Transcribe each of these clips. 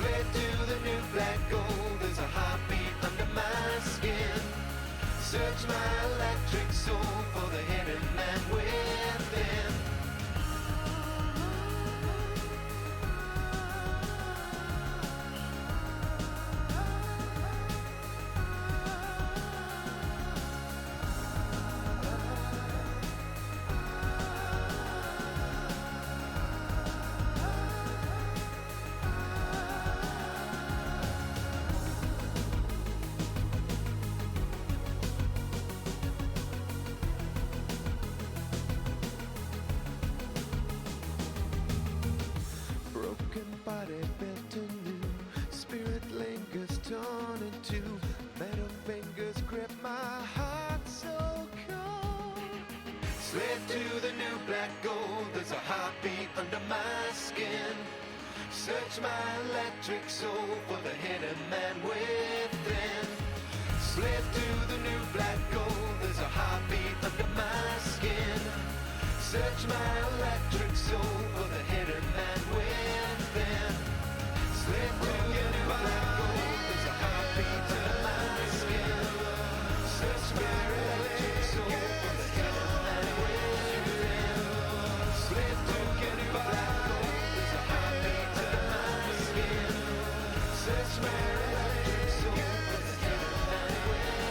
Slave to the new black gold, there's a heartbeat under my skin. Search my electric soul for the hidden man within. Body bent anew, spirit lingers torn in two, metal fingers grip my heart so cold. Slave to the new black gold, there's a heartbeat under my skin. Search my electric soul for the hidden man within. Slave to the new black gold, there's a heartbeat under my skin. Search my electric soul for the hidden man within. Slip to the new black gold, there's a heartbeat under my skin. Search my electric soul for the hidden man within. Slip to the new black gold, there's a heartbeat under my skin. Search my electric soul for the hidden man within.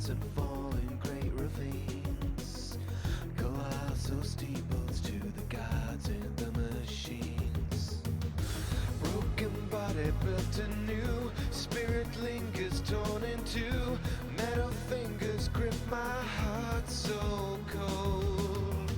And fall in great ravines, colossal steeples to the gods and the machines. Broken body built anew, spirit lingers torn in two, metal fingers grip my heart so cold.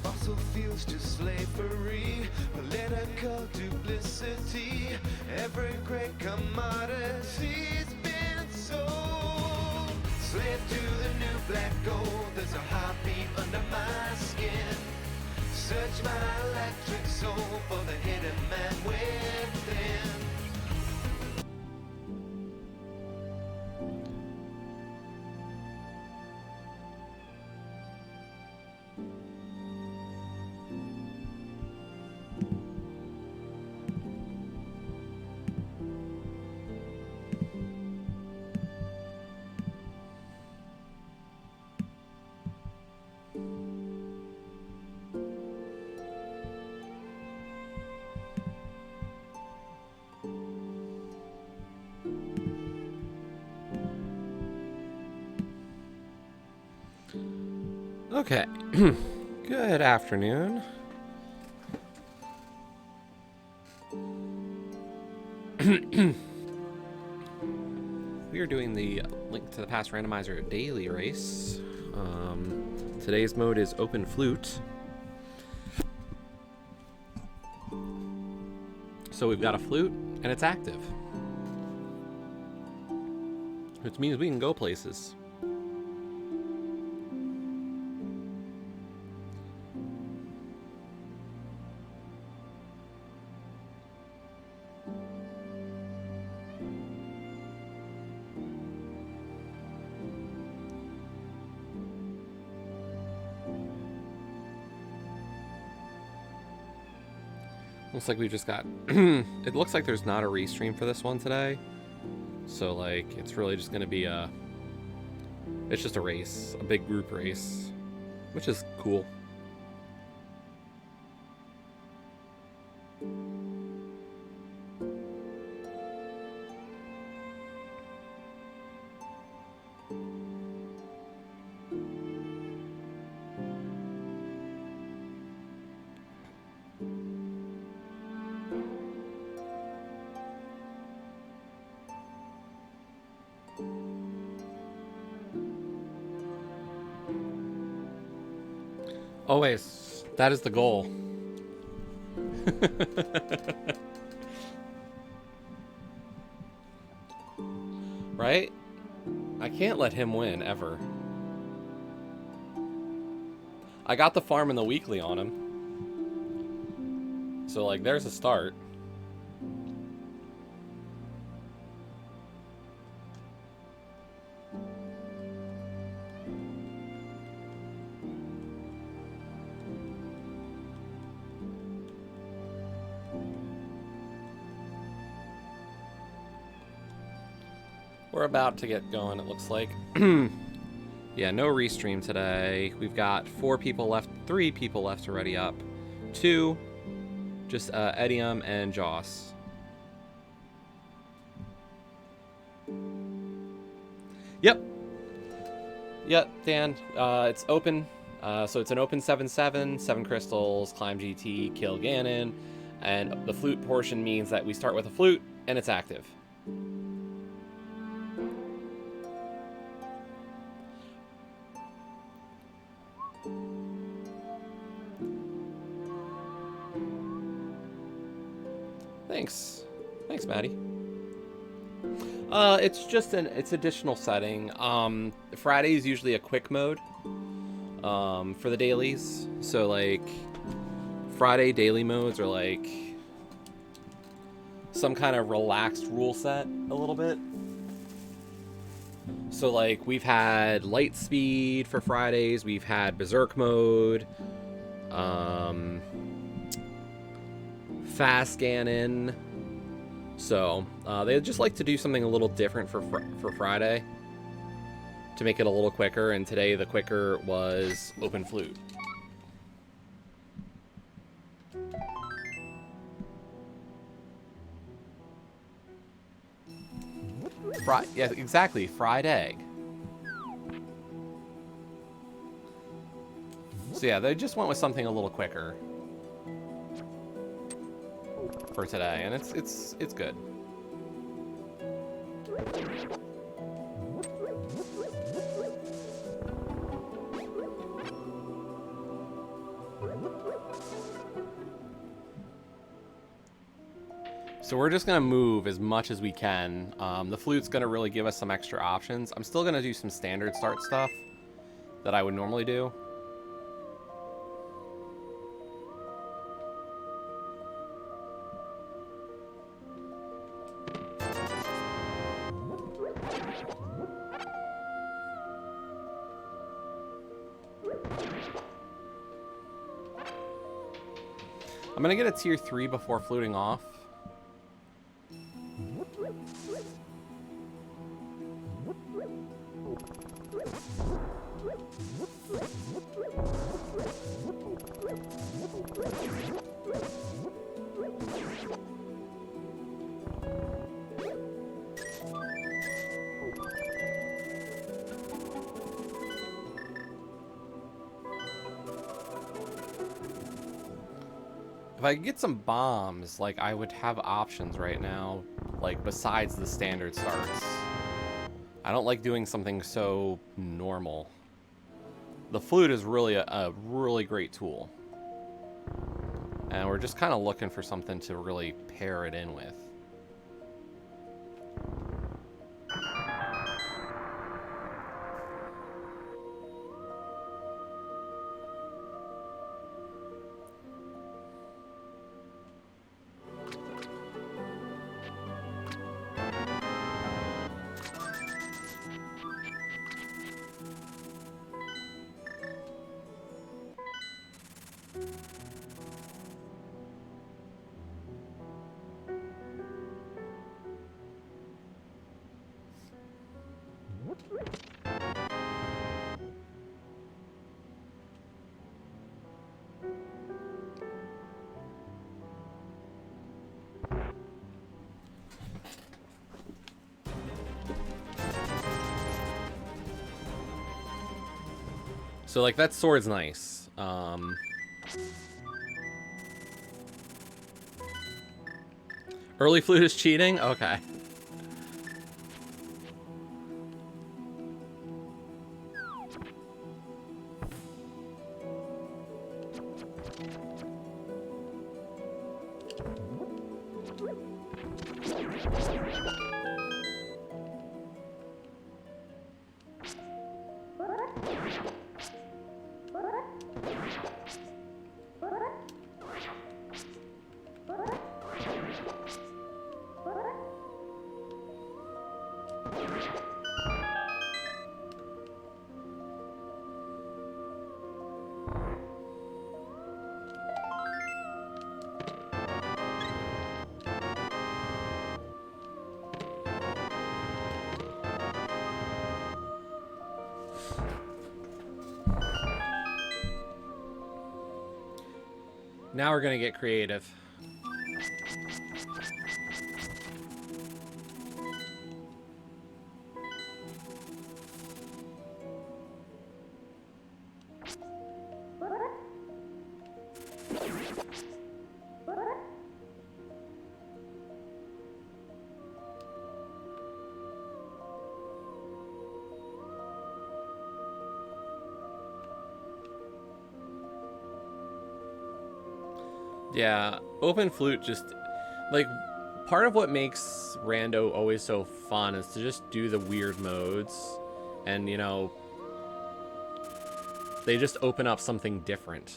Fossil fuels to slavery, political duplicity, every great commodity's been sold. Slave to the new black gold, there's a heartbeat under my skin. Search my electric soul for the hidden man within. Okay. Good afternoon. We are doing the Link to the Past Randomizer daily race. Today's mode is Open Flute. So we've got a flute, and it's active. Which means we can go places. Looks like we just got... It looks like there's not a restream for this one today. So, like, it's really just going to be a... It's just a race. A big group race. Which is cool. Always. That is the goal. Right? I can't let him win, ever. I got the farm in the weekly on him. So, like, there's a start. We're about to get going, it looks like. Yeah, no restream today. We've got 4 people left, 3 people left to ready up. 2, just Edium and Joss. Yep. Yep, Dan. It's open. So it's an open 7-7, 7 crystals, climb GT, kill Ganon. And the flute portion means that we start with a flute, and it's active. Thanks. Thanks, Maddie. It's just it's additional setting. Friday is usually a quick mode for the dailies. So, like, Friday daily modes are like some kind of relaxed rule set a little bit. So, like, we've had light speed for Fridays. We've had berserk mode. Fast Ganon. So, they just like to do something a little different for Friday to make it a little quicker, and today the quicker was open flute. Yeah, exactly, fried egg. So yeah, they just went with something a little quicker for today, and it's good. So we're just gonna move as much as we can. The flute's gonna really give us some extra options. I'm still gonna do some standard start stuff that I would normally do. I'm gonna get a tier 3 before fluting off. If I could get some bombs, like, I would have options right now, like, besides the standard starts. I don't like doing something so normal. The flute is really a really great tool. And we're just kind of looking for something to really pair it in with. So, like, that sword's nice. Early flute is cheating? Okay. Now we're gonna get creative. Yeah, open flute just, like, part of what makes Rando always so fun is to just do the weird modes. And, you know, they just open up something different.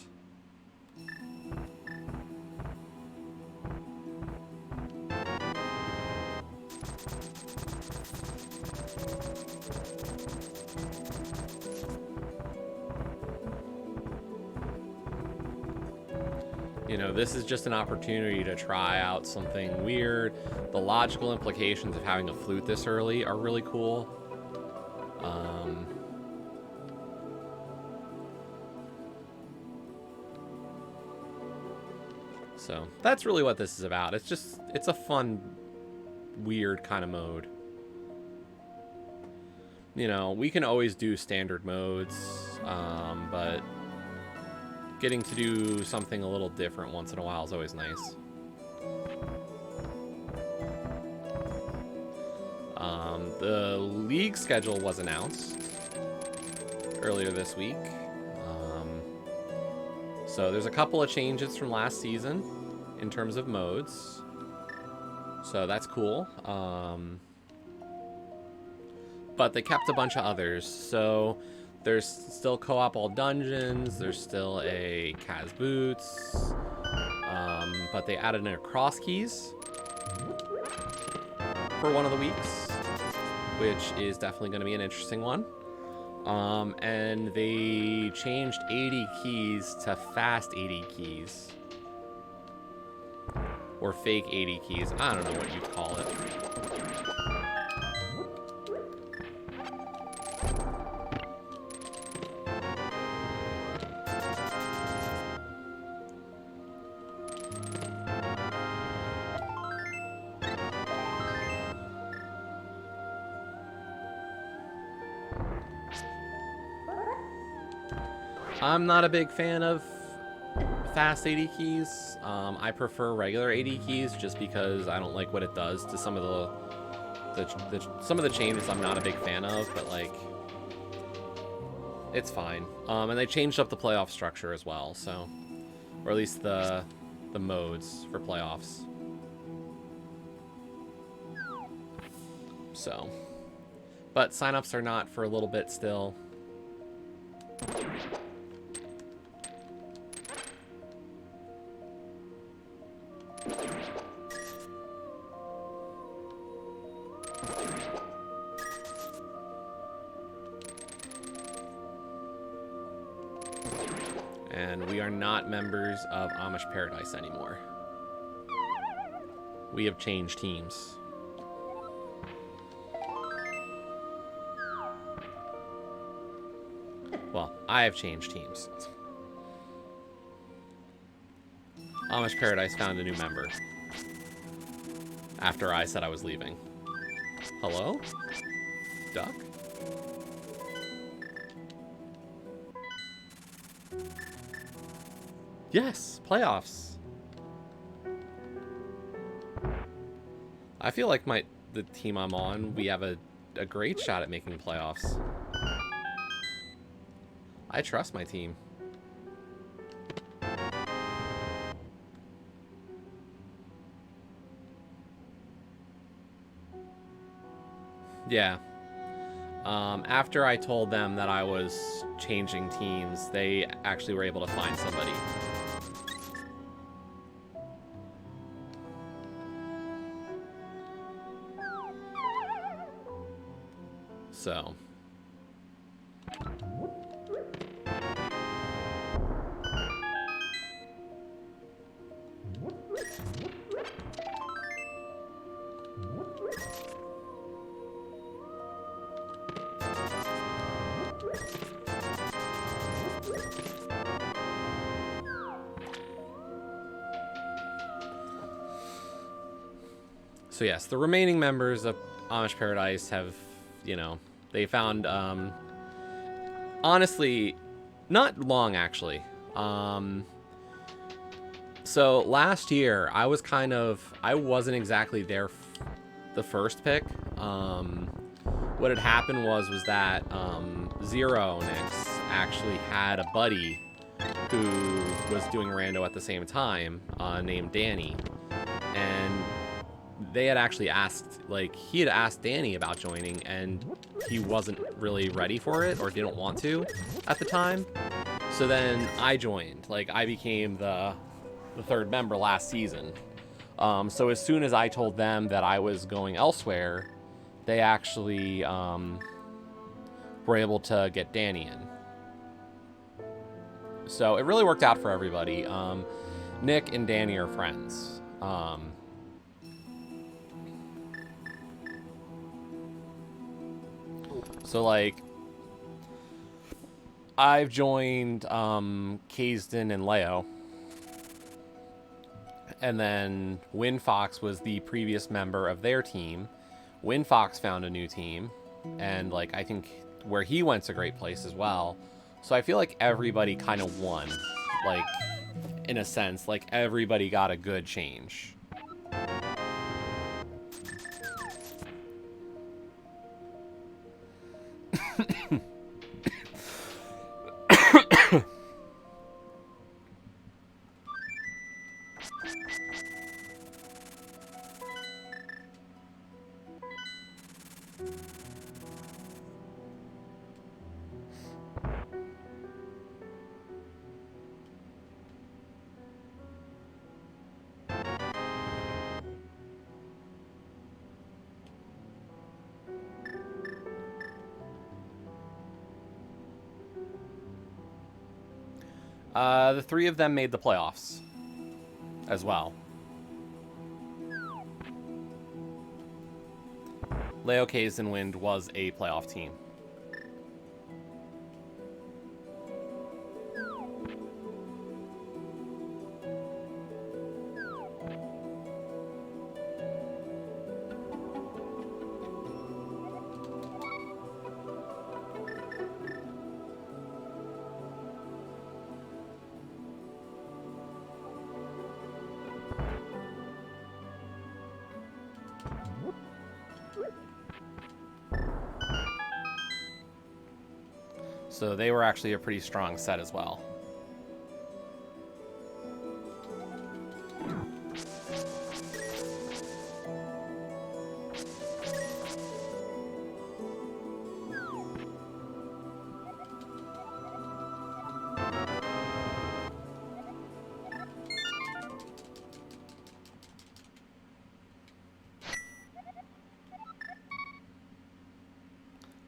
You know, this is just an opportunity to try out something weird. The logical implications of having a flute this early are really cool. So that's really what this is about. It's a fun, weird kind of mode. You know, we can always do standard modes, but getting to do something a little different once in a while is always nice. The league schedule was announced earlier this week. So there's a couple of changes from last season in terms of modes. So that's cool. But they kept a bunch of others. So there's still co-op all dungeons. There's still a Kaz Boots. But they added in cross keys for one of the weeks, which is definitely going to be an interesting one. And they changed 80 keys to fast 80 keys. Or fake 80 keys. I don't know what you'd call it. I'm not a big fan of fast 80 keys. I prefer regular 80 keys just because I don't like what it does to some of the changes I'm not a big fan of, but like it's fine. And they changed up the playoff structure as well, so, or at least the modes for playoffs. So, but signups are not for a little bit still. And we are not members of Amish Paradise anymore. We have changed teams. Well, I have changed teams. Amish Paradise found a new member. After I said I was leaving. Hello? Duck? Yes, playoffs. I feel like the team I'm on, we have a great shot at making the playoffs. I trust my team. Yeah. After I told them that I was changing teams, they actually were able to find somebody. So. So yes, the remaining members of Amish Paradise have, you know, they found, honestly, not long actually. So last year, I wasn't exactly the first pick. What had happened was that Zero Nix actually had a buddy who was doing rando at the same time, named Danny, and they had actually asked, like, he had asked Danny about joining, and he wasn't really ready for it or didn't want to at the time. So then I joined. Like, I became the third member last season. So as soon as I told them that I was going elsewhere, they actually were able to get Danny in. So it really worked out for everybody. Nick and Danny are friends. So, like, I've joined Kazdin and Leo. And then Winfox was the previous member of their team. Winfox found a new team. And, like, I think where he went's a great place as well. So I feel like everybody kind of won. Like, in a sense, like, everybody got a good change. The three of them made the playoffs as well. Leo, Kays, and Wind was a playoff team. So they were actually a pretty strong set as well.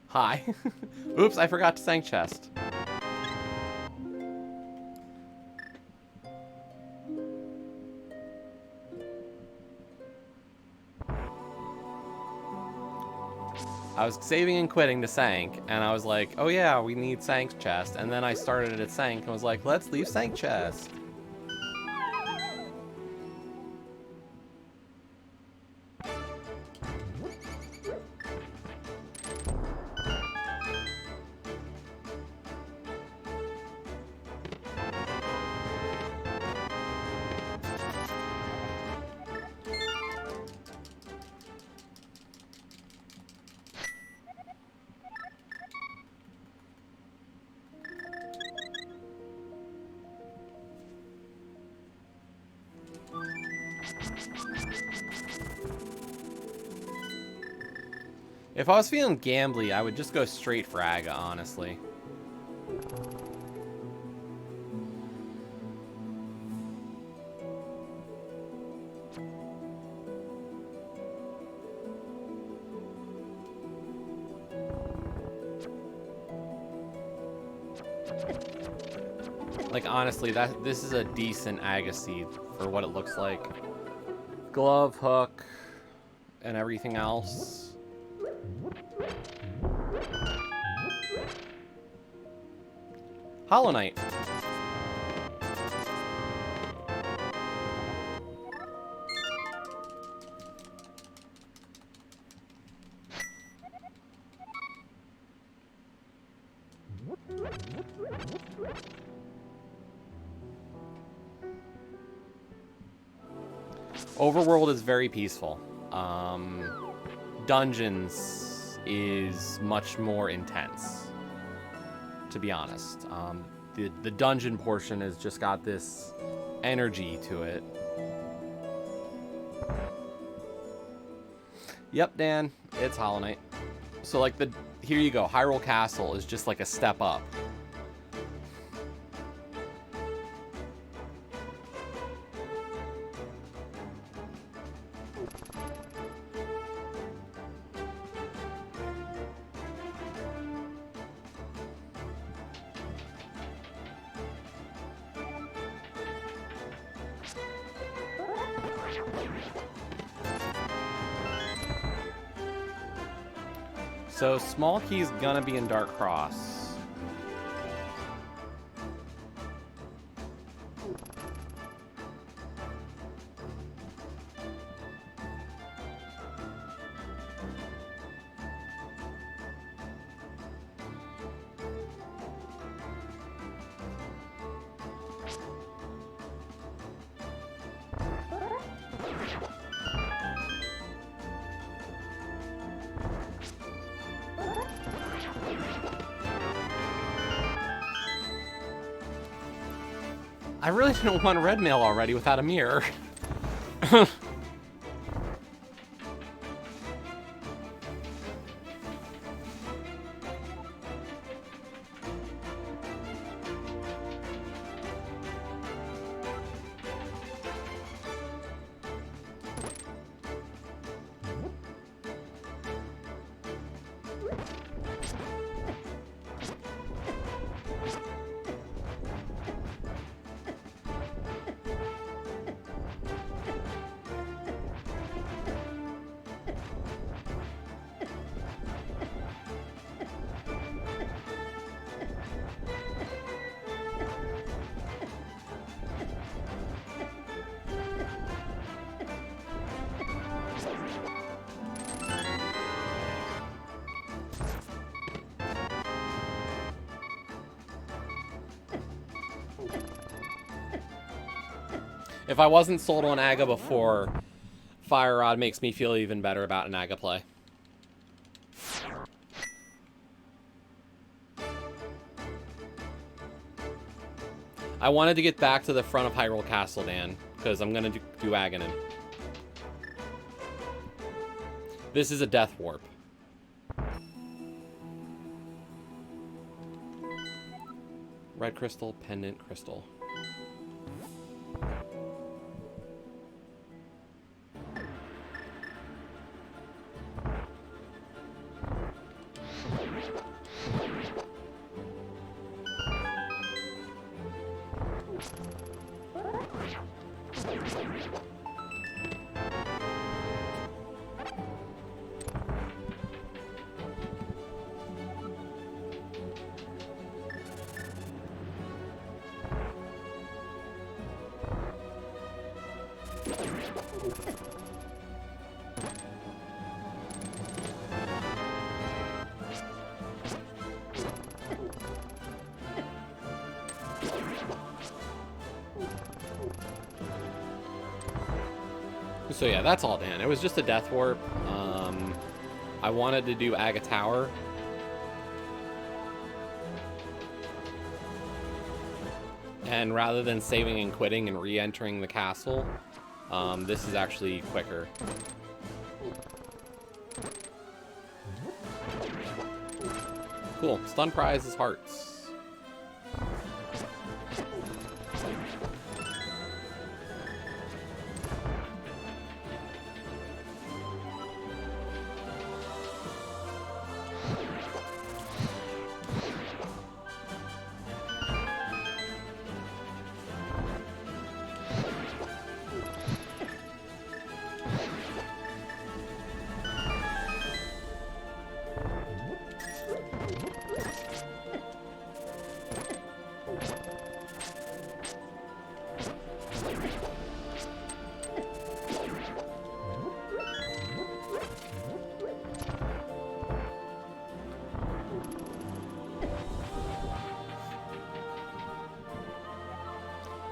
Hi. Oops, I forgot to thank chest. I was saving and quitting to Sank, and I was like, oh yeah, we need Sank's chest. And then I started at Sank and was like, let's leave Sank chest. If I was feeling gambly, I would just go straight for Aga, honestly. Like, honestly, this is a decent Aga seed for what it looks like. Glove, hook, and everything else. Hollow Knight. Overworld is very peaceful. Dungeons is much more intense, to be honest. The dungeon portion has just got this energy to it. Yep, Dan, it's Hollow Knight. So like here you go, Hyrule Castle is just like a step up. So Small Key's gonna be in Dark Cross. I really didn't want red mail already without a mirror. If I wasn't sold on Aga before, Fire Rod makes me feel even better about an Aga play. I wanted to get back to the front of Hyrule Castle, Dan, because I'm going to do Aganin. This is a Death Warp. Red Crystal, Pendant Crystal. So yeah, that's all Dan. It was just a death warp. I wanted to do Aga Tower. And rather than saving and quitting and re-entering the castle, this is actually quicker. Cool. Stun prize is hearts.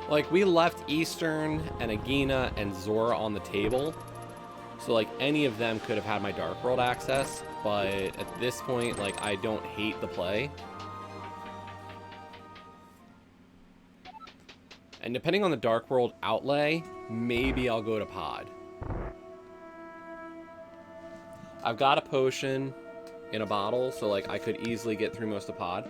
Like, we left Eastern and Agina and Zora on the table. So, like, any of them could have had my Dark World access. But at this point, like, I don't hate the play. And depending on the Dark World outlay, maybe I'll go to Pod. I've got a potion in a bottle, so, like, I could easily get through most of Pod.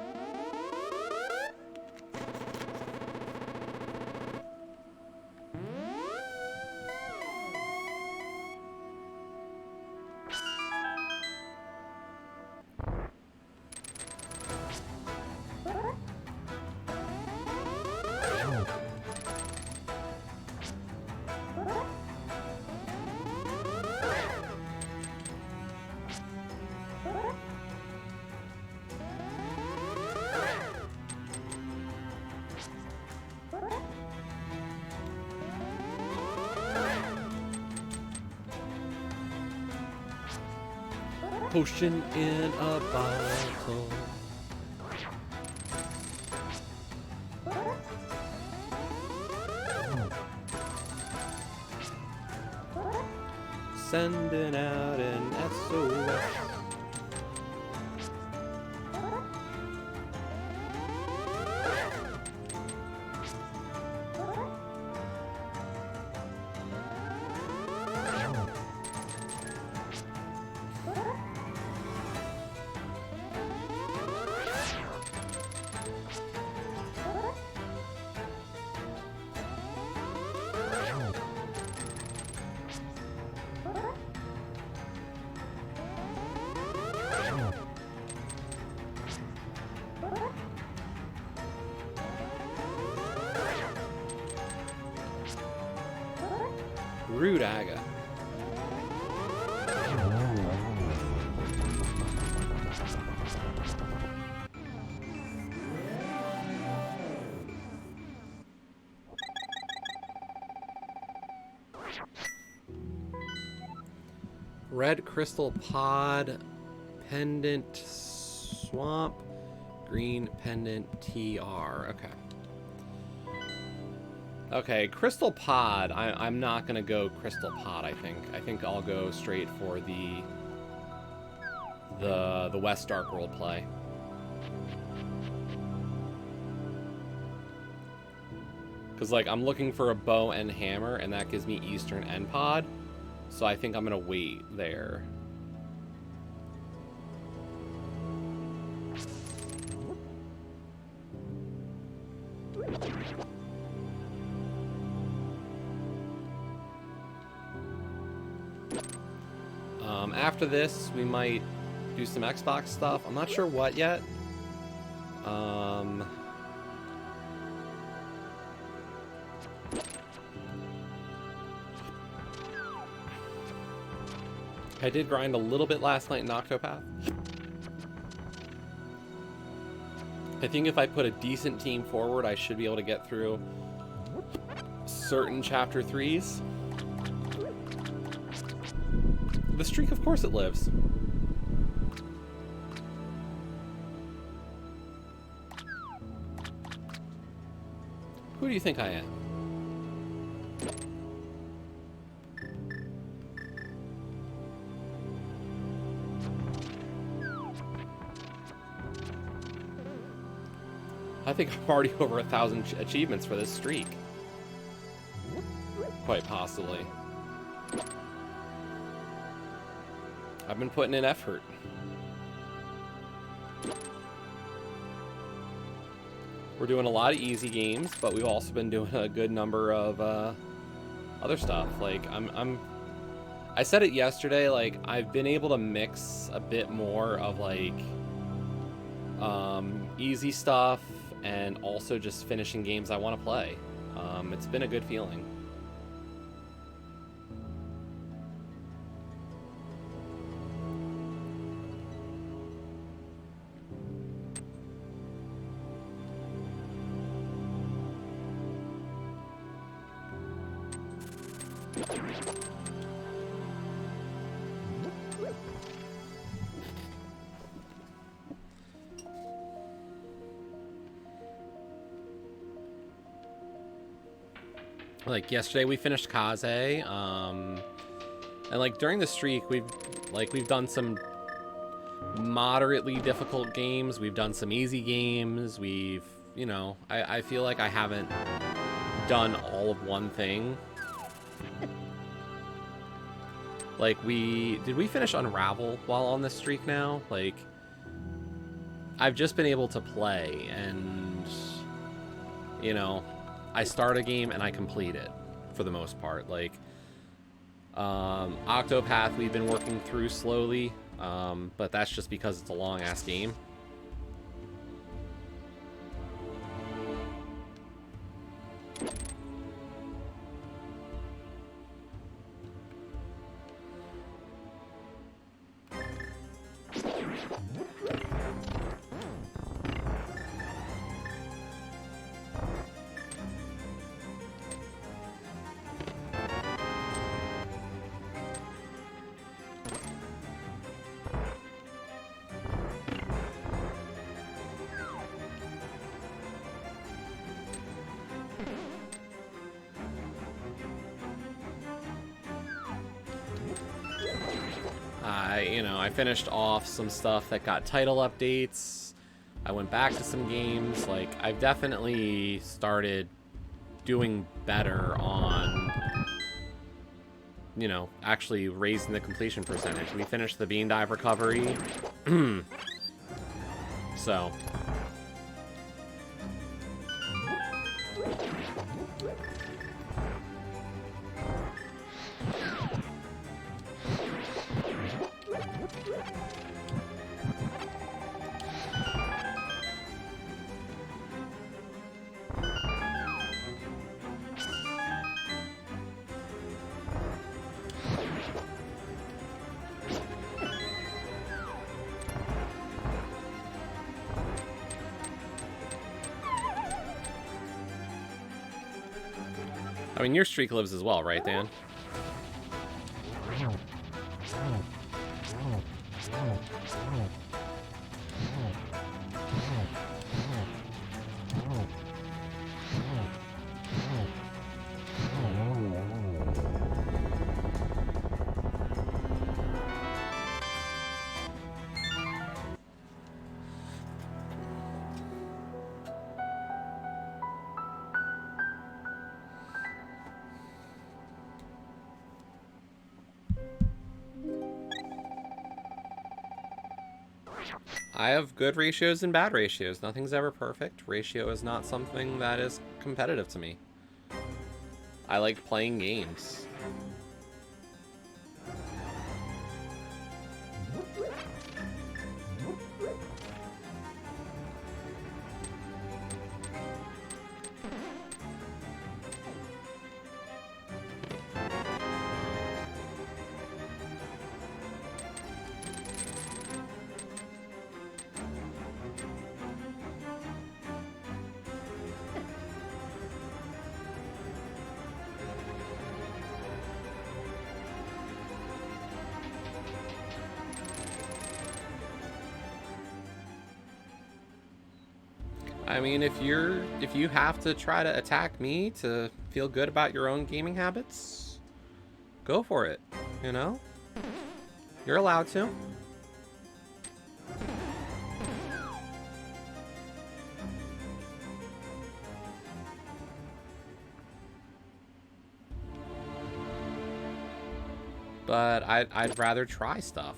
Potion in a bottle. Sending out an SOS. Rude Aga. Red Crystal Pod, Pendant Swamp, Green Pendant TR. Okay. Okay, Crystal Pod. I'm not gonna go Crystal Pod, I think. I think I'll go straight for the West Dark World play. Because, like, I'm looking for a bow and hammer, and that gives me Eastern and Pod. So I think I'm gonna wait there. After this, we might do some Xbox stuff. I'm not sure what yet. I did grind a little bit last night in Octopath. I think if I put a decent team forward, I should be able to get through certain Chapter 3s. The streak, of course it lives. Who do you think I am? I think I'm already over 1,000 achievements for this streak. Quite possibly. I've been putting in effort. We're doing a lot of easy games, but we've also been doing a good number of other stuff. Like I said it yesterday, like I've been able to mix a bit more of like easy stuff and also just finishing games I want to play. It's been a good feeling. Like yesterday we finished Kaze, and like during the streak we've done some moderately difficult games, we've done some easy games, we've, you know, I feel like I haven't done all of one thing. Like did we finish Unravel while on this streak now? Like I've just been able to play and, you know, I start a game and I complete it for the most part. Like Octopath we've been working through slowly, but that's just because it's a long ass game. I finished off some stuff that got title updates. I went back to some games. Like, I've definitely started doing better on, you know, actually raising the completion percentage. We finished the Bean Dive recovery. So I mean, your streak lives as well, right, Dan? I have good ratios and bad ratios. Nothing's ever perfect. Ratio is not something that is competitive to me. I like playing games. I mean, if you have to try to attack me to feel good about your own gaming habits, go for it, you know? You're allowed to. but I'd rather try stuff.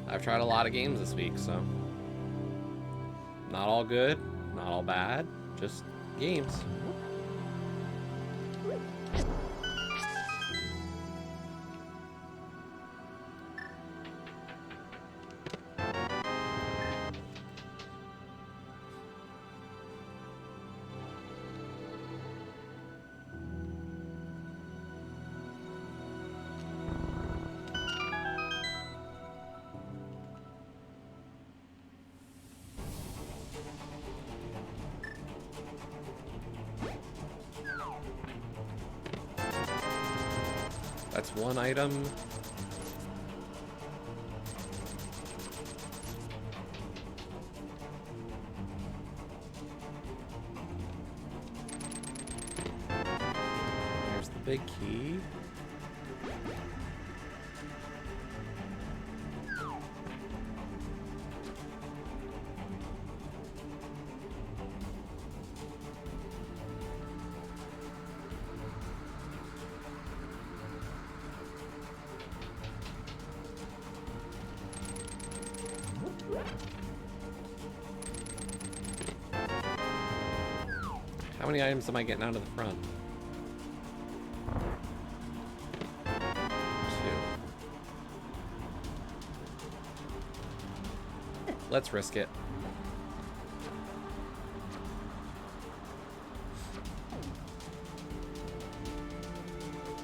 I've tried a lot of games this week, so not all good, not all bad, just games. That's one item. There's the big key. How many items am I getting out of the front? 2. Let's risk it.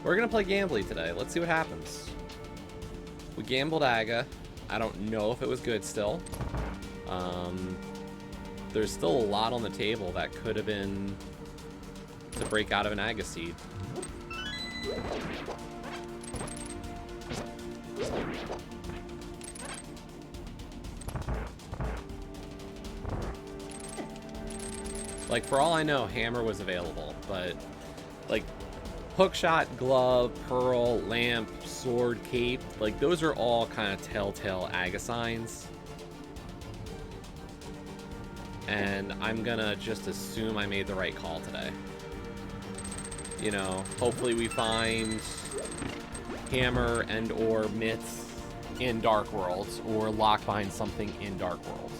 We're gonna play Gambly today. Let's see what happens. We gambled Aga. I don't know if it was good still. There's still a lot on the table that could have been to break out of an Aga seed. Like, for all I know, Hammer was available, but like Hookshot, Glove, Pearl, Lamp, Sword, Cape, like those are all kind of telltale Aga signs. And I'm gonna just assume I made the right call today. You know, hopefully we find Hammer and or Myths in Dark Worlds, or lock behind something in Dark Worlds.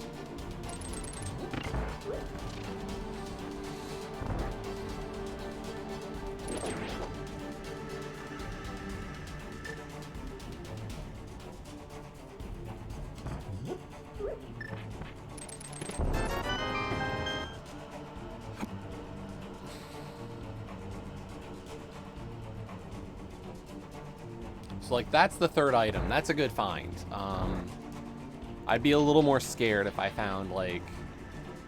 So, like, that's the third item. That's a good find. I'd be a little more scared if I found, like,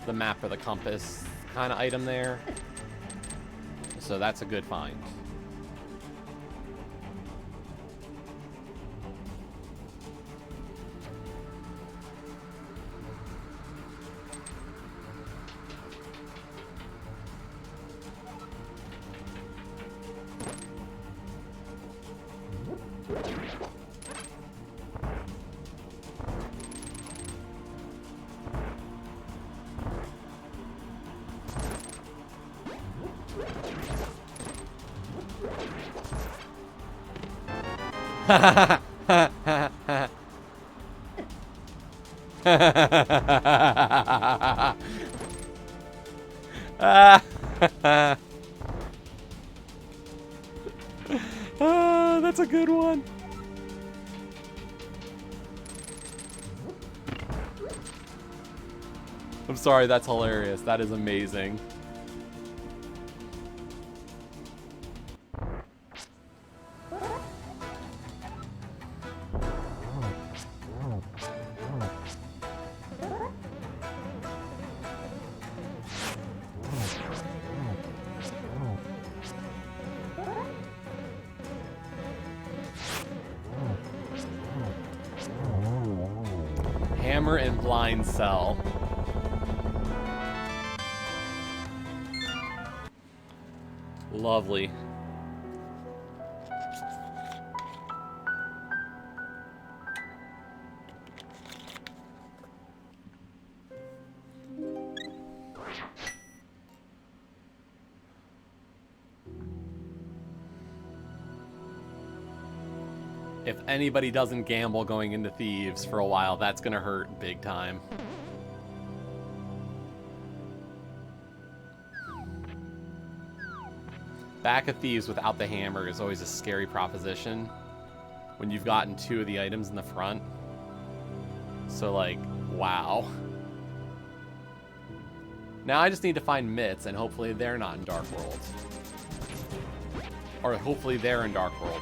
the map or the compass kind of item there. So that's a good find. That's a good one. I'm sorry, that's hilarious. That is amazing. Hammer and blind cell. Lovely. If anybody doesn't gamble going into Thieves for a while, that's gonna hurt big time. Back of Thieves without the hammer is always a scary proposition when you've gotten 2 of the items in the front. So, like, wow. Now I just need to find Mitts, and hopefully they're not in Dark World. Or hopefully they're in Dark World.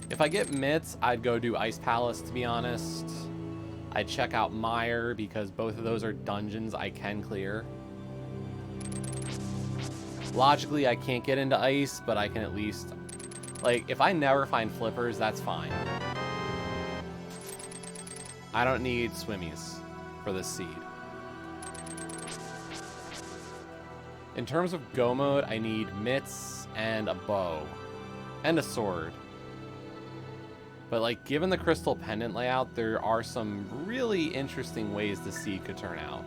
If I get Mitts, I'd go do Ice Palace, to be honest. I'd check out Mire, because both of those are dungeons I can clear. Logically, I can't get into Ice, but I can at least... Like, if I never find Flippers, that's fine. I don't need Swimmies for this seed. In terms of go mode, I need Mitts and a bow. And a sword. But, like, given the crystal pendant layout, there are some really interesting ways the seed could turn out.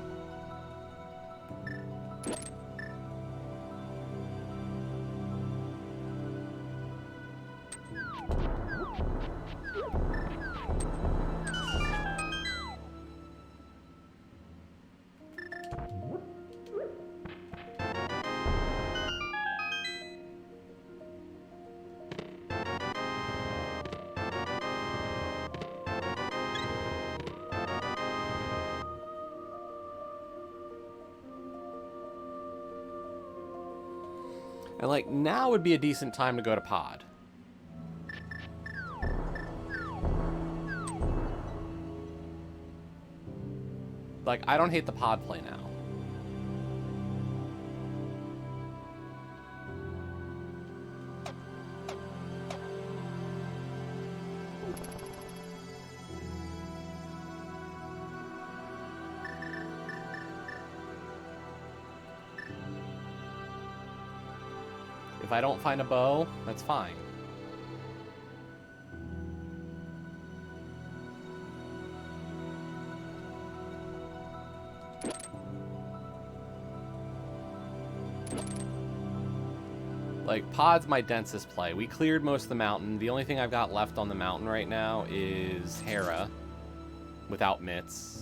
And, like, now would be a decent time to go to pod. Like, I don't hate the pod play now. If I don't find a bow, that's fine. Like, pod's my densest play. We cleared most of the mountain. The only thing I've got left on the mountain right now is Hera, without Mitts.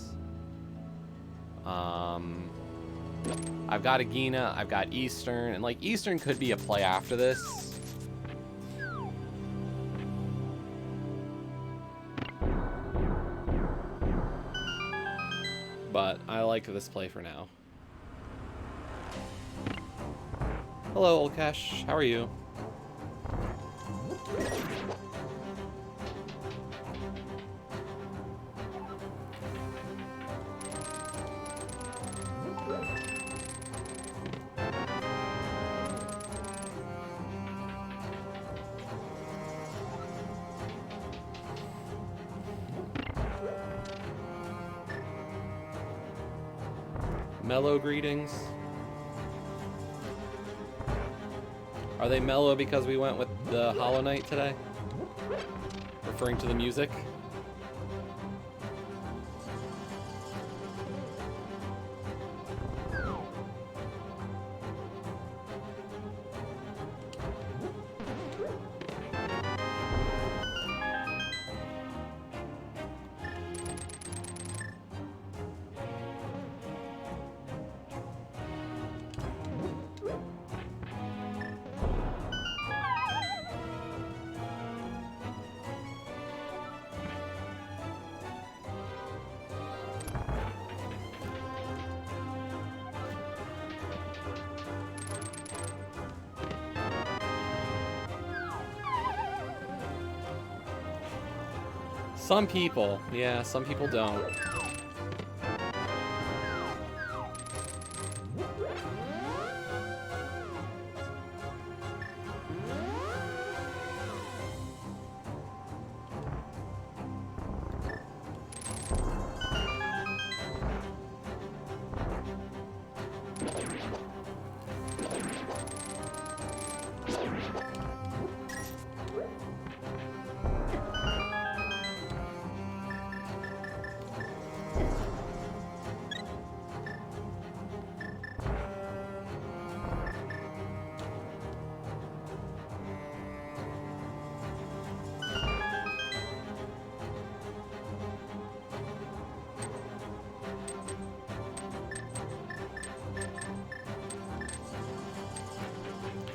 I've got Agina, I've got Eastern, and, like, Eastern could be a play after this. But I like this play for now. Hello, Olkesh. How are you? Mellow greetings. Are they mellow because we went with the Hollow Knight today? referring to the music. Some people, yeah, some people don't.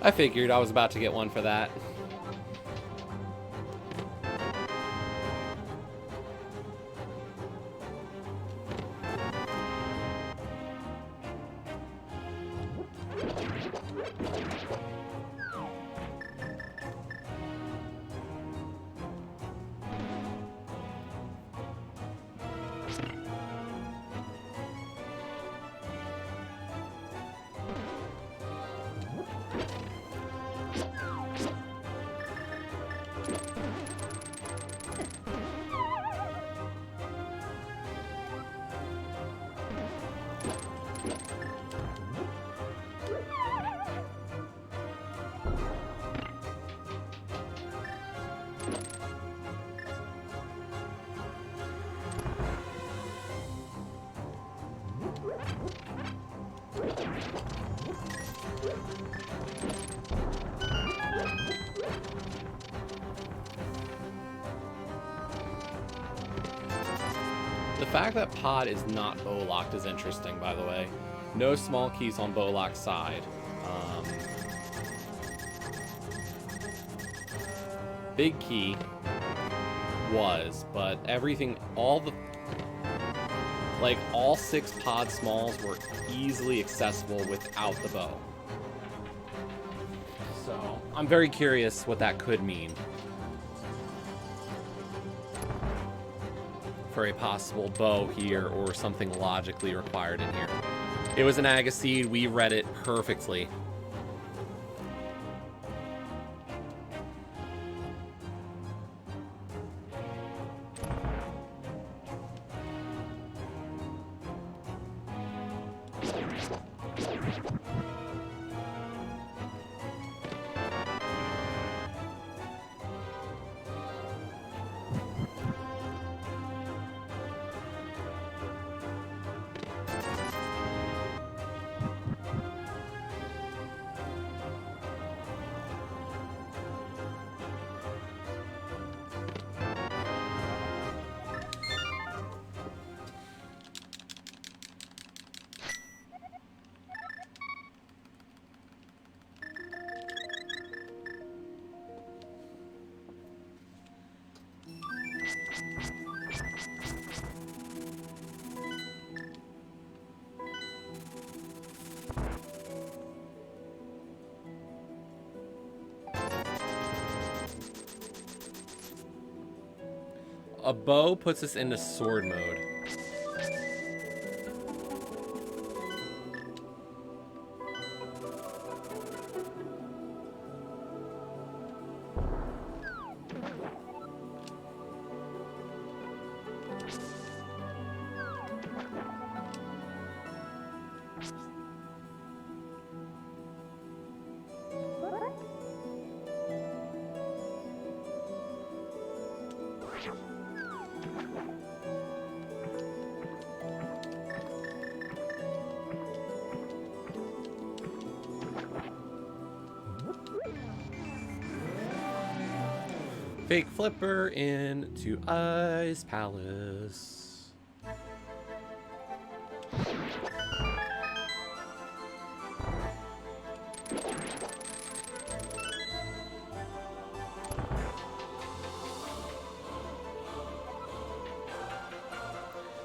I figured I was about to get one for that. The fact that pod is not bow locked is interesting, by the way. No small keys on bow lock side. Big key was, but everything, all 6 pod smalls were easily accessible without the bow. So, I'm very curious what that could mean for a possible bow here or something logically required in here. It was an Agaseed, we read it perfectly. A bow puts us into sword mode. Fake flipper into Ice Palace.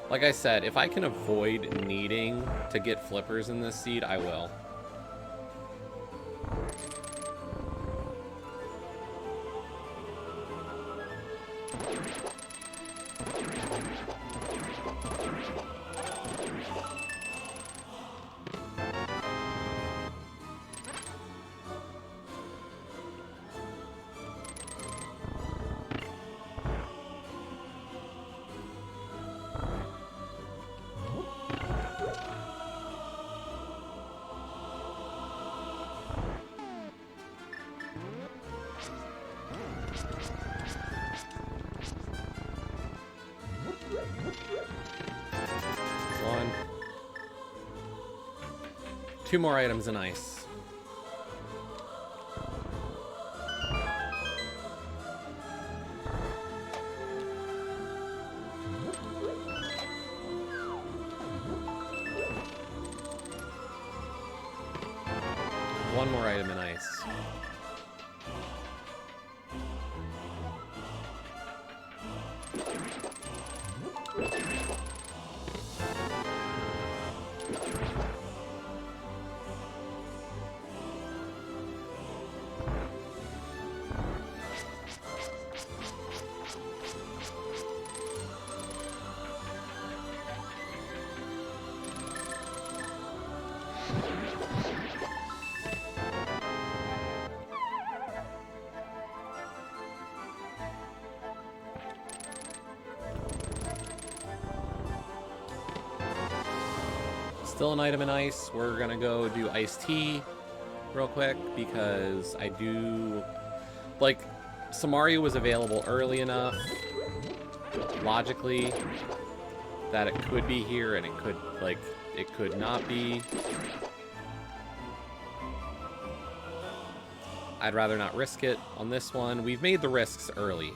Like I said, if I can avoid needing to get flippers in this seed, I will. One. 2 more items in ice. One more item in ice. Still an item in ice. We're gonna go do iced tea real quick because I do like Samaria was available early enough logically that it could be here and it could not be. I'd rather not risk it on this one. We've made the risks early.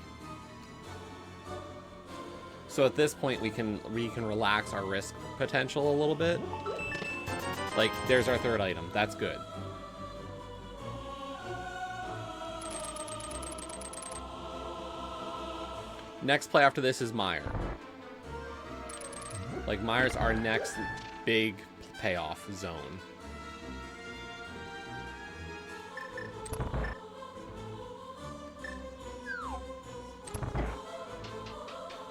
So at this point we can relax our risk potential a little bit. Like, there's our third item. That's good. Next play after this is Meyer. Like, Meyer's our next big payoff zone.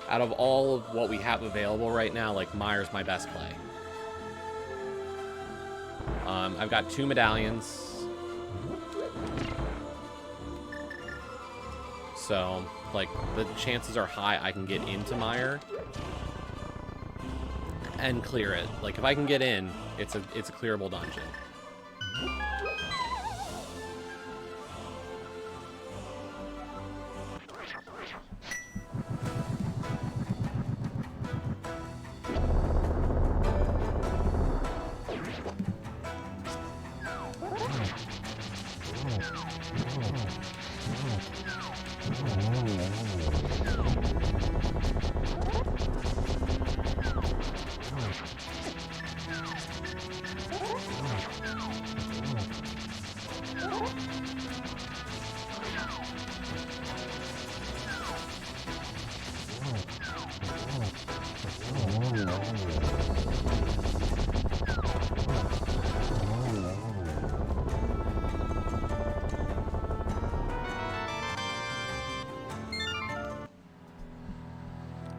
Out of all of what we have available right now, like, Meyer's my best play. I've got 2 medallions. So, like, the chances are high I can get into Meyer and clear it. Like, if I can get in, it's a clearable dungeon.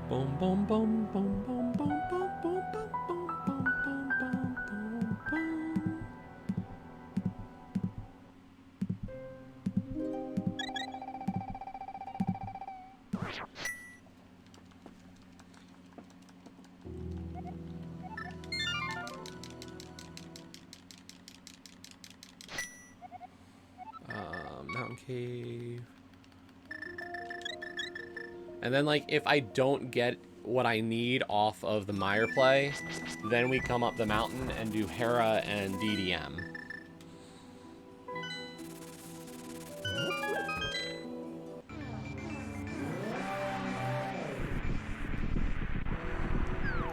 Boom, boom, boom, boom, boom, boom, boom, boom, boom, boom, boom, boom, boom, boom. Mountain Cave. And then, like, if I don't get what I need off of the Mire play, then we come up the mountain and do Hera and DDM.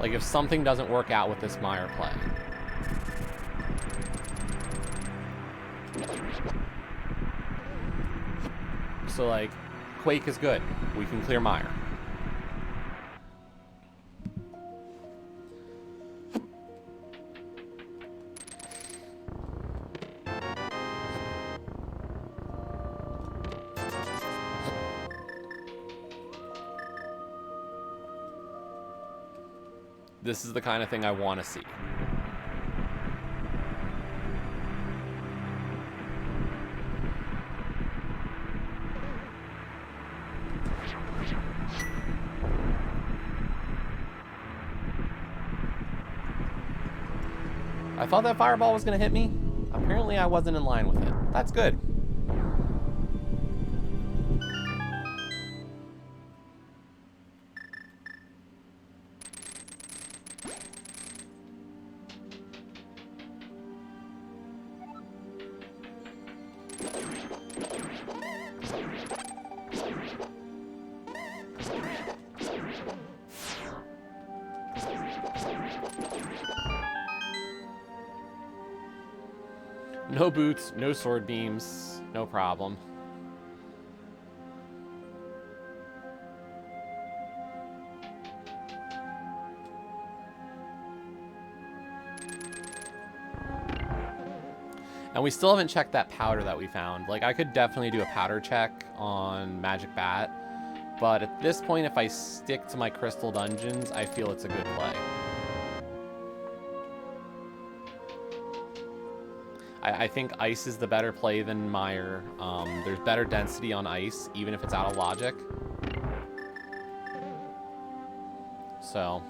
Like, if something doesn't work out with this Mire play. So, like, Quake is good. We can clear Mire. This is the kind of thing I want to see. I thought that fireball was going to hit me. Apparently I wasn't in line with it. That's good. No boots, no sword beams, no problem. And we still haven't checked that powder that we found. Like, I could definitely do a powder check on Magic Bat, but at this point, if I stick to my crystal dungeons, I feel it's a good play. I think ice is the better play than Mire. There's better density on ice, even if it's out of logic. So.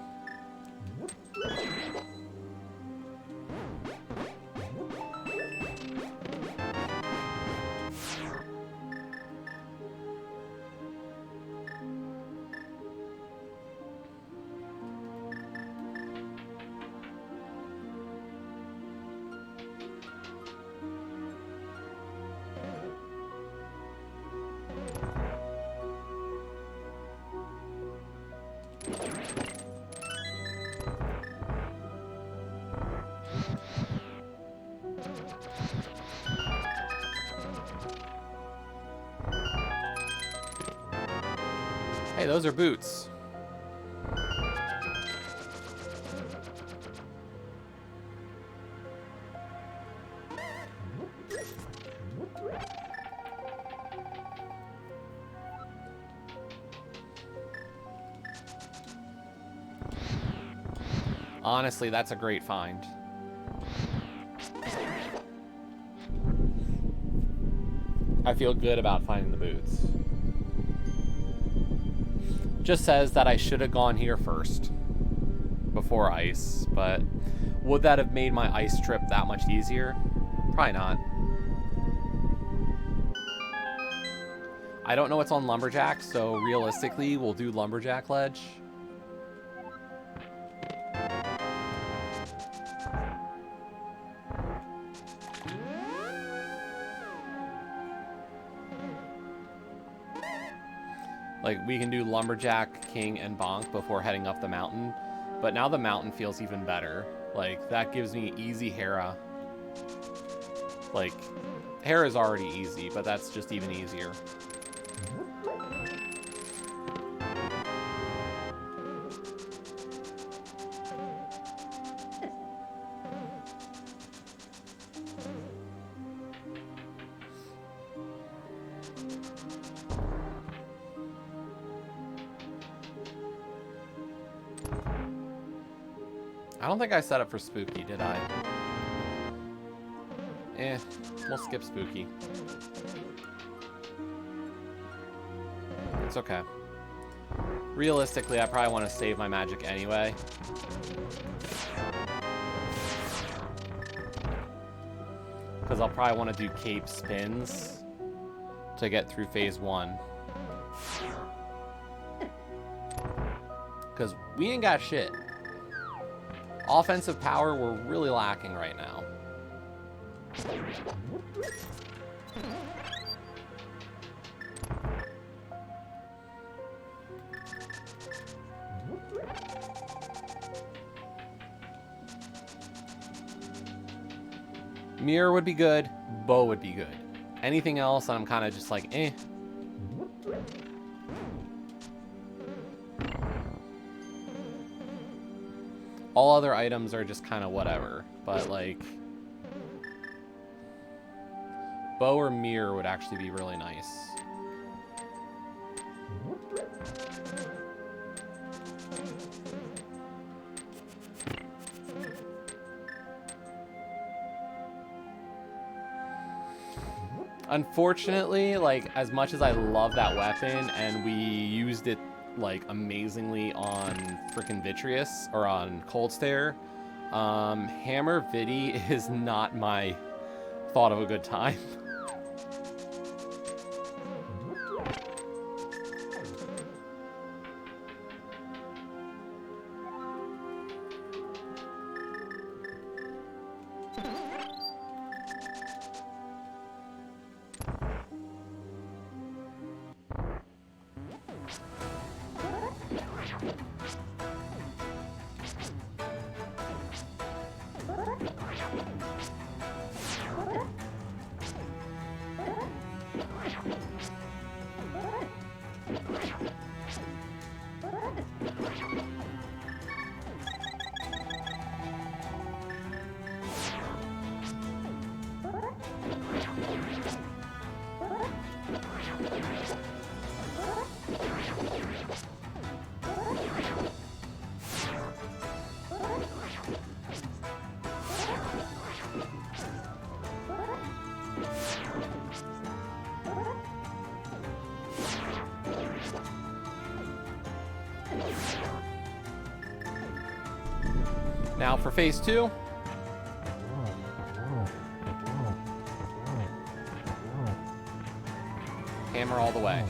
Hey, those are boots. Honestly, that's a great find. I feel good about finding the boots. Just says that I should have gone here first before ice, but would that have made my ice trip that much easier? Probably not. I don't know what's on Lumberjack, so realistically, we'll do Lumberjack Ledge. Like, we can do Lumberjack, King, and Bonk before heading up the mountain. But now the mountain feels even better. Like, that gives me easy Hera. Like, Hera's already easy, but that's just even easier. I don't think I set up for Spooky, did I? We'll skip Spooky. It's okay. Realistically, I probably want to save my magic anyway. Because I'll probably want to do Cape Spins to get through phase 1. Because we ain't got shit. Offensive power, we're really lacking right now. Mirror would be good. Bow would be good. Anything else, I'm kind of just like, eh. All other items are just kind of whatever. But, like, bow or mirror would actually be really nice. Unfortunately, like, as much as I love that weapon, and we used it, like, amazingly on frickin' Vitreous, or on Cold Stare, Hammer Vidi is not my thought of a good time. Now for phase 2. Hammer all the way.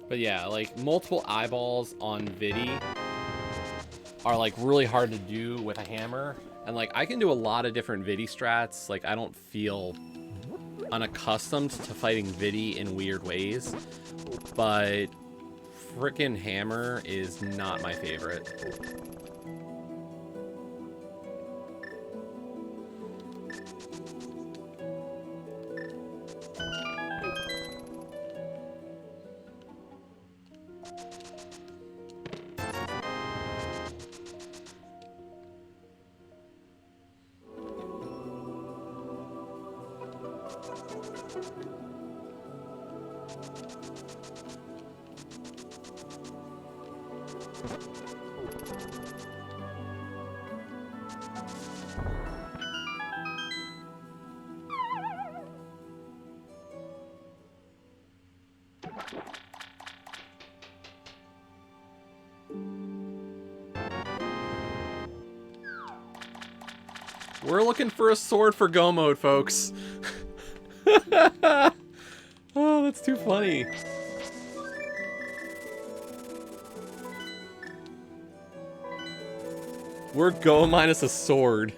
But yeah, like, multiple eyeballs on Vidi are, like, really hard to do with a hammer. And, like, I can do a lot of different Vidi strats. Like, I don't feel unaccustomed to fighting Vidi in weird ways. But frickin' hammer is not my favorite. We're looking for a sword for Go mode, folks. Oh, that's too funny. We're Go minus a sword.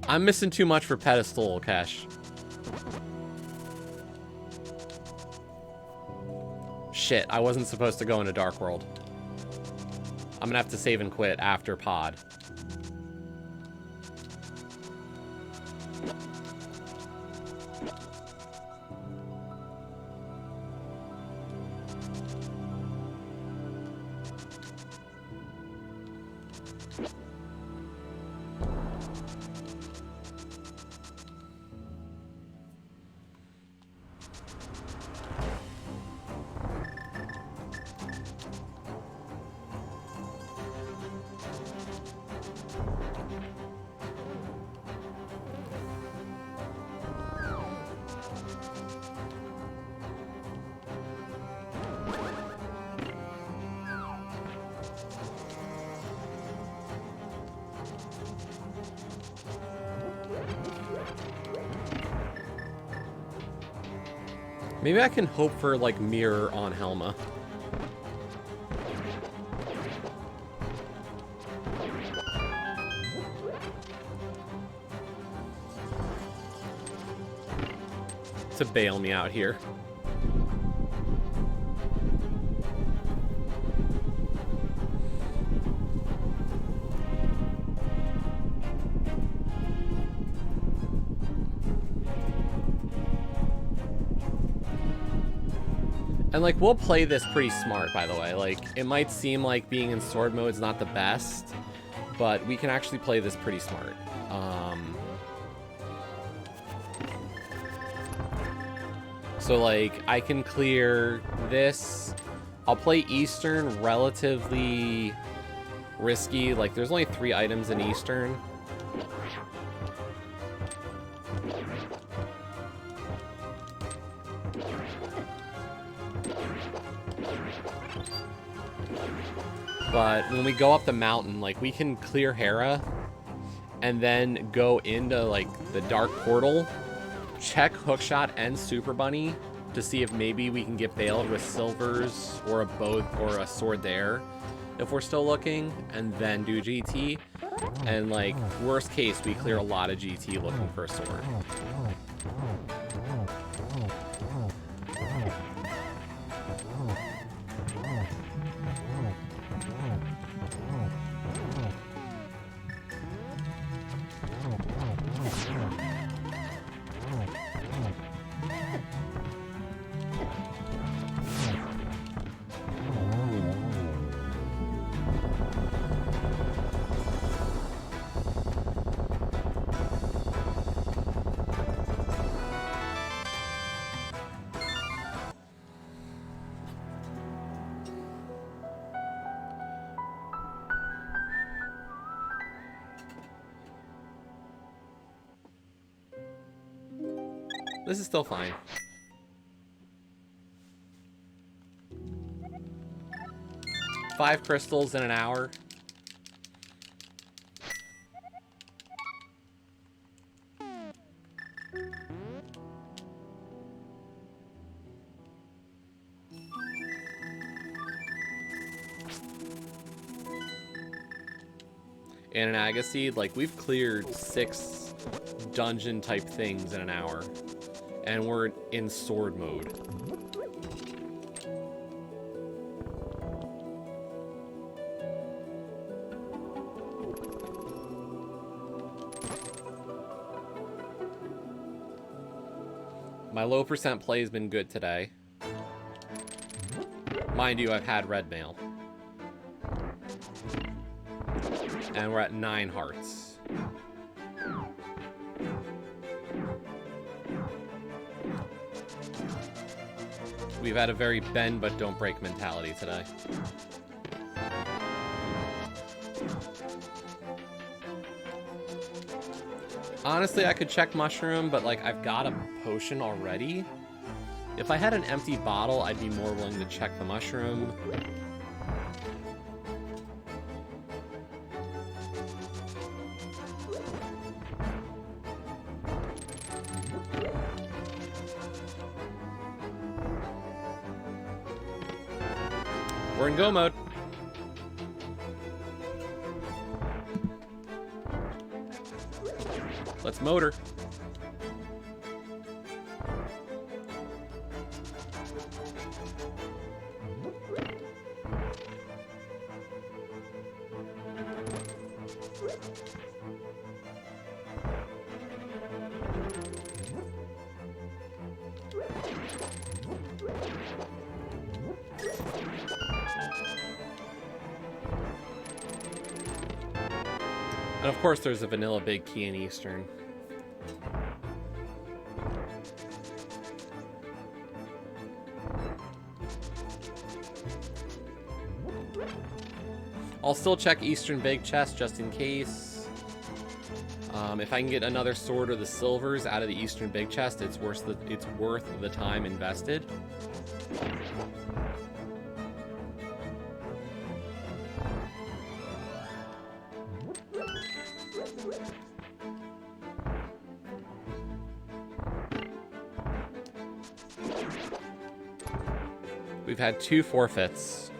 I'm missing too much for pedestal, Kesh. Shit, I wasn't supposed to go into Dark World. I'm gonna have to save and quit after pod. Maybe I can hope for, like, mirror on Helma. To bail me out here. And, like, we'll play this pretty smart, by the way. Like, it might seem like being in sword mode is not the best, but we can actually play this pretty smart. So, like, I can clear this. I'll play Eastern relatively risky. Like, there's only 3 items in Eastern. But when we go up the mountain, like, we can clear Hera and then go into, like, the Dark Portal, check Hookshot and Super Bunny to see if maybe we can get bailed with silvers or a bow or a sword there if we're still looking, and then do GT. And, like, worst case, we clear a lot of GT looking for a sword. This is still fine. Five crystals in an hour. And an Agaseed, like, we've cleared 6 dungeon type things in an hour. And we're in sword mode. My low percent play has been good today. Mind you, I've had red mail. And we're at 9 hearts. We've had a very bend but don't break mentality today. Honestly, I could check mushroom, but, like, I've got a potion already. If I had an empty bottle, I'd be more willing to check the mushroom. We're in go mode. Let's motor. And of course there's a vanilla big key in Eastern. I'll still check Eastern big chest just in case. If I can get another sword or the silvers out of the Eastern big chest, it's worth the time invested. We've had 2 forfeits.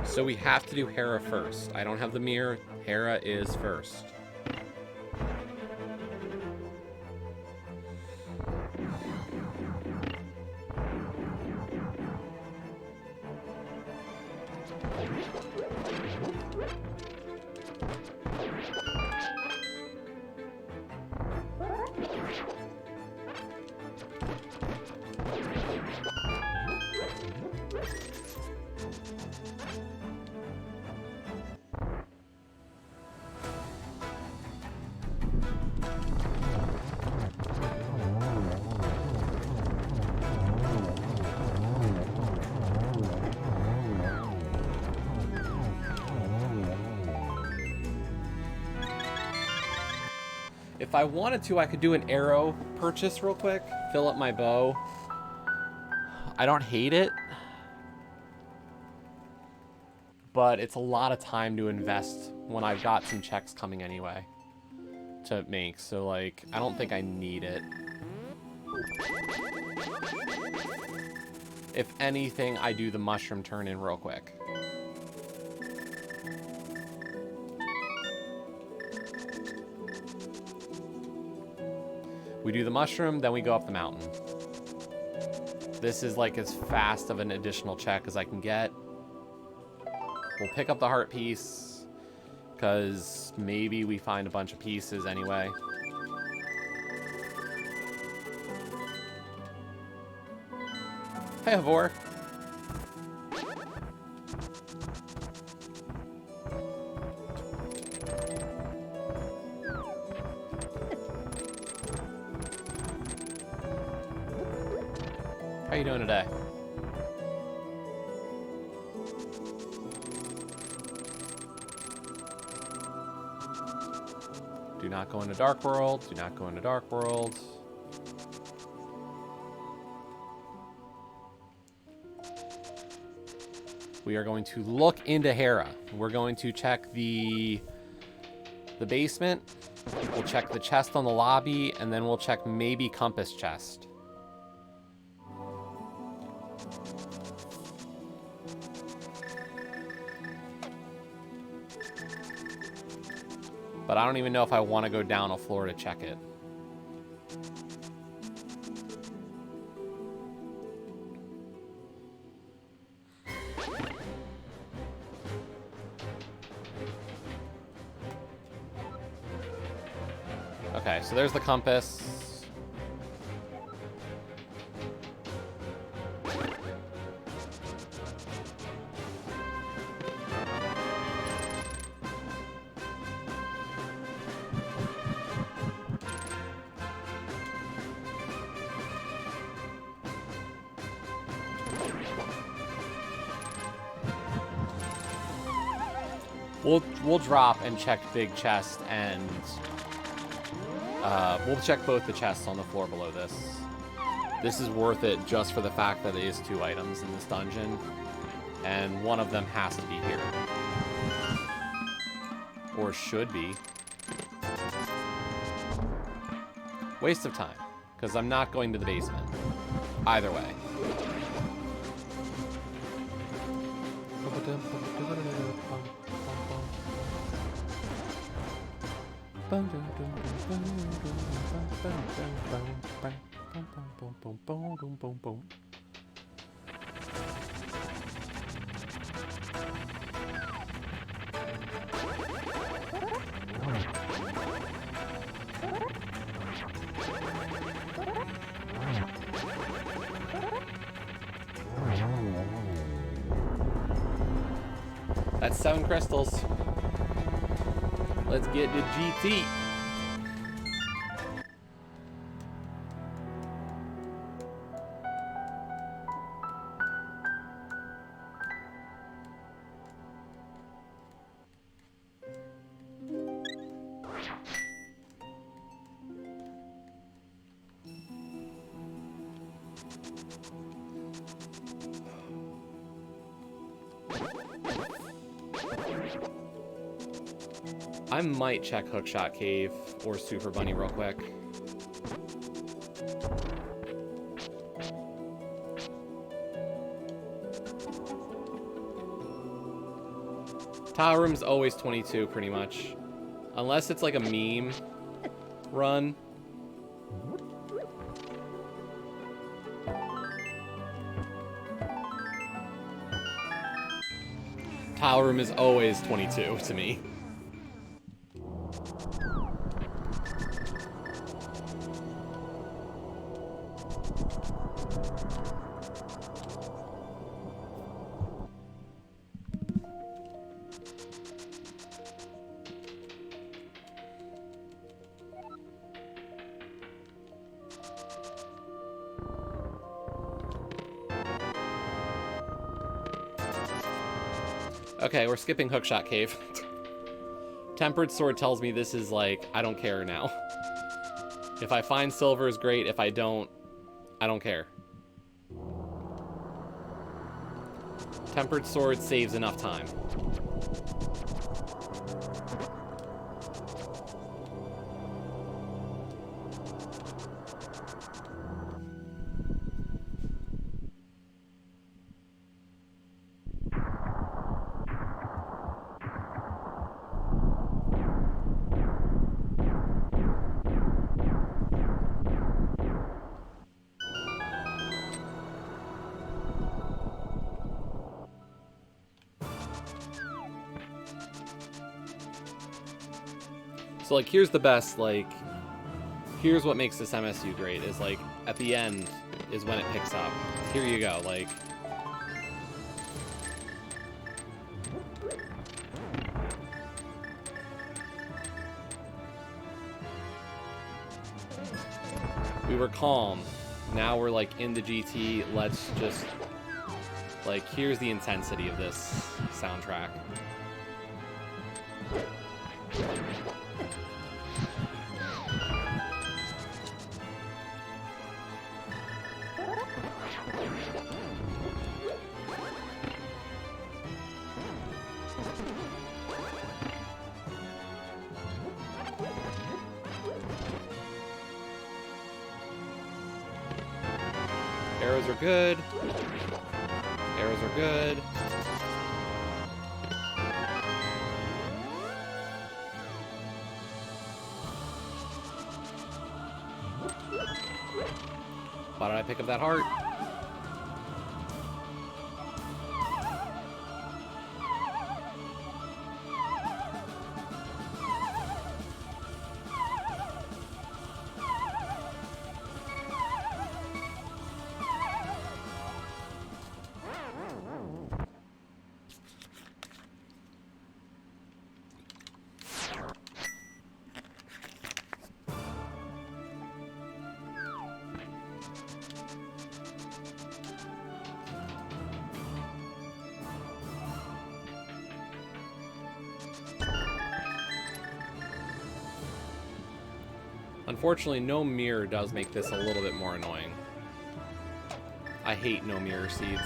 So we have to do Hera first. I don't have the mirror. Hera is first. If I wanted to, I could do an arrow purchase real quick, fill up my bow. I don't hate it, but it's a lot of time to invest when I've got some checks coming anyway to make, so like, I don't think I need it. If anything, I do the mushroom turn in real quick. We do the mushroom, then we go up the mountain. This is like as fast of an additional check as I can get. We'll pick up the heart piece, because maybe we find a bunch of pieces anyway. Hey, Havor. How you doing today? Do not go into Dark World. Do not go into Dark World. We are going to look into Hera. We're going to check the basement. We'll check the chest on the lobby, and then we'll check maybe Compass chest. But I don't even know if I want to go down a floor to check it. Okay, so there's the compass. We'll drop and check big chest, and we'll check both the chests on the floor below this. This is worth it just for the fact that it is 2 items in this dungeon, and one of them has to be here. Or should be. Waste of time, because I'm not going to the basement. Either way. That's 7 crystals. Let's get to GT. I might check Hookshot Cave or Super Bunny real quick. Tile room's always 22, pretty much. Unless it's like a meme run. Tile room is always 22 to me. Okay, we're skipping Hookshot Cave. Tempered Sword tells me this is like, I don't care now. If I find silver is great, if I don't care. Tempered Sword saves enough time. So, like, here's the best, like, here's what makes this MSU great, is, like, at the end is when it picks up. Here you go, like... We were calm. Now we're, like, in the GT. Let's just... Like, here's the intensity of this soundtrack. Arrows are good. Arrows are good. Why did I pick up that heart? Unfortunately, no mirror does make this a little bit more annoying. I hate no mirror seeds.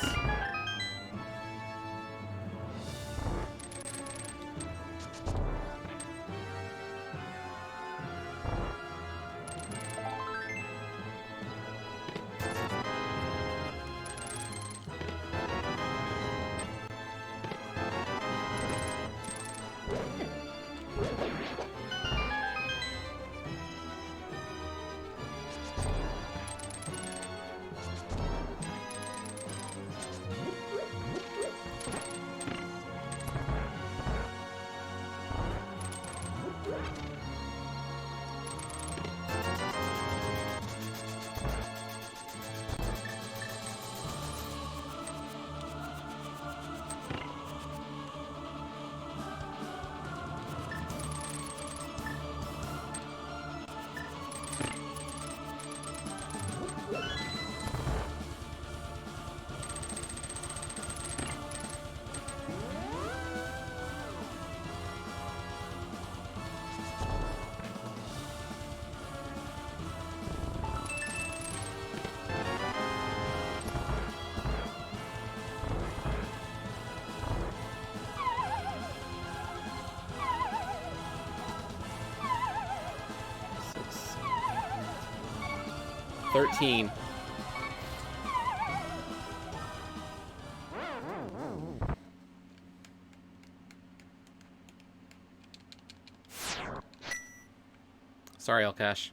Six, 13. Sorry, Alcash.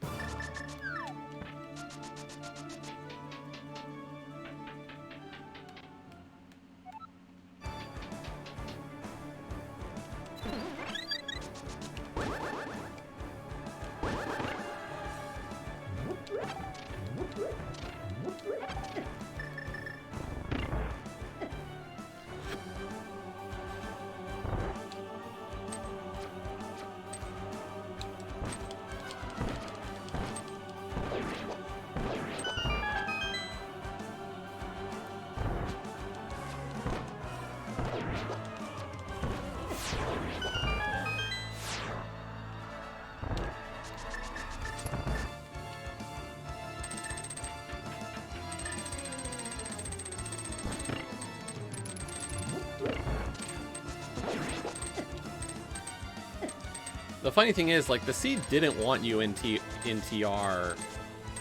The funny thing is, like, the seed didn't want you in TR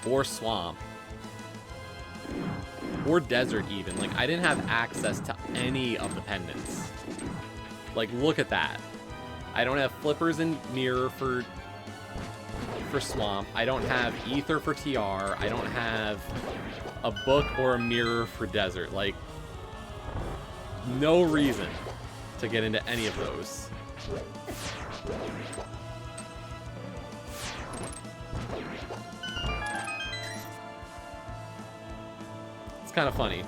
or Swamp or Desert even. Like, I didn't have access to any of the pendants. Like, look at that. I don't have Flippers and Mirror for Swamp. I don't have Ether for TR. I don't have a book or a mirror for Desert. Like, no reason to get into any of those. It's kind of funny.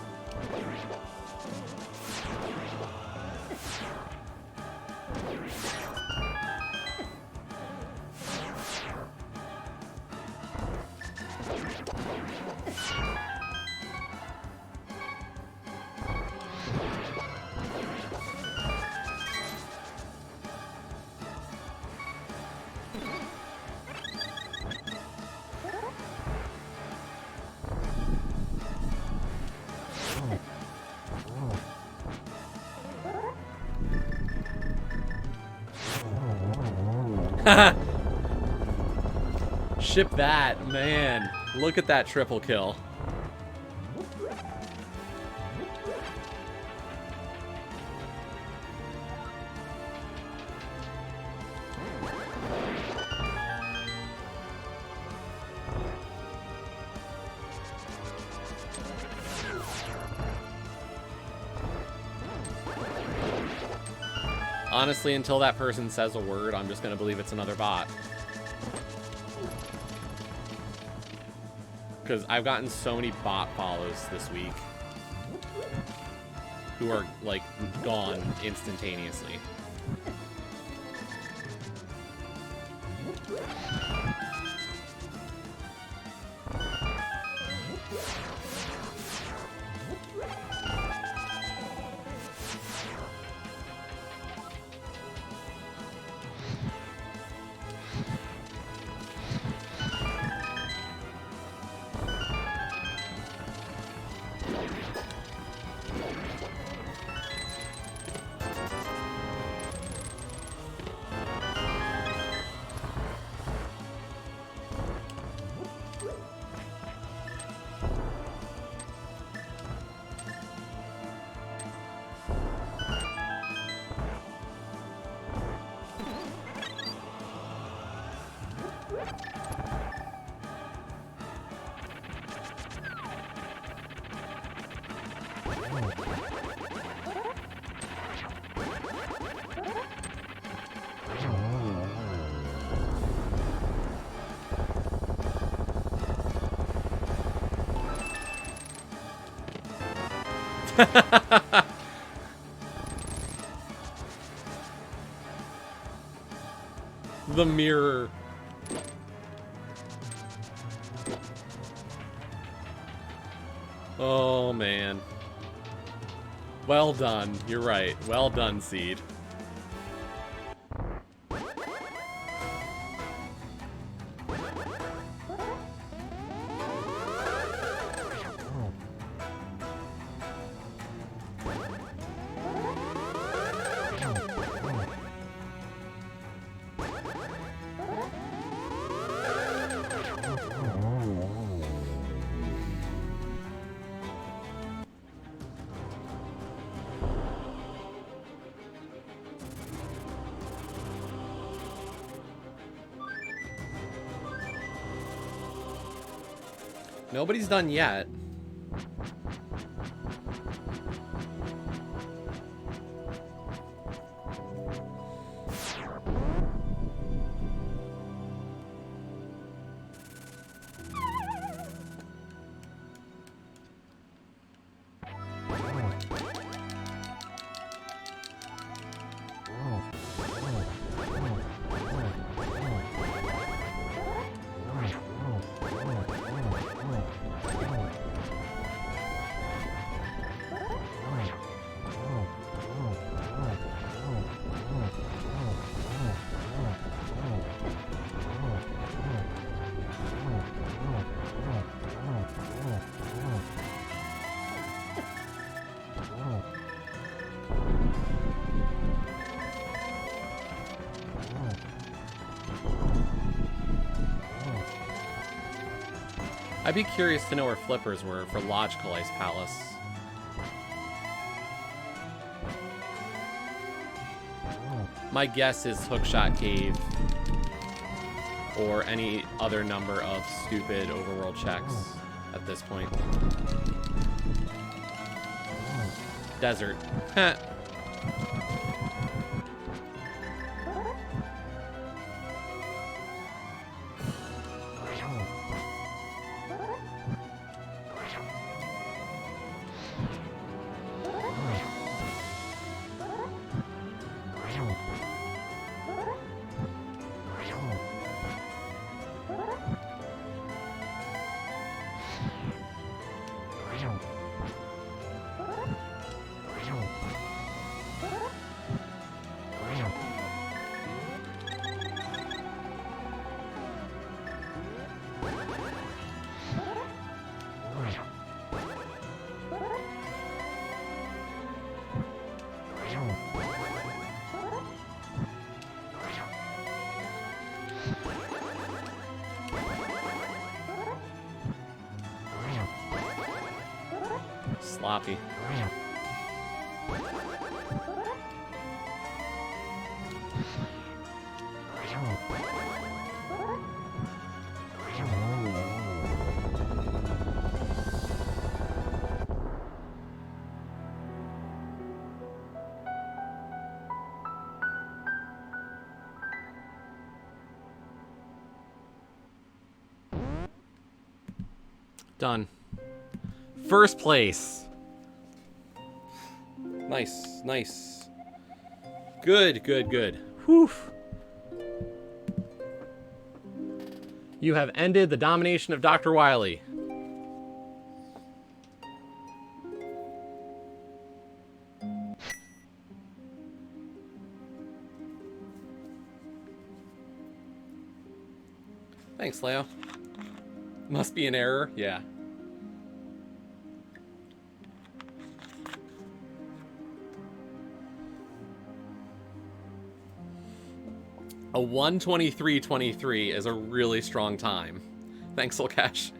Ship that, man. Look at that triple kill. Honestly, until that person says a word, I'm just gonna believe it's another bot. Because I've gotten so many bot follows this week who are, like, gone instantaneously. The mirror. Oh, man. Well done. You're right. Well done, Seed. Nobody's done yet. I'd be curious to know where flippers were for Logical Ice Palace. My guess is Hookshot Cave or any other number of stupid overworld checks at this point. Desert. Sloppy. Done. First place. Nice, nice. Good, good, good. Whew. You have ended the domination of Dr. Wily. Thanks, Leo. Must be an error, yeah. A 1:23:23 is a really strong time. Thanks, Solcash.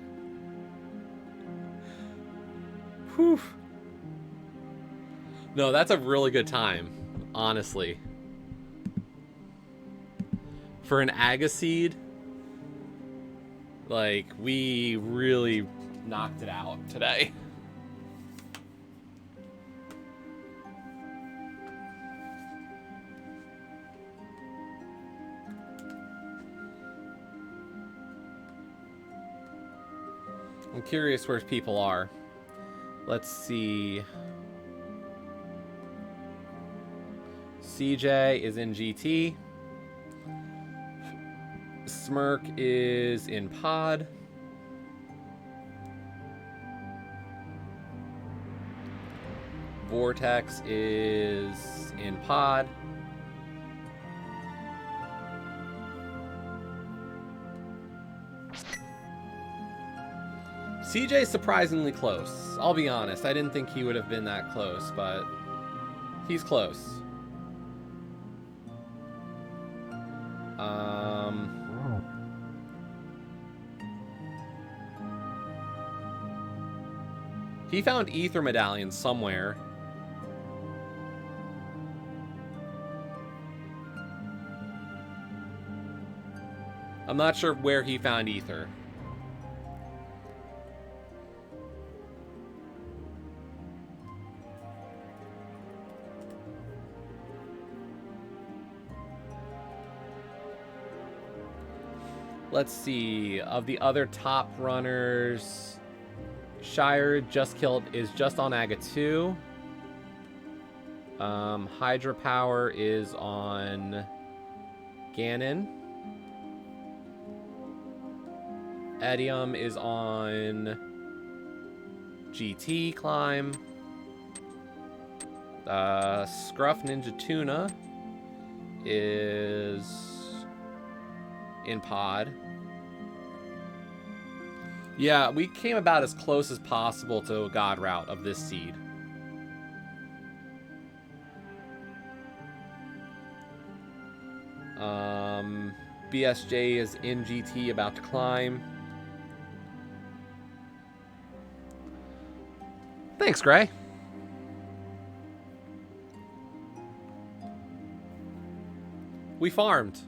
Whew. No, that's a really good time, honestly. For an Agaseed, like, we really knocked it out today. I'm curious where people are. Let's see. CJ is in GT. Smirk is in pod. Vortex is in pod. CJ's surprisingly close. I'll be honest. I didn't think he would have been that close, but he's close. He found ether medallions somewhere. I'm not sure where he found ether. Let's see. Of the other top runners, Shire is just on Aga 2. Hydropower is on Ganon. Edium is on GT Climb. Scruff Ninja Tuna is in pod. Yeah, we came about as close as possible to a God route of this seed. BSJ is in GT about to climb. Thanks, Gray. We farmed.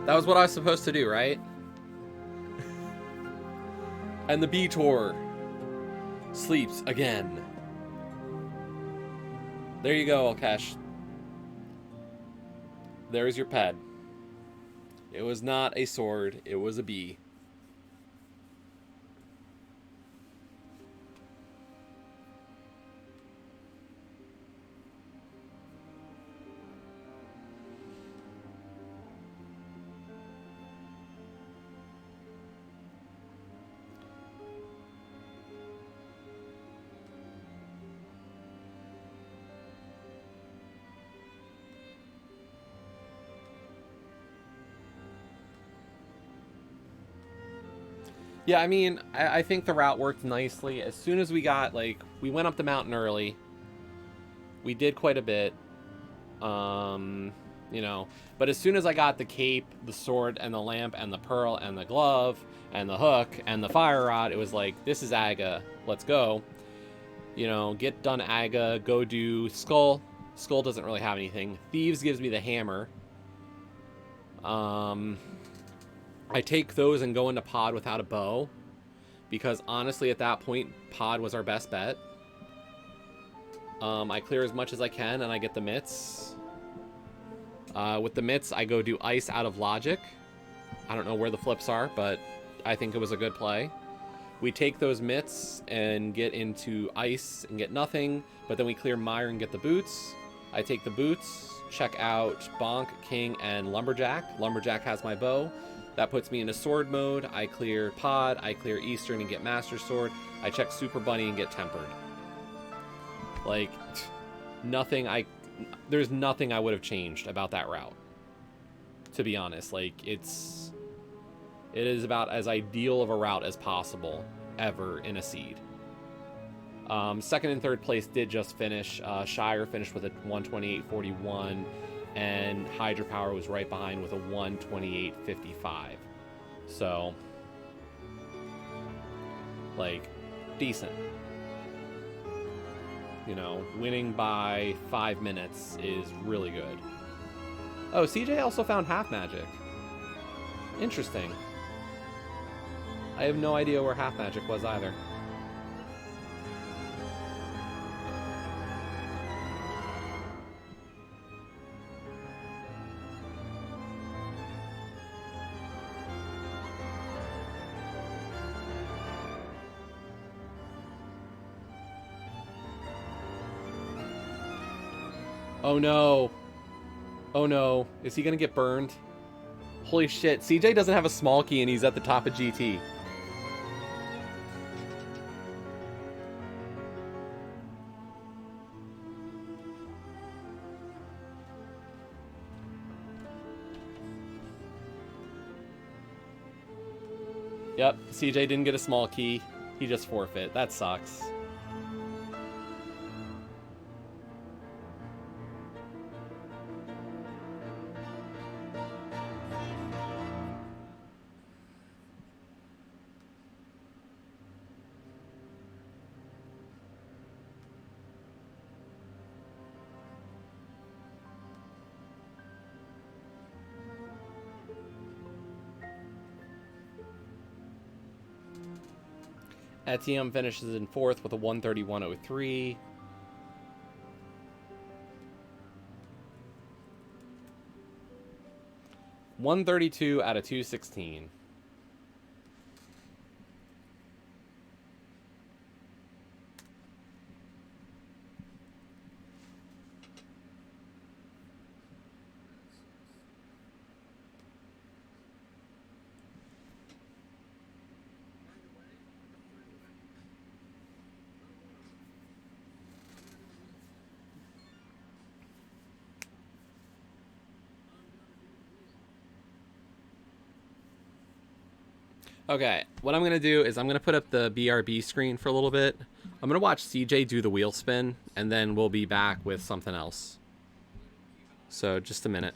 That was what I was supposed to do, right? And the B-Tor sleeps again. There you go, Alkesh. There's your ped. It was not a sword, it was a bee. Yeah, I mean, I think the route worked nicely. As soon as we got, like, we went up the mountain early. We did quite a bit. You know. But as soon as I got the cape, the sword, and the lamp, and the pearl, and the glove, and the hook, and the fire rod, it was like, this is Aga. Let's go. You know, get done Aga, go do Skull. Skull doesn't really have anything. Thieves gives me the hammer. I take those and go into pod without a bow, because honestly at that point pod was our best bet. I clear as much as I can and I get the mitts. With the mitts I go do ice out of logic. I don't know where the flips are, but I think it was a good play. We take those mitts and get into ice and get nothing, but then we clear mire and get the boots. I take the boots, check out Bonk, King, and Lumberjack. Lumberjack has my bow. That puts me into sword mode. I clear pod, I clear Eastern and get Master Sword. I check Super Bunny and get Tempered. Like, there's nothing I would have changed about that route. To be honest, like, it is about as ideal of a route as possible ever in a seed. Second and third place did just finish. Shire finished with a 128.41. And Hydropower was right behind with a 128.55. So, like, decent. You know, winning by 5 minutes is really good. Oh, CJ also found half magic. Interesting. I have no idea where half magic was either. Oh no. Oh no. Is he gonna get burned? Holy shit. CJ doesn't have a small key and he's at the top of GT. Yep, CJ didn't get a small key. He just forfeit. That sucks. Etienne finishes in 4th with a 131.03. $132 out of 216. Okay, what I'm going to do is I'm going to put up the BRB screen for a little bit. I'm going to watch CJ do the wheel spin, and then we'll be back with something else. So, just a minute.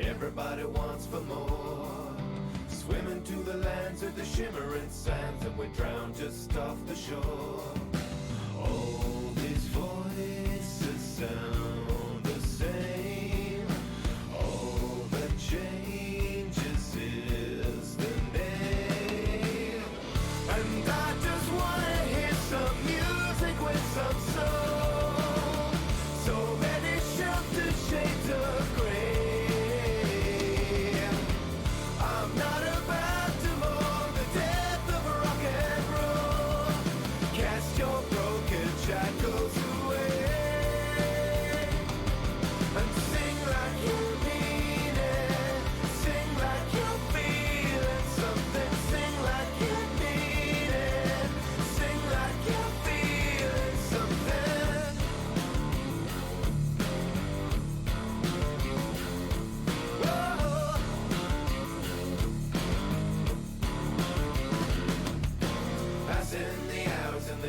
Everybody wants for more. Swimming to the lands of the shimmering sands, and we drown just off the shore. All these voices sound the same. All that changes is the name. And I just wanna hear some music with some soul. So many sheltered shades of gray.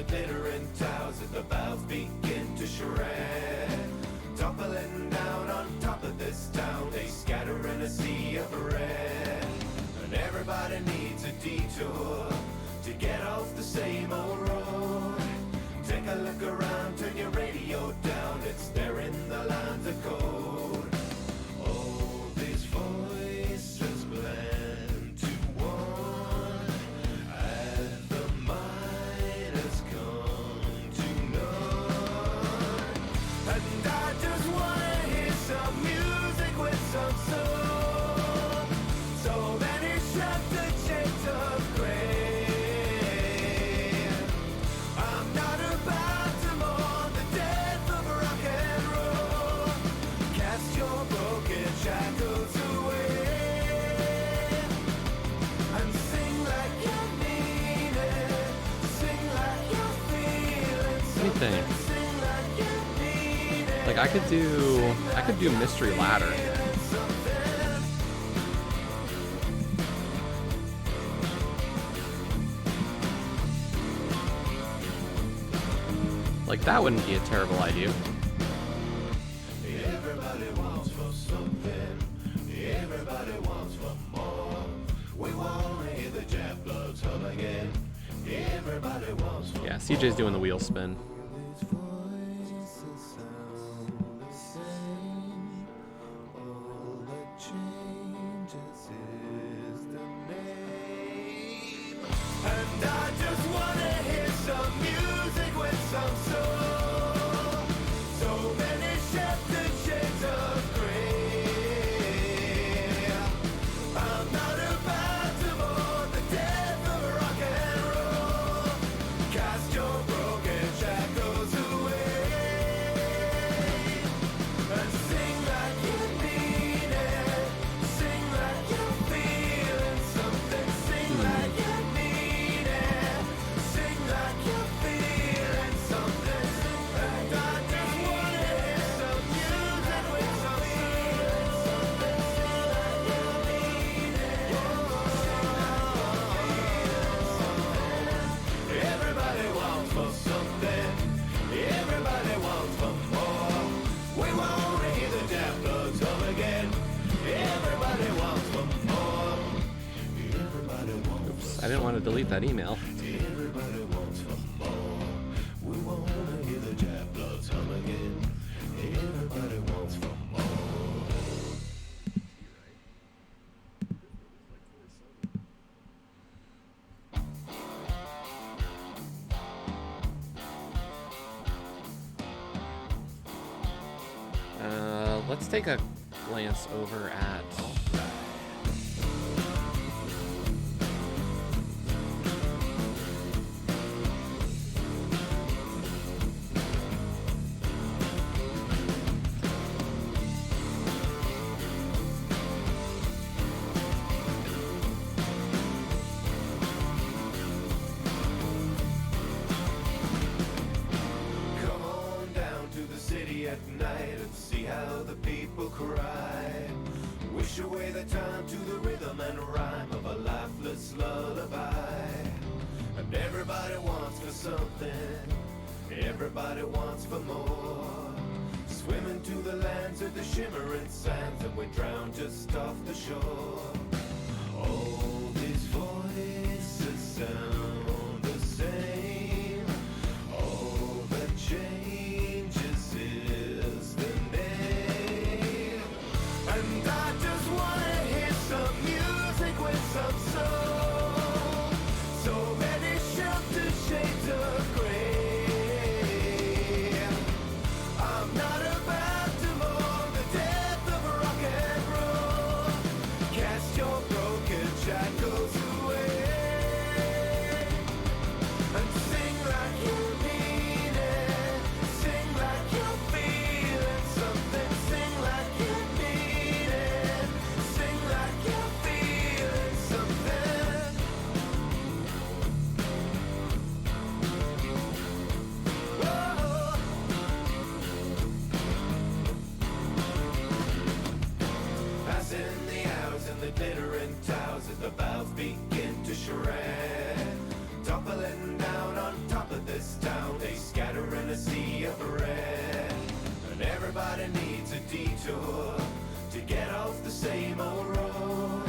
Glittering towers as the valves begin to shred. Toppling down on top of this town, they scatter in a sea of red. And everybody needs a detour to get off the same old road. Take a look around, turn your radio down, it's there in the lines of code. All these voices blend to one as the mind has come to know. And I just wanna hear some music with some soul. So many sheltered shades of gray. think. Like I could do Mystery Ladder. Like that wouldn't be a terrible idea. Everybody wants for something. Everybody wants for more. We want to hear the jet bloods hum again. Everybody wants for Yeah, CJ's doing the wheel spin. These voices sound the same. All that changes is the name. And I just want to hear some music with some soul. So many shifts and shades of gray. I'm not about to mourn the death of rock and roll. Cast your broken shackles away and sing like you mean it. Sing like you're feeling something. Sing like you mean it. Sing like you're feeling something. And I just want to hear some music with some feeling something. Sing like you mean it. Everybody wants for something. Everybody wants for more. We want to hear the deaf bloods hum again. Everybody wants for more. Everybody wants. Oops, I didn't want to delete that email. Everybody wants for more. We want to hear the deaf bloods hum again. Everybody wants for more. Let's take a glance over at. Come on down to the city at night and see how the people cry. Wish away the time to the rhythm and rhyme of a lifeless lullaby. And everybody wants for something. Everybody wants for more. Swimming to the lands of the shimmering sands and we drown just off the shore. All these voices sound the same. All that changes is the name. And I just want to hear some music with some soul. So many sheltered shades of gray. I'm not about to mourn the death of rock and roll. Cast your broken shackles away and sing like you mean it. Sing like you're feeling something. Sing like you mean it. Sing like you're feeling something. Whoa. Passing the hours and the glittering towers as the bells begin to shred. Toppling down on top of this town, they scatter in a sea of red. And everybody needs a detour to get off the same old road.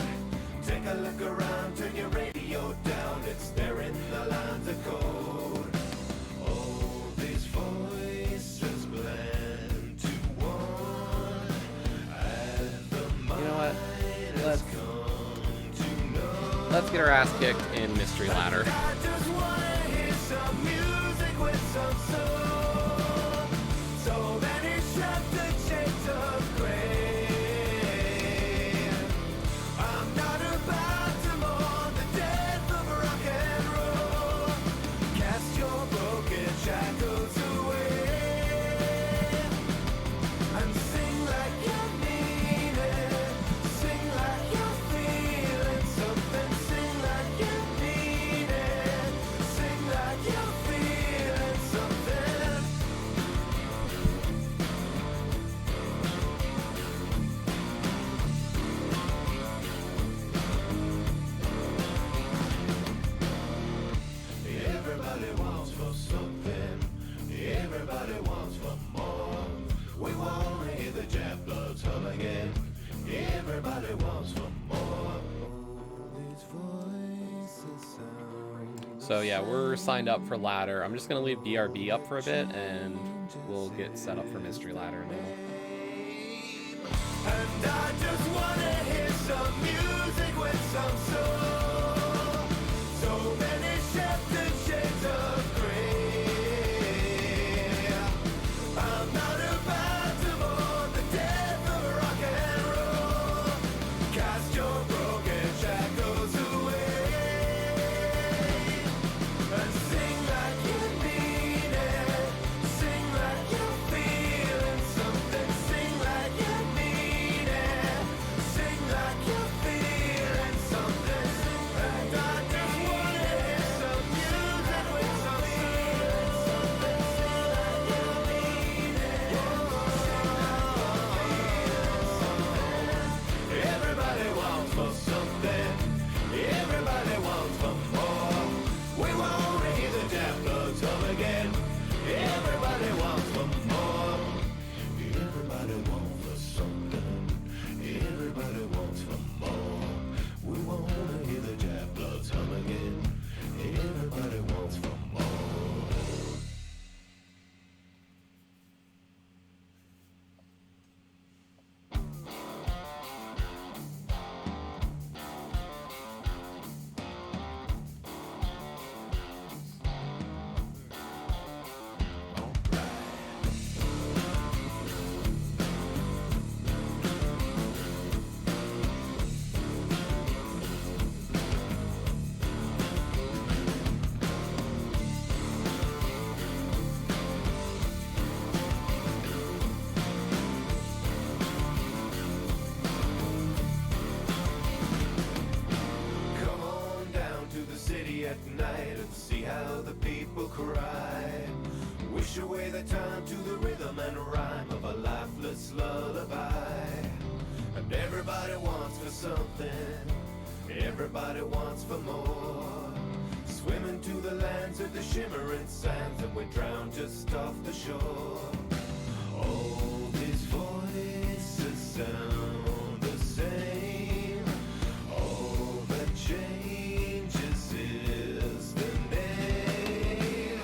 Take a look around, turn your radio down, it's there in the lines of code. All these voices blend to one. And the You know what? mind has Let's come to know. let's get our ass kicked in Mystery Ladder. I just wanna hear some music with some soul. So many sheltered shades of gray. I'm not about to mourn the death of rock and roll. Cast your broken shackles away and sing like you mean it. Sing like you're feeling something. Sing like you mean it. So yeah, we're signed up for ladder. I'm just gonna leave BRB up for a bit, and we'll get set up for mystery ladder. And then And I just wanna hear some music with some soul. So many shifts and shades of gray. I'm not about to mourn the death of rock and roll. Cast your broken shackles away and sing like you mean it. Sing like you're feeling something. Sing like you mean it. Sing like you're feeling something. And I just wanna hear some music with some feeling something. Sing like you mean it. Everybody wants for something. Everybody wants for more. We won't hear the death bloods hum again. Everybody wants for more. Everybody wants for something. Everybody wants for more. We won't hear the death bloods hum again. Everybody wants for more. Come on down to the city at night and see how the people cry. Wish away the time to the rhythm and rhyme of a lifeless lullaby. And everybody wants for something. Everybody wants for more. Swimming to the lands of the shimmering sands, and we drown just off the shore. All these voices sound the same. All that changes is the name.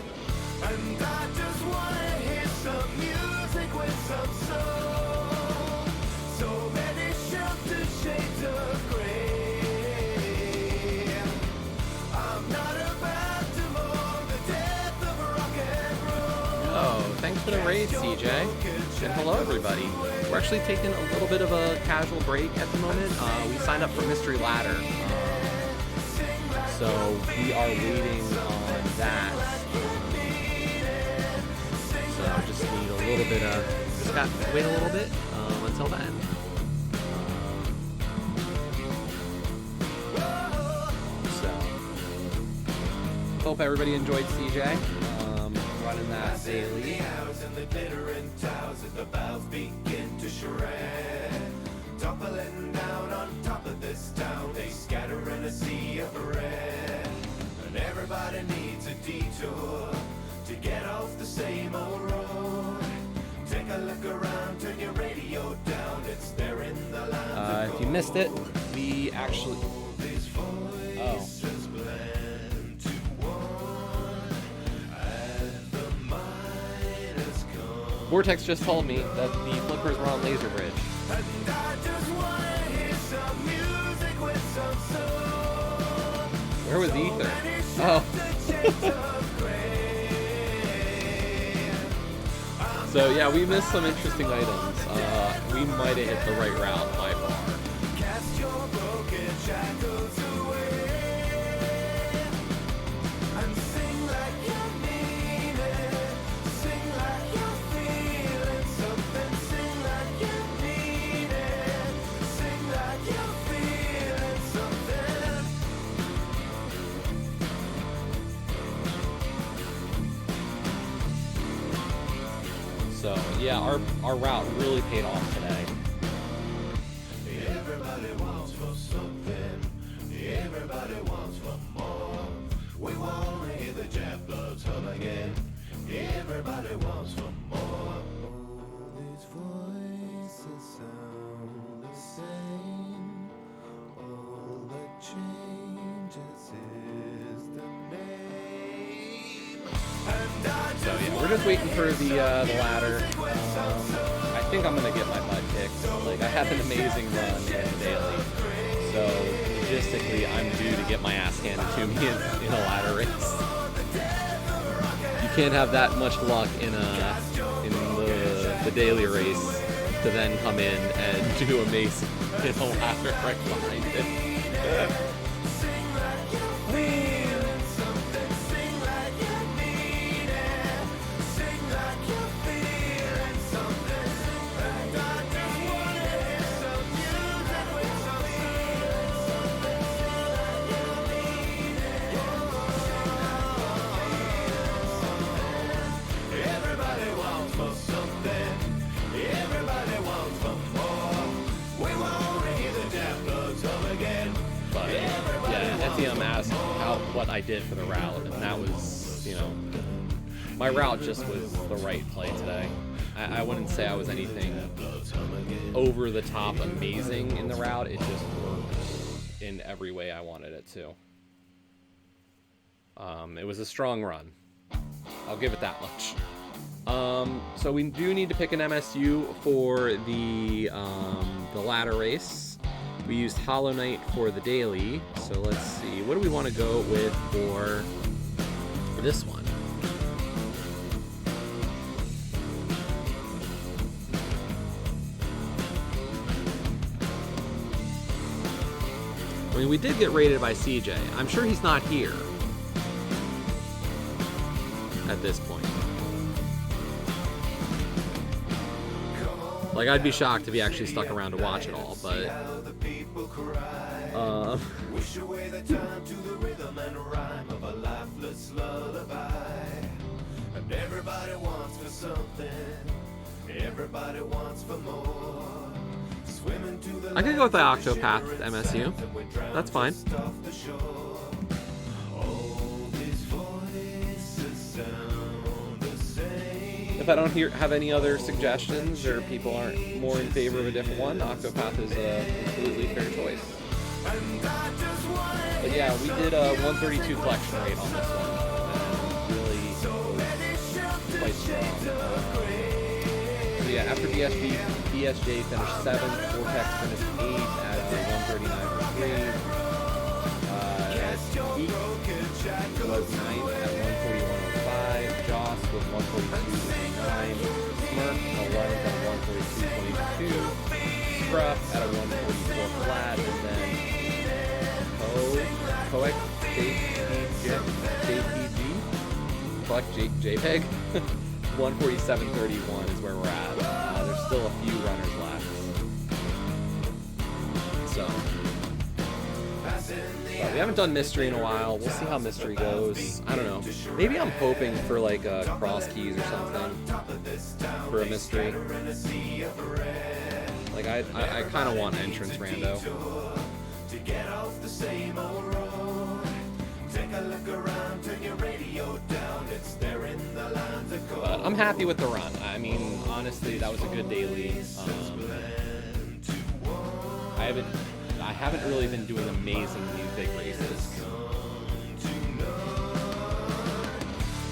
And I just wanna hear some music with some soul. So many sheltered shades of gray. I'm not about to mourn the death of rock and roll. oh, thanks for the raid, CJ, and hello everybody. We're actually taking a little bit of a casual break at the moment. We signed up for mystery ladder, so we are waiting on that. So just need a little bit of, just got to wait a little bit until then. So hope everybody enjoyed CJ running that daily. Hours and the glittering towers at the bows begin to shred. Toppling down on top of this town, they scatter in a sea of red. And everybody needs a detour to get off the same old road. Take a look around, turn your radio down, it's there in the line. If you missed it, we actually. Oh. Blend to one as the miners come. Vortex just told me that the flippers were on Laser Bridge. And I just wanna hear some music with some soul. Where was Ether? Oh. So yeah, we missed some interesting items. We might have hit the right route by far. Cast your broken shackles away and sing like you mean it. Sing like you're feeling something. Sing like you mean it. Sing like you're feeling something. So yeah, our route really paid off today. Everybody wants for something. Everybody wants for more. We wanna hear the jet bloods hum again. Everybody wants for more. All these voices sound the same. All that changes is the name. we're just waiting for the ladder. I think I'm gonna get my butt kicked. Like, I had an amazing run in the daily, so logistically, I'm due to get my ass handed to me in a ladder race. You can't have that much luck in the daily race to then come in and do amazing in a ladder right behind it. Asked what I did for the route, and that was, you know, my route just was the right play today. I wouldn't say I was anything over the top amazing in the route. It just worked in every way I wanted it to. It was a strong run. I'll give it that much. So we do need to pick an MSU for the ladder race. We used Hollow Knight for the daily, so let's see. What do we want to go with for this one? I mean, we did get rated by CJ. I'm sure he's not here at this point. Like, I'd be shocked if he actually stuck around to watch it all, but wish away the time to the rhythm and rhyme of a lifeless lullaby. And everybody wants for something, everybody wants for more. Swimming to the I could go with the Octopath MSU. That's fine. If I don't have any other suggestions or people aren't more in favor of a different one, Octopath is a completely fair choice. But yeah, we did a 132 collection rate on this one. And really quite strong. So yeah, after BSJ finished 7th, Vortex finished 8th at 139.3. Heat was 9th at 141.05. Joss was 142.9. Smurf 11th at 142.22. Scruff at a 144 flat, and then Coec JPG, 147.31 is where we're at. There's still a few runners left. So, we haven't done Mystery in a while. We'll see how Mystery goes. I don't know. Maybe I'm hoping for like cross keys or something for a Mystery. Like, I kind of want entrance rando. But I'm happy with the run. I mean, honestly, that was a good daily. I haven't really been doing amazingly big races.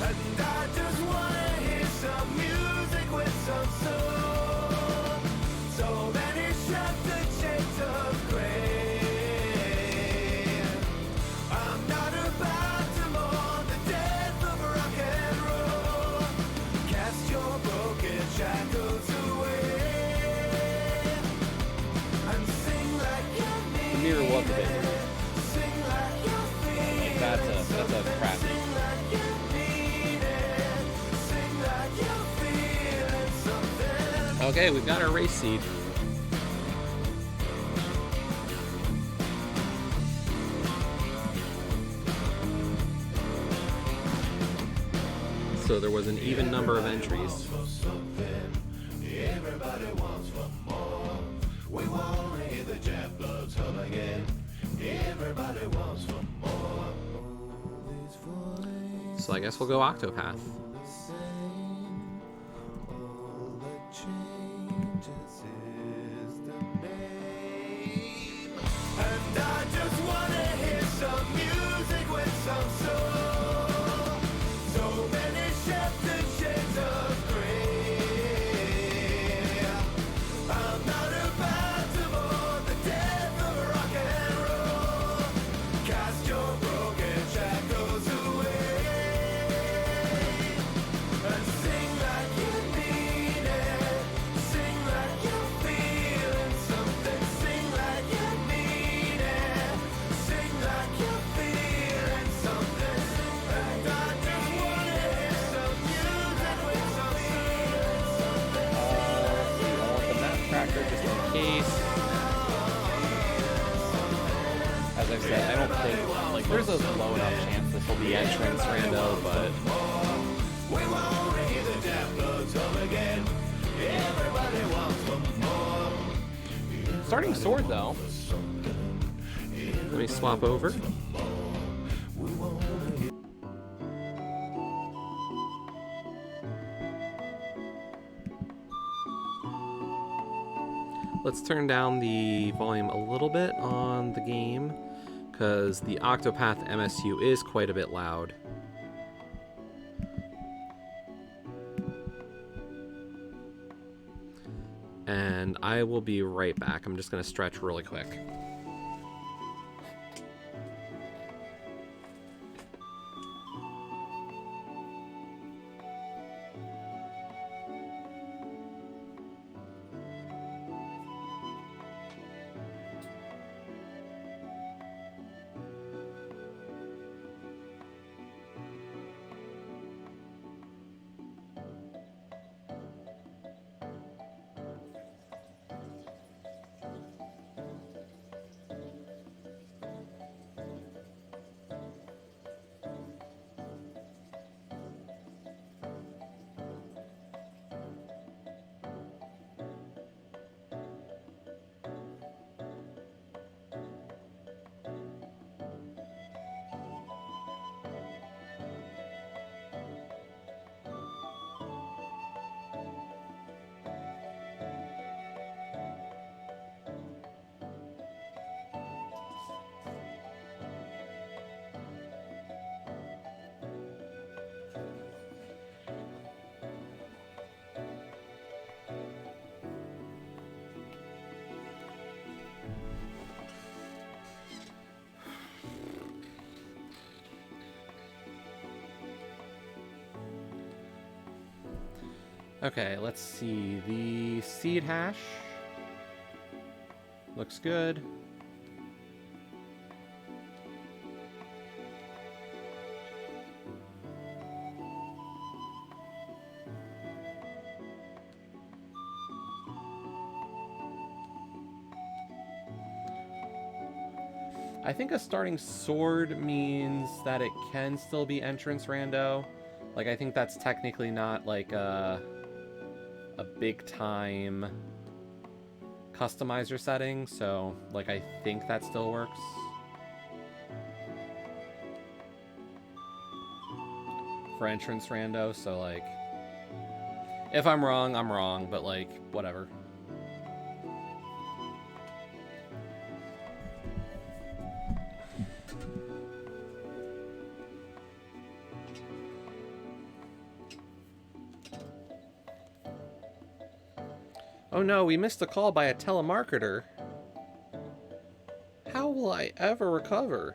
And I just wanna hear some music with some soul. So many shots that shades of gray. I'm not about to mourn the death of rock and roll. Cast your broken shackles away and sing like you mean. The mirror was a bit weird. Sing like you feel. Like that's a crappy. Okay, we've got our race seed. So there was an even number of entries. Everybody wants for more. We want to hear the jet bloods hum again. Everybody wants for more. So I guess we'll go Octopath. And I just wanna hear some music with some soul. So many shifted shades case. As I said, I don't think, like, there's a low enough chance this will be entrance rando, but... Starting sword, though. Let me swap over. Let's turn down the volume a little bit on the game, because the Octopath MSU is quite a bit loud. And I will be right back. I'm just going to stretch really quick. Okay, let's see. The seed hash looks good. I think a starting sword means that it can still be entrance rando. Like, I think that's technically not like a big time customizer setting, so like I think that still works. For entrance rando, so like if I'm wrong, but like whatever. Oh no, we missed a call by a telemarketer. How will I ever recover?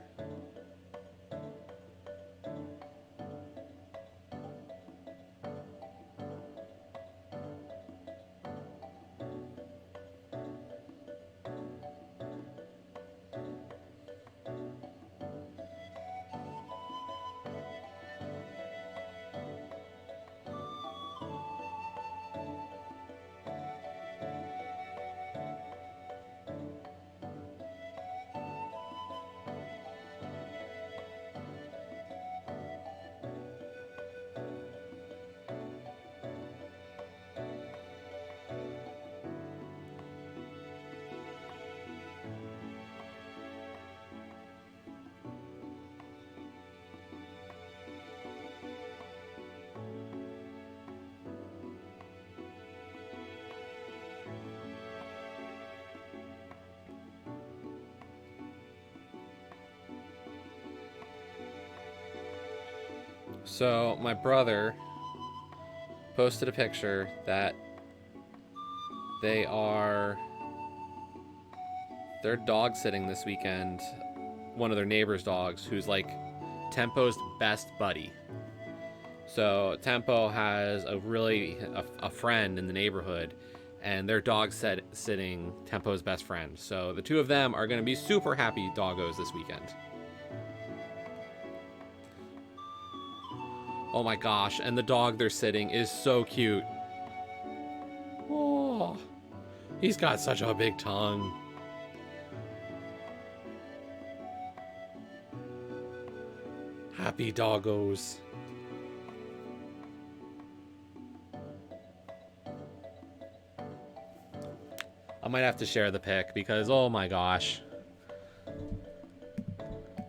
So my brother posted a picture that they're dog sitting this weekend, one of their neighbor's dogs, who's like Tempo's best buddy. So Tempo has a friend in the neighborhood, and their dog sitting Tempo's best friend. So the two of them are going to be super happy doggos this weekend. Oh my gosh, and the dog they're sitting is so cute. Oh, He's got such a big tongue. Happy doggos. I might have to share the pic because, oh my gosh.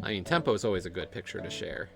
I mean, tempo is always a good picture to share.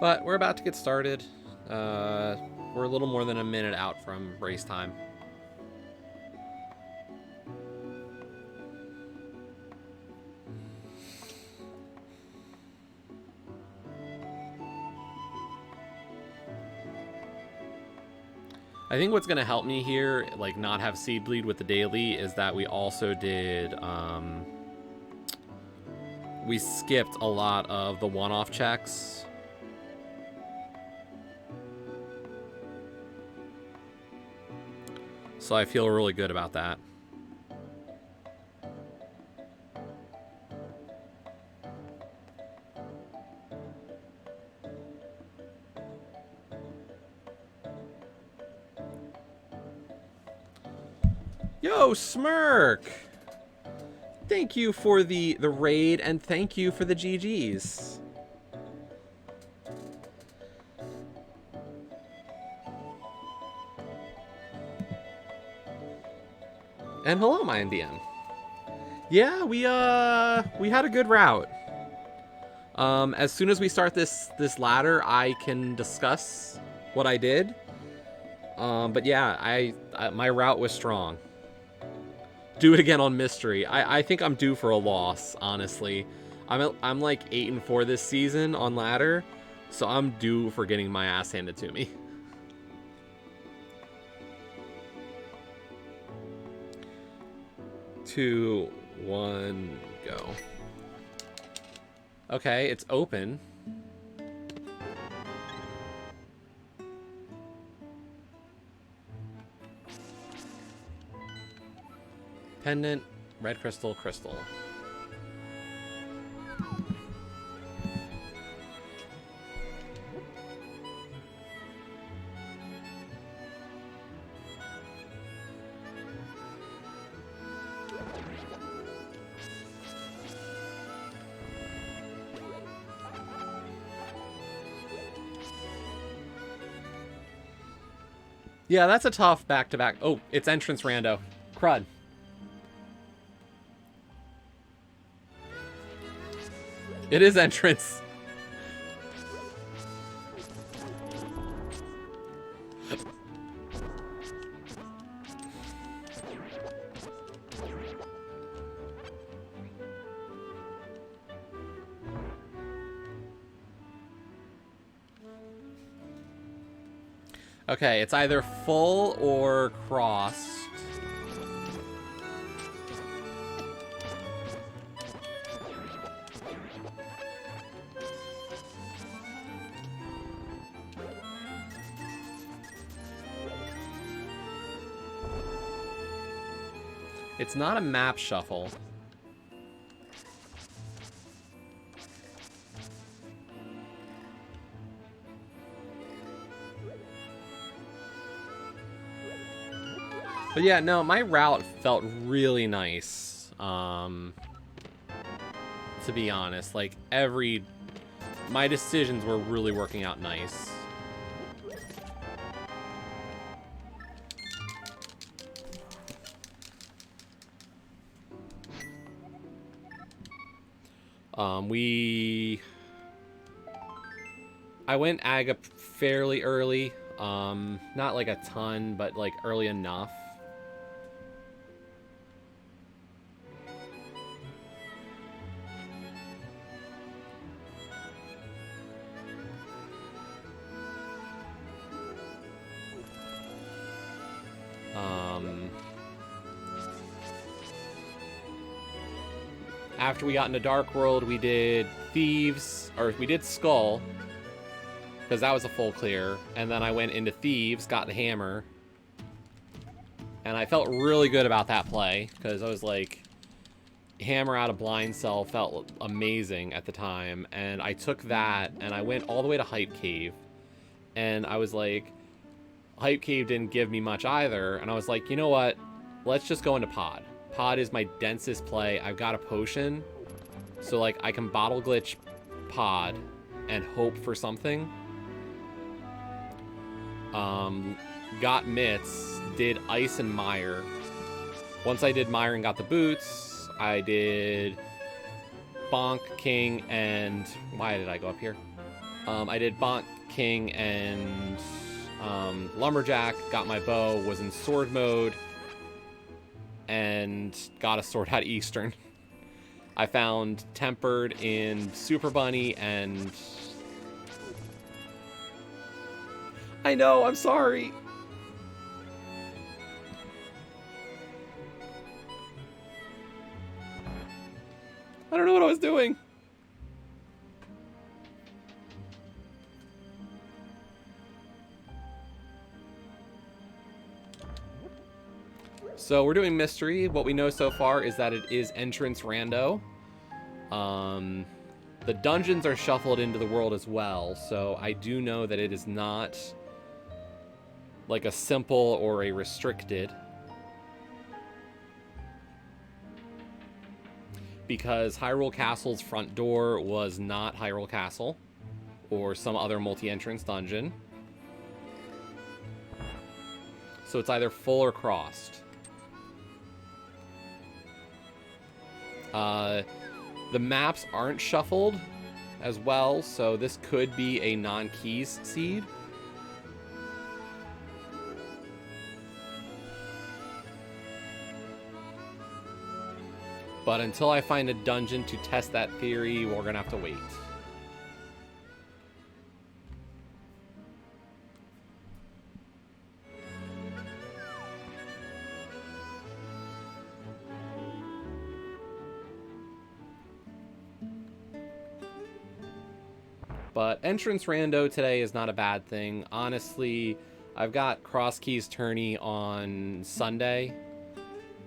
But we're about to get started. We're a little more than a minute out from race time. I think what's going to help me here, like not have seed bleed with the daily, is that we also did, we skipped a lot of the one-off checks. So I feel really good about that. Yo, Smirk! Thank you for the raid, and thank you for the GGs. And hello, my NDM. Yeah, we had a good route. As soon as we start this ladder, I can discuss what I did. But yeah, my route was strong. Do it again on mystery. I think I'm due for a loss, honestly. I'm like 8-4 this season on ladder, so I'm due for getting my ass handed to me. Two, one, go. Okay, it's open. Pendant, red crystal, crystal. Yeah, that's a tough back-to-back. Oh, it's entrance rando. Crud. It is entrance. Okay, it's either full or crossed. It's not a map shuffle. But yeah, no, my route felt really nice. to be honest. Like, my decisions were really working out nice. I went ag up fairly early. Not like a ton, but like early enough. After we got into Dark World, we did Thieves, or we did Skull, because that was a full clear, and then I went into Thieves, got the hammer, and I felt really good about that play, because I was like, hammer out of Blind Cell felt amazing at the time, and I took that, and I went all the way to Hype Cave, and I was like, Hype Cave didn't give me much either, and I was like, you know what, let's just go into Pod. Pod is my densest play. I've got a potion, so like I can bottle glitch Pod and hope for something. Got Mitts, did Ice and Mire. Once I did Mire and got the boots, I did Bonk, King, and why did I go up here? I did Bonk, King, and Lumberjack, got my bow, was in sword mode, and got a sword out of Eastern. I found Tempered in Super Bunny, and... I know, I'm sorry! I don't know what I was doing. So we're doing mystery. What we know so far is that it is entrance rando. The dungeons are shuffled into the world as well, so I do know that it is not like a simple or a restricted. Because Hyrule Castle's front door was not Hyrule Castle or some other multi-entrance dungeon. So it's either full or crossed. The maps aren't shuffled as well, so this could be a non-keys seed. But until I find a dungeon to test that theory, we're gonna have to wait. But entrance rando today is not a bad thing. Honestly, I've got cross keys tourney on Sunday,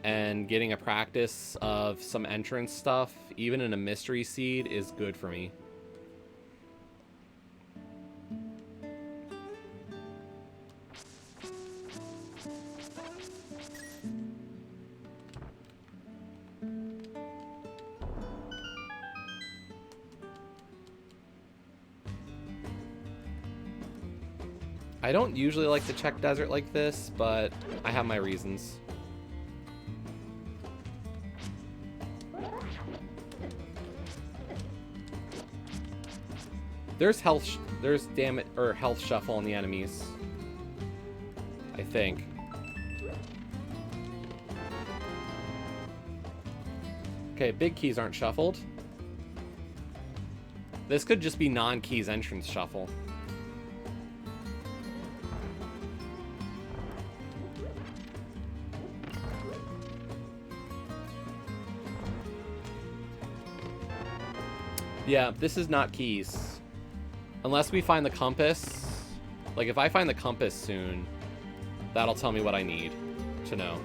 and getting a practice of some entrance stuff, even in a mystery seed, is good for me. I don't usually like to check desert like this, but I have my reasons. There's health shuffle on the enemies, I think. Okay, big keys aren't shuffled. This could just be non-keys entrance shuffle. Yeah, this is not keys. Unless we find the compass. Like, if I find the compass soon, that'll tell me what I need to know.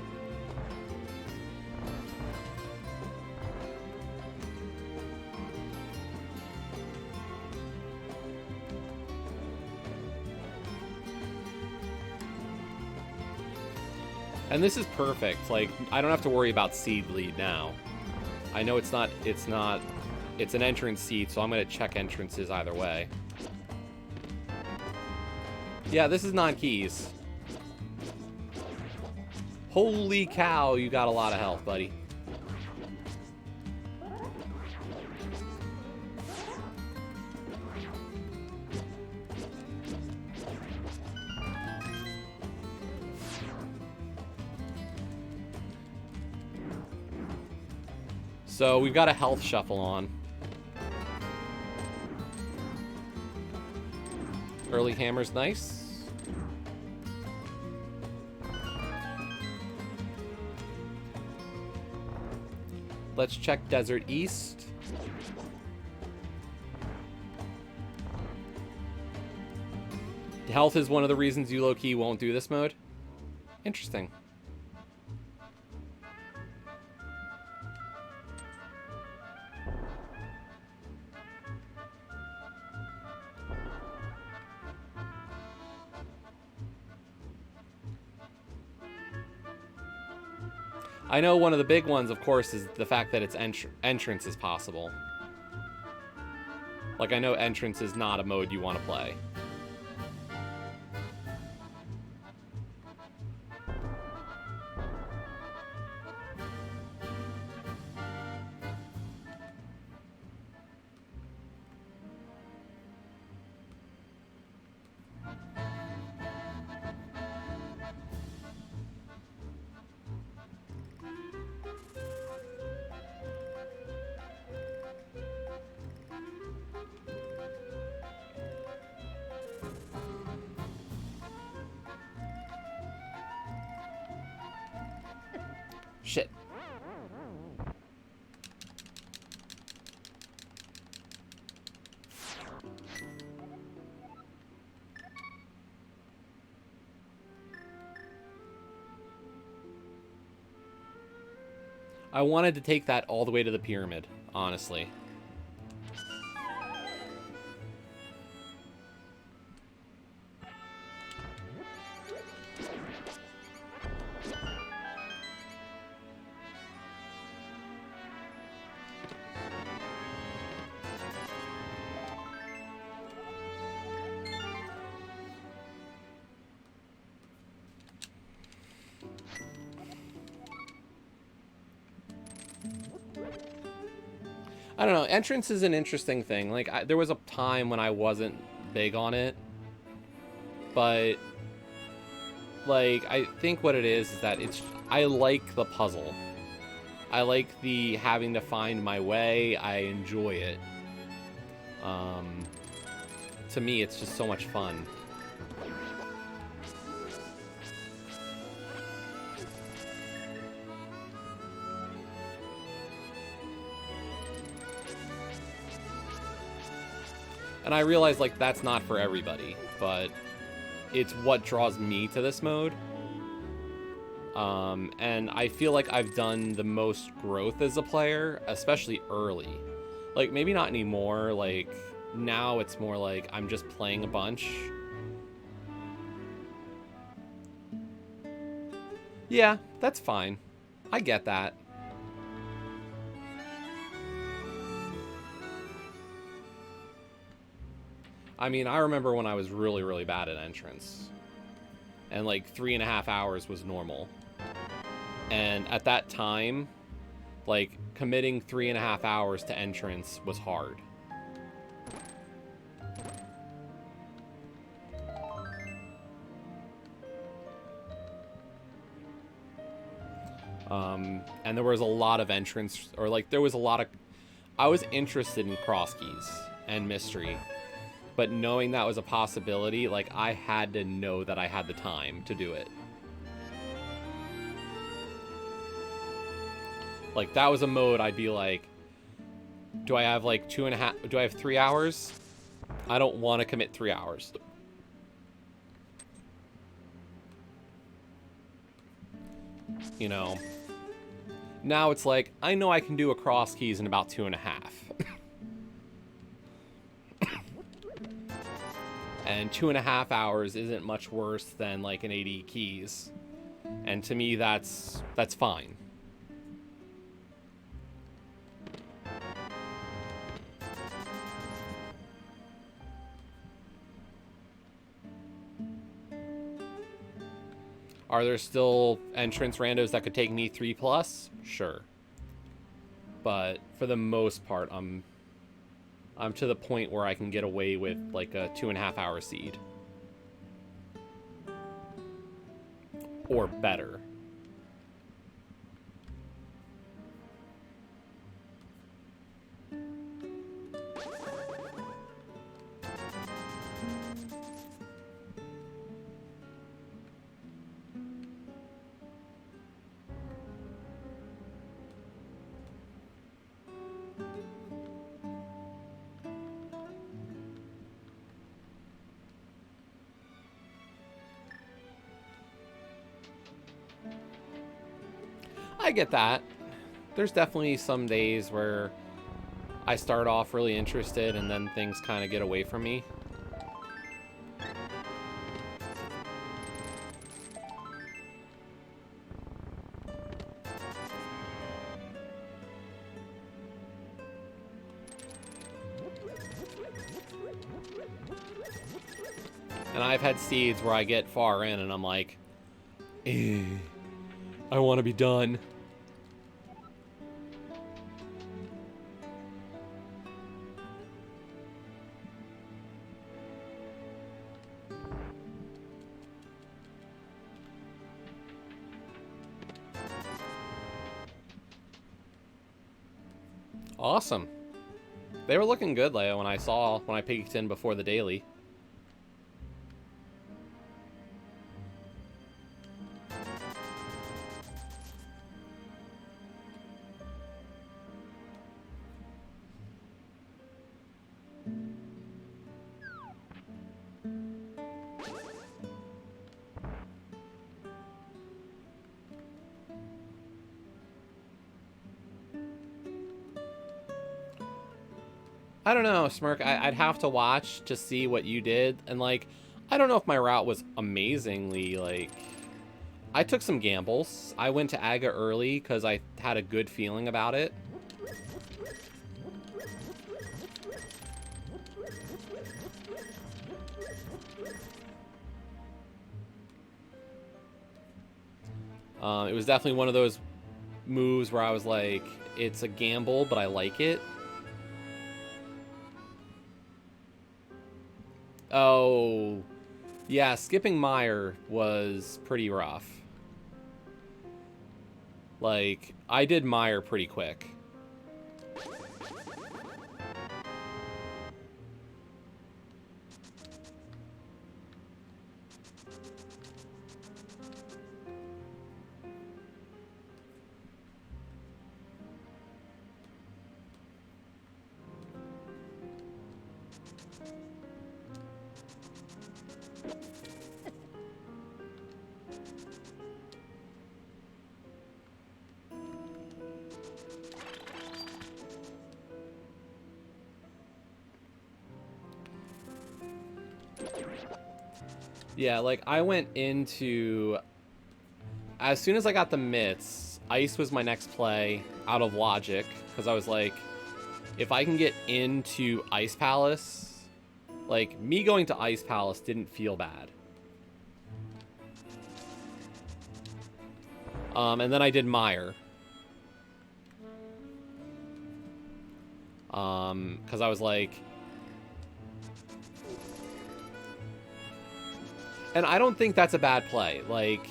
And this is perfect. Like, I don't have to worry about seed bleed now. I know it's not it's an entrance seat, so I'm going to check entrances either way. Yeah, this is non-keys. Holy cow, you got a lot of health, buddy. So we've got a health shuffle on. Early hammer's nice. Let's check Desert East. Health is one of the reasons you low-key won't do this mode. Interesting. I know one of the big ones, of course, is the fact that its entrance is possible. Like, I know entrance is not a mode you want to play. Shit. I wanted to take that all the way to the pyramid, honestly. I don't know. Entrance is an interesting thing. Like, there was a time when I wasn't big on it. But, like, I think what it is that I like the puzzle. I like the having to find my way. I enjoy it. To me, it's just so much fun. And I realize, like, that's not for everybody, but it's what draws me to this mode. And I feel like I've done the most growth as a player, especially early. Like, maybe not anymore. Like, now it's more like I'm just playing a bunch. Yeah, that's fine. I get that. I mean, I remember when I was really, really bad at entrance. And like 3.5 hours was normal. And at that time, like committing 3.5 hours to entrance was hard. And there was a lot of entrance, or like there was a lot of, I was interested in cross keys and mystery. But knowing that was a possibility, like, I had to know that I had the time to do it. Like, that was a mode I'd be like, do I have, like, 2.5... Do I have 3 hours? I don't want to commit 3 hours. You know? Now it's like, I know I can do a cross keys in about 2.5. And 2.5 hours isn't much worse than like an 80 keys. And to me, that's fine. Are there still entrance randos that could take me 3+? Sure. But for the most part, I'm to the point where I can get away with like a 2.5-hour seed. Or better. I get that. There's definitely some days where I start off really interested and then things kind of get away from me. And I've had seeds where I get far in and I'm like, I want to be done. Awesome. They were looking good, Leo, when I peeked in before the daily. I don't know, Smirk. I'd have to watch to see what you did. And, like, I don't know if my route was amazingly, like... I took some gambles. I went to Aga early because I had a good feeling about it. It was definitely one of those moves where I was like, it's a gamble, but I like it. Oh, yeah, skipping Mire was pretty rough. Like, I did Mire pretty quick. Yeah, like, I went into... As soon as I got the mitts, Ice was my next play, out of logic, because I was like, if I can get into Ice Palace... Like, me going to Ice Palace didn't feel bad. And then I did Mire. Because I was like... And I don't think that's a bad play. Like,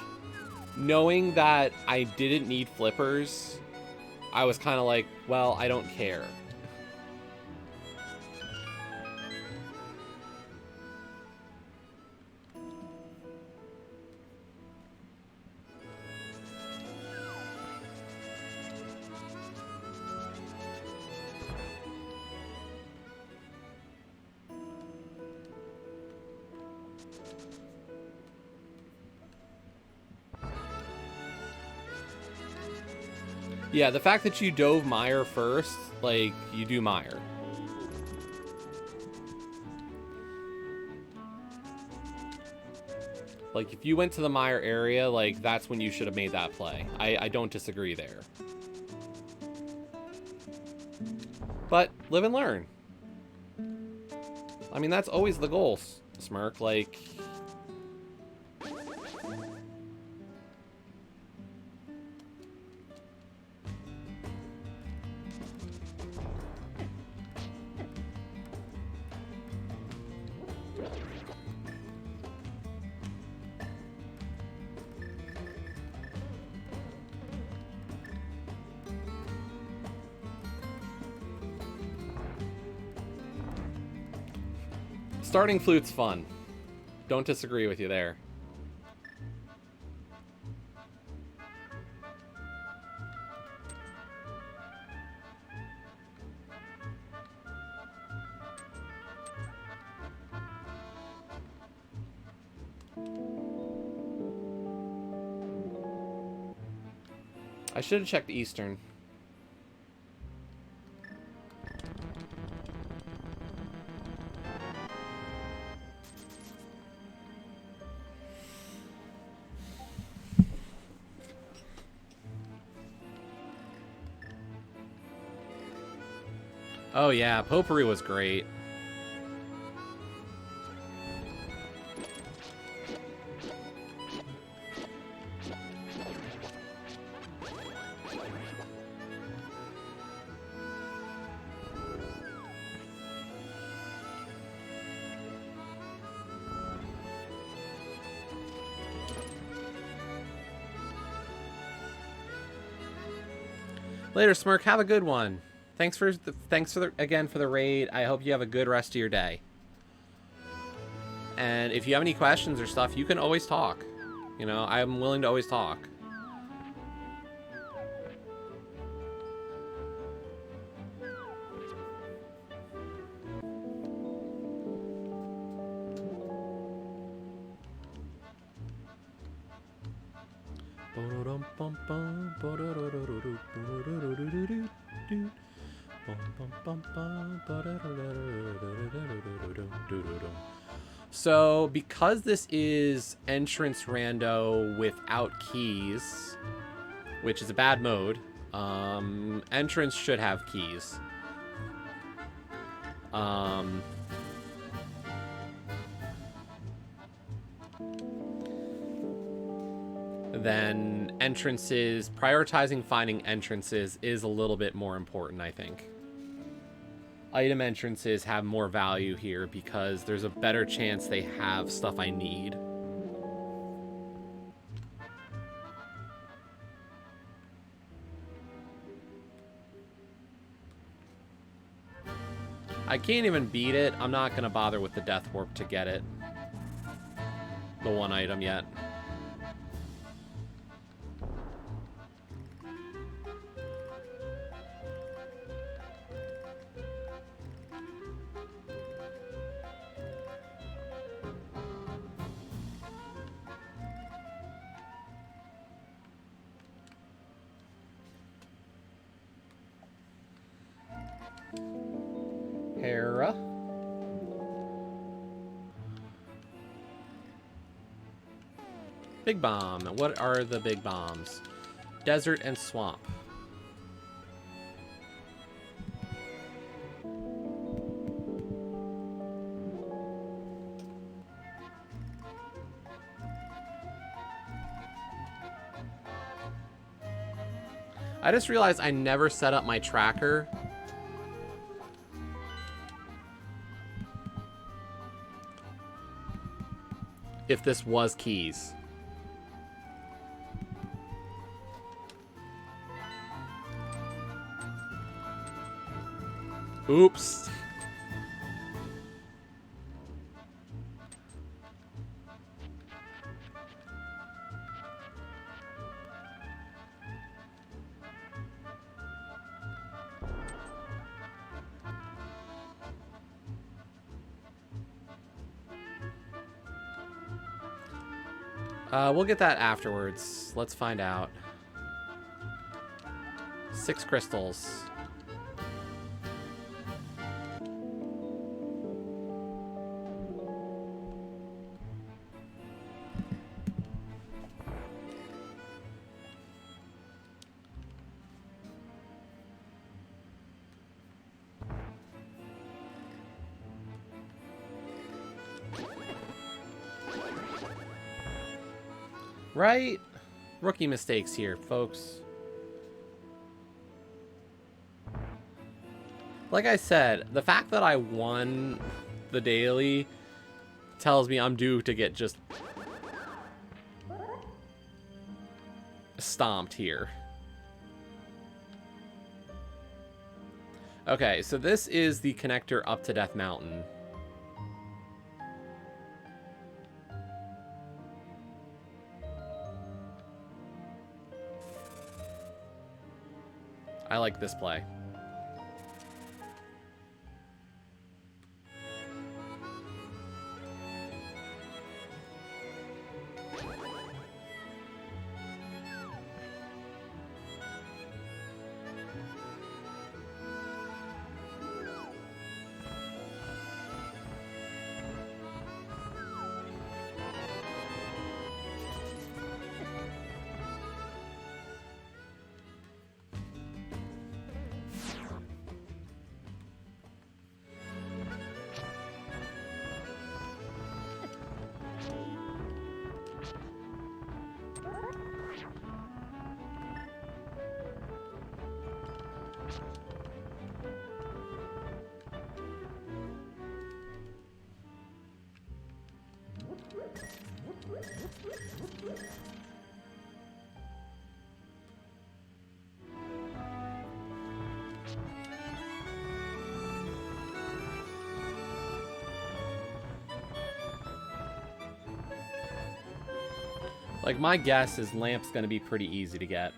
knowing that I didn't need flippers, I was kind of like, well, I don't care. Yeah, the fact that you dove Mire first, like, you do Mire. Like, if you went to the Mire area, like, that's when you should have made that play. I don't disagree there. But, live and learn. I mean, that's always the goal, Smirk. Like... Starting Flute's fun. Don't disagree with you there. I should have checked Eastern. Oh yeah, Potpourri was great. Later, Smirk. Have a good one. Thanks for again for the raid. I hope you have a good rest of your day. And if you have any questions or stuff, you can always talk. You know, I'm willing to always talk. So, because this is entrance rando without keys, which is a bad mode, entrance should have keys. Then entrances, prioritizing finding entrances is a little bit more important, I think. Item entrances have more value here because there's a better chance they have stuff I need. I can't even beat it. I'm not going to bother with the Death Warp to get it. The one item yet. Hera. Big Bomb. What are the big bombs? Desert and swamp. I just realized I never set up my tracker. If this was keys. Oops. We'll get that afterwards. Let's find out. 6 crystals. Right? Rookie mistakes here, folks. Like I said, the fact that I won the daily tells me I'm due to get just stomped here. Okay, so this is the connector up to Death Mountain. I like this play. Like, my guess is Lamp's gonna be pretty easy to get.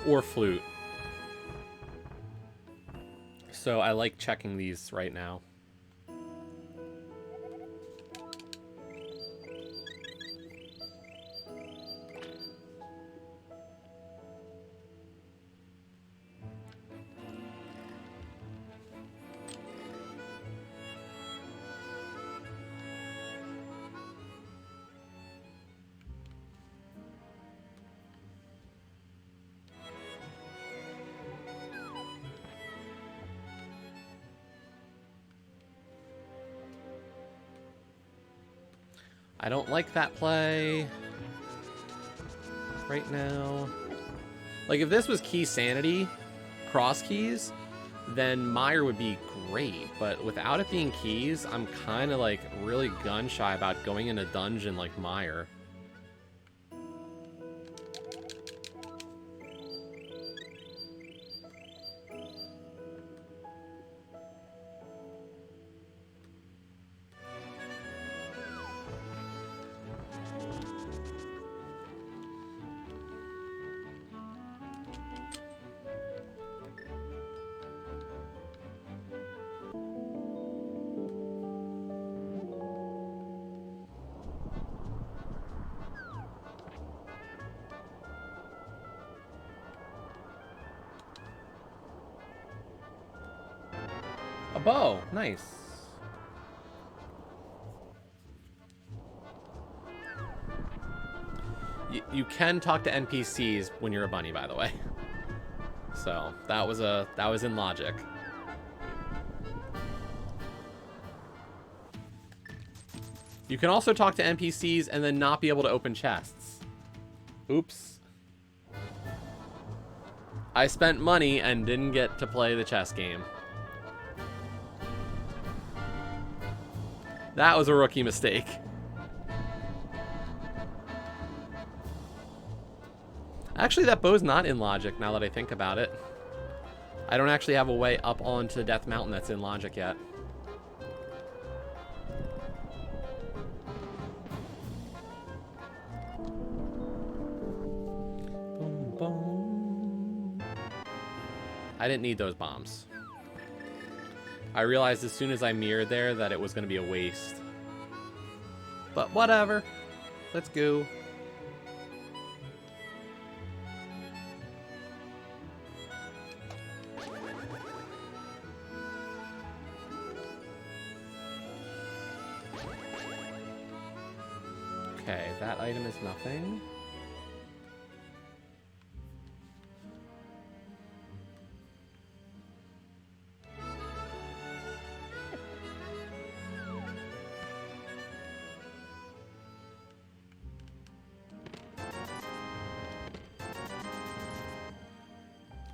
Or Flute. So I like checking these right now. I don't like that play right now. Like, if this was Key Sanity, cross keys, then Meyer would be great. But without it being keys, I'm kind of, like, really gun-shy about going in a dungeon like Meyer. A bow. Nice. You can talk to NPCs when you're a bunny, by the way. So that was in logic. You can also talk to NPCs and then not be able to open chests. Oops. I spent money and didn't get to play the chess game. That was a rookie mistake. Actually, that bow's not in logic now that I think about it. I don't actually have a way up onto Death Mountain that's in logic yet. Boom, boom. I didn't need those bombs. I realized as soon as I mirrored there that it was going to be a waste. But whatever. Let's go. Okay, that item is nothing.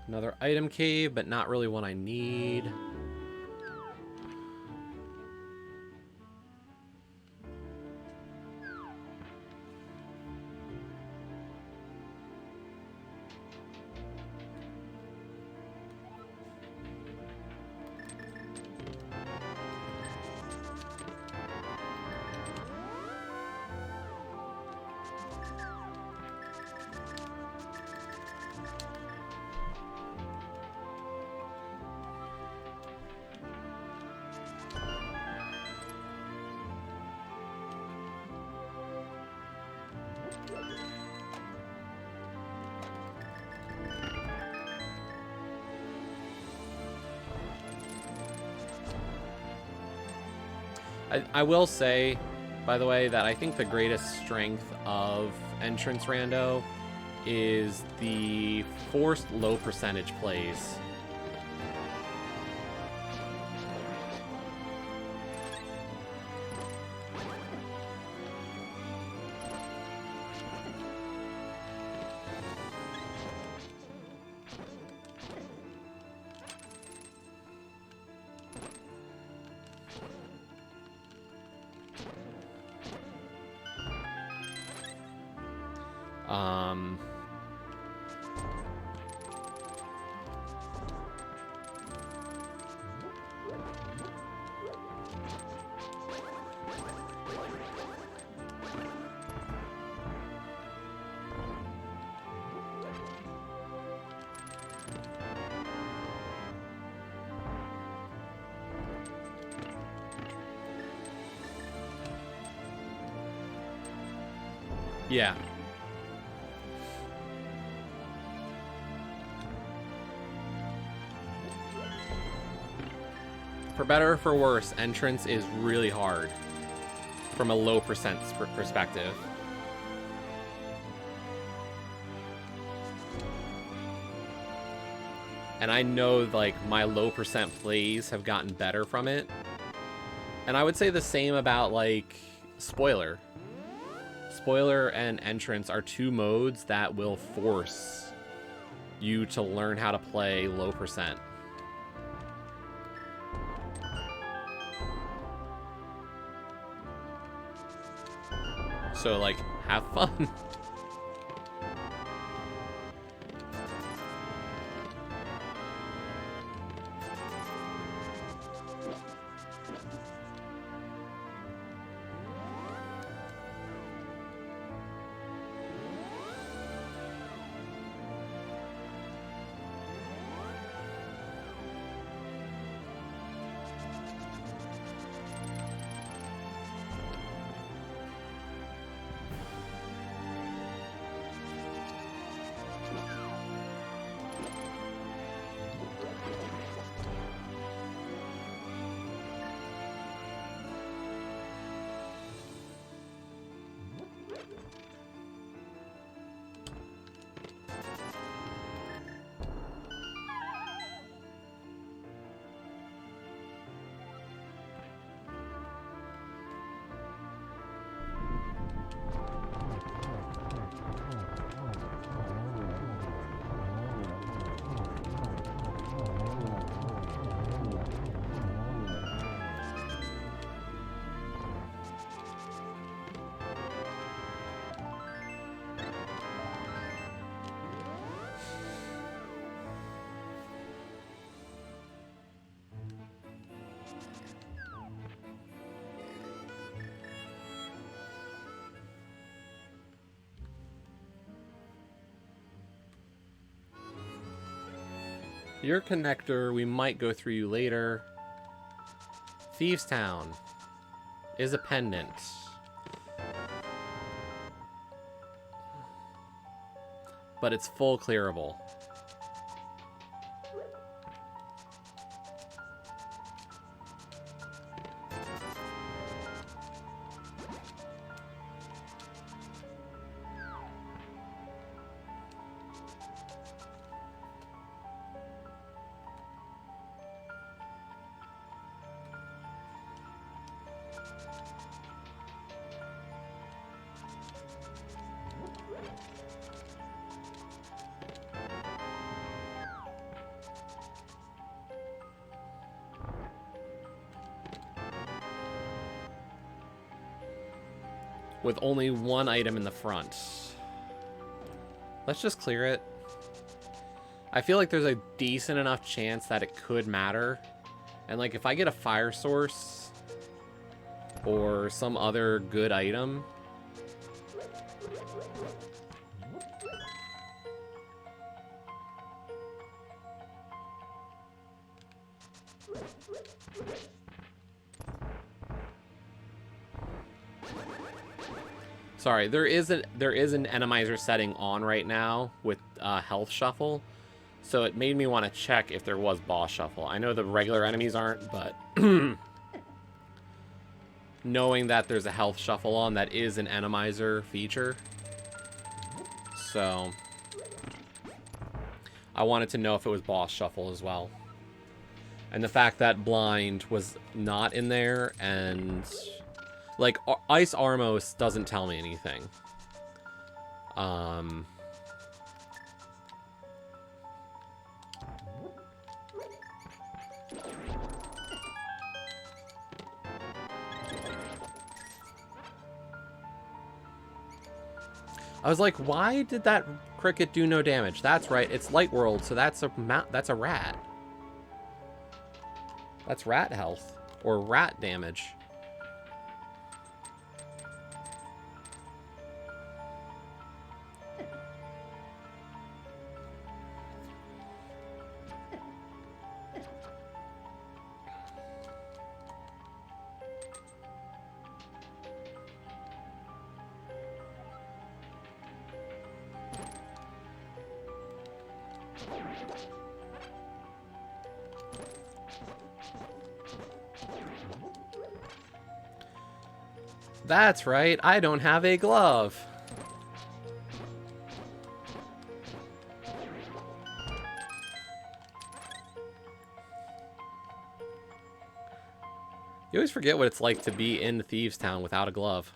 Another item cave, but not really one I need. I will say, by the way, that I think the greatest strength of Entrance Rando is the forced low percentage plays. Yeah. For better or for worse, entrance is really hard from a low percent perspective. And I know, like, my low percent plays have gotten better from it. And I would say the same about, like, Spoiler. Spoiler and Entrance are two modes that will force you to learn how to play low percent. So, like, have fun. Your connector, we might go through you later. Thieves Town is a pendant. But it's full clearable. With only one item in the front. Let's just clear it. I feel like there's a decent enough chance that it could matter. And like if I get a fire source or some other good item, sorry, there is an enemizer setting on right now with health shuffle, so it made me want to check if there was boss shuffle. I know the regular enemies aren't, but knowing that there's a health shuffle on, that is an enemizer feature. So I wanted to know if it was boss shuffle as well. And the fact that blind was not in there, and like Ice Armos doesn't tell me anything. I was like, why did that cricket do no damage? That's right, it's Light World, so that's a rat. That's rat health, or rat damage. That's right, I don't have a glove. You always forget what it's like to be in Thieves Town without a glove.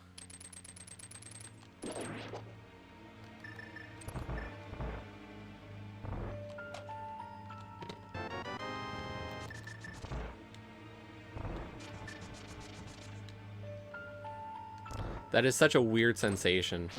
That is such a weird sensation.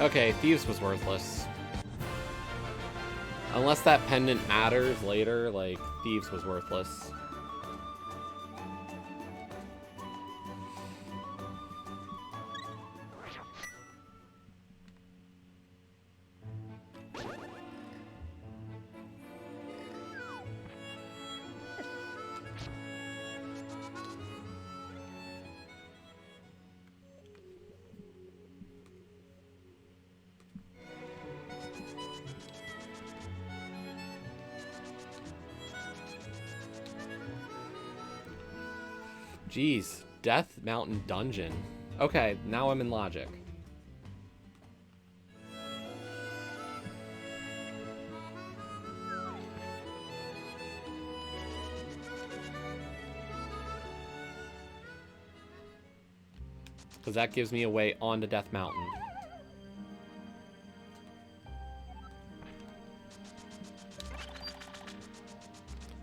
Okay, Thieves was worthless. Unless that pendant matters later, like, Thieves was worthless. Jeez, Death Mountain Dungeon. Okay, now I'm in logic. Because that gives me a way onto Death Mountain.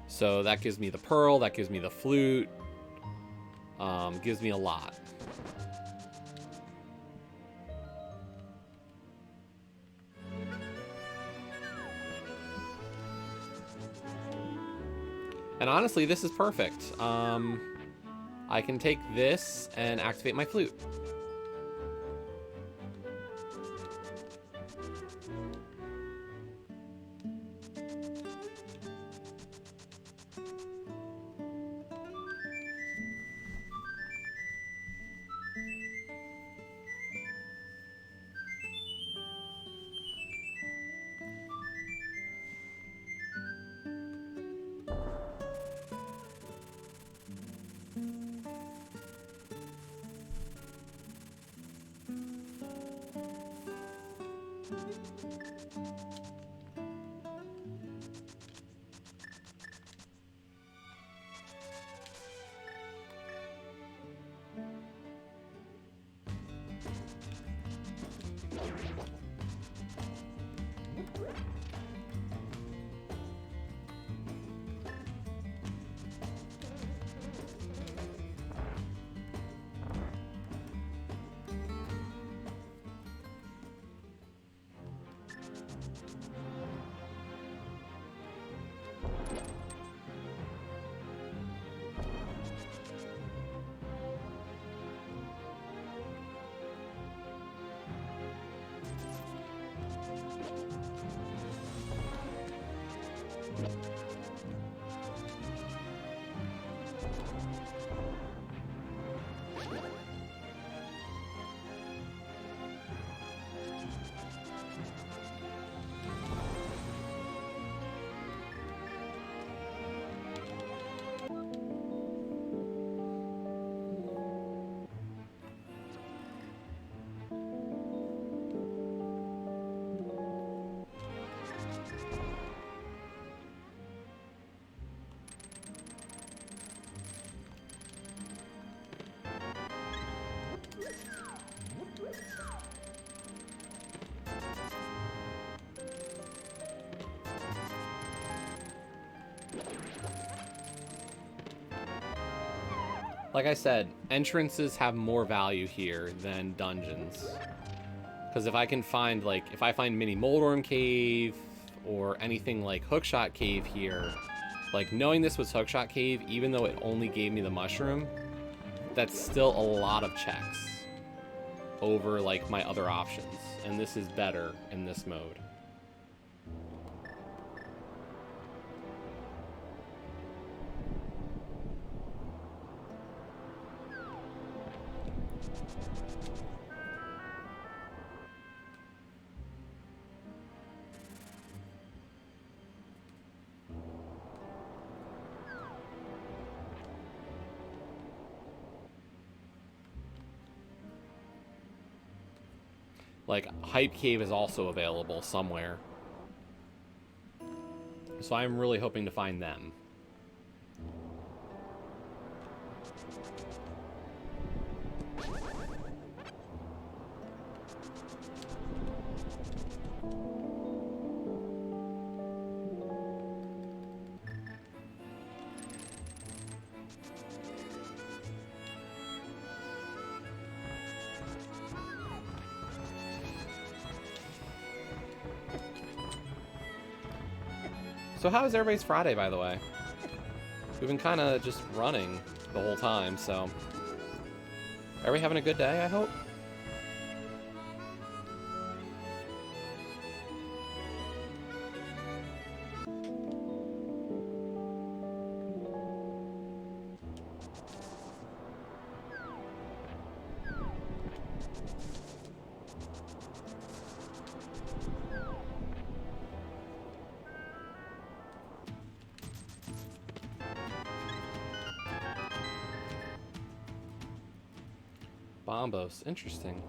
So that gives me the Pearl, that gives me the Flute. Gives me a lot. And honestly, this is perfect. I can take this and activate my Flute. Like I said, entrances have more value here than dungeons. Because if I can find, like, if I find Mini Moldorm Cave or anything like Hookshot Cave here, like, knowing this was Hookshot Cave, even though it only gave me the mushroom, that's still a lot of checks over, like, my other options. And this is better in this mode. Like, Hype Cave is also available somewhere. So I'm really hoping to find them. So how is everybody's Friday, by the way? We've been kind of just running the whole time, so... Are we having a good day, I hope? Bombos, interesting.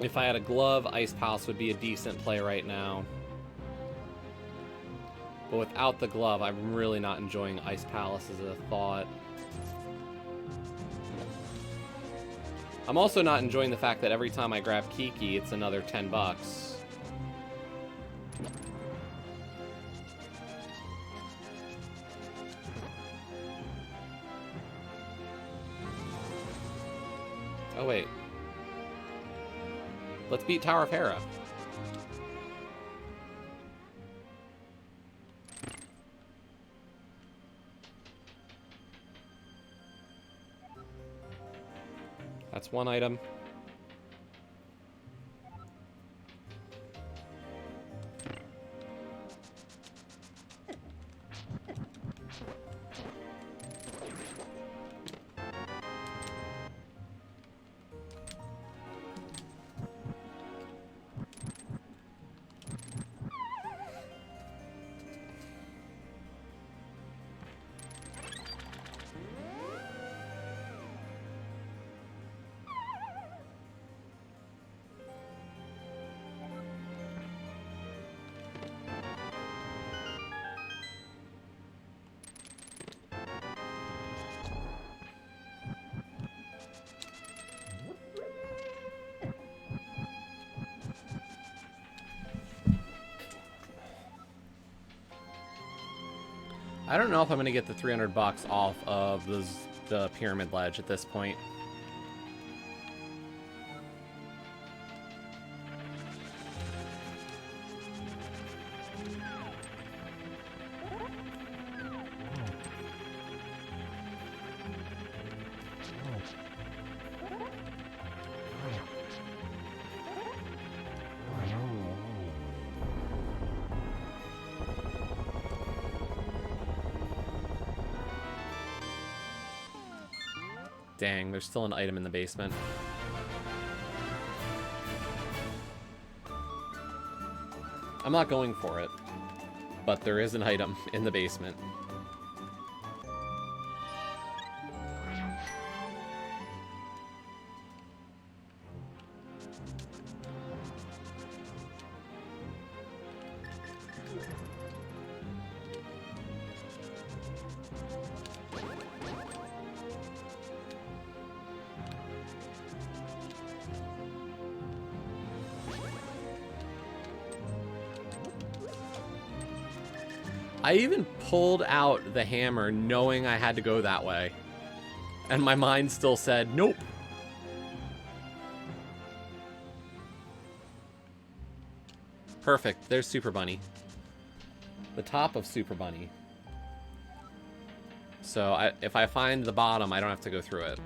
If I had a glove, Ice Palace would be a decent play right now. But without the glove, I'm really not enjoying Ice Palace as a thought. I'm also not enjoying the fact that every time I grab Kiki, it's another 10 bucks. Oh, wait. Let's beat Tower of Hera. That's one item. I don't know if I'm going to get the 300 bucks off of the pyramid ledge at this point. Dang, there's still an item in the basement. I'm not going for it, but there is an item in the basement. I even pulled out the hammer knowing I had to go that way. And my mind still said, nope. Perfect. There's Super Bunny. The top of Super Bunny. So if I find the bottom, I don't have to go through it.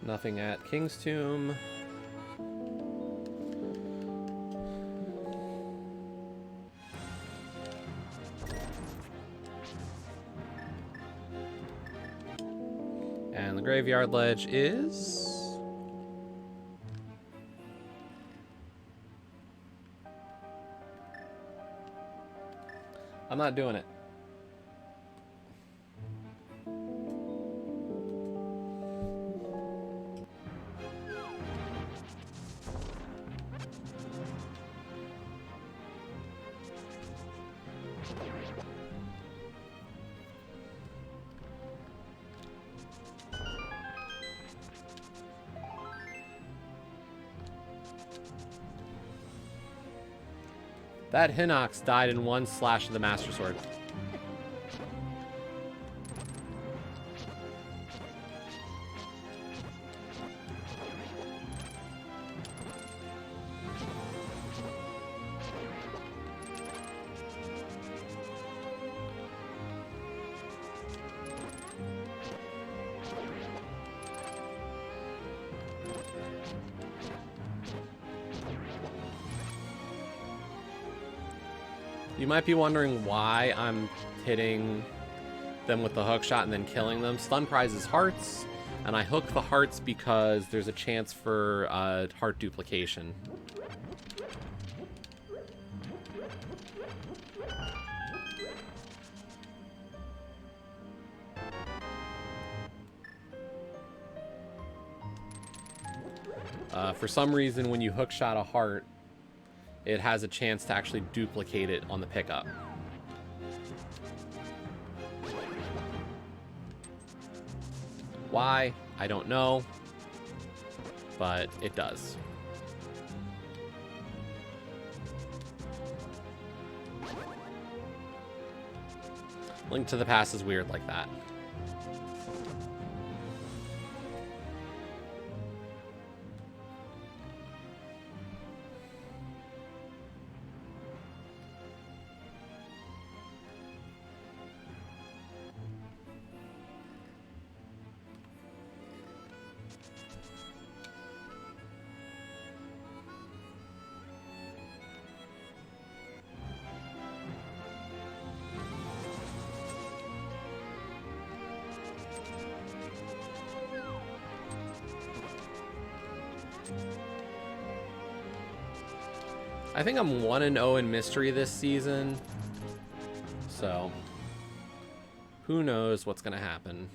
Nothing at King's Tomb. And the graveyard ledge is... I'm not doing it. That Hinox died in one slash of the Master Sword. You might be wondering why I'm hitting them with the hook shot and then killing them. Stun prize is hearts, and I hook the hearts because there's a chance for heart duplication. For some reason, when you hook shot a heart, it has a chance to actually duplicate it on the pickup. Why? I don't know, but it does. Link to the Past is weird like that. I think I'm 1-0 in Mystery this season, so who knows what's gonna happen.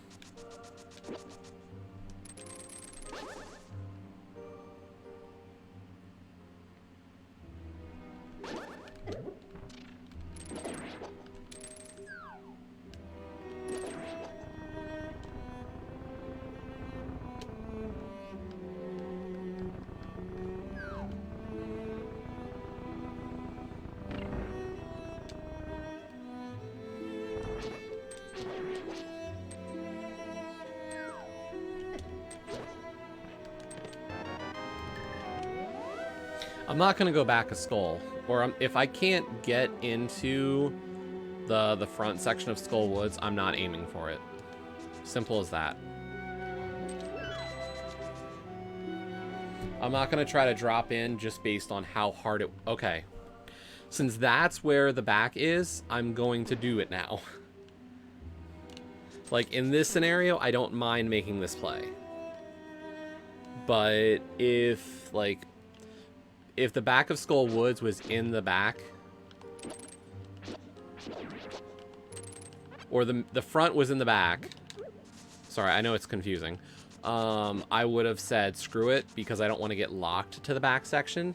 I'm not going to go back a skull. Or if I can't get into the front section of Skull Woods, I'm not aiming for it. Simple as that. I'm not going to try to drop in just based on how hard it... Okay. Since that's where the back is, I'm going to do it now. Like, in this scenario, I don't mind making this play. But if, like... If the back of Skull Woods was in the back... Or the front was in the back... Sorry, I know it's confusing. I would have said screw it because I don't want to get locked to the back section.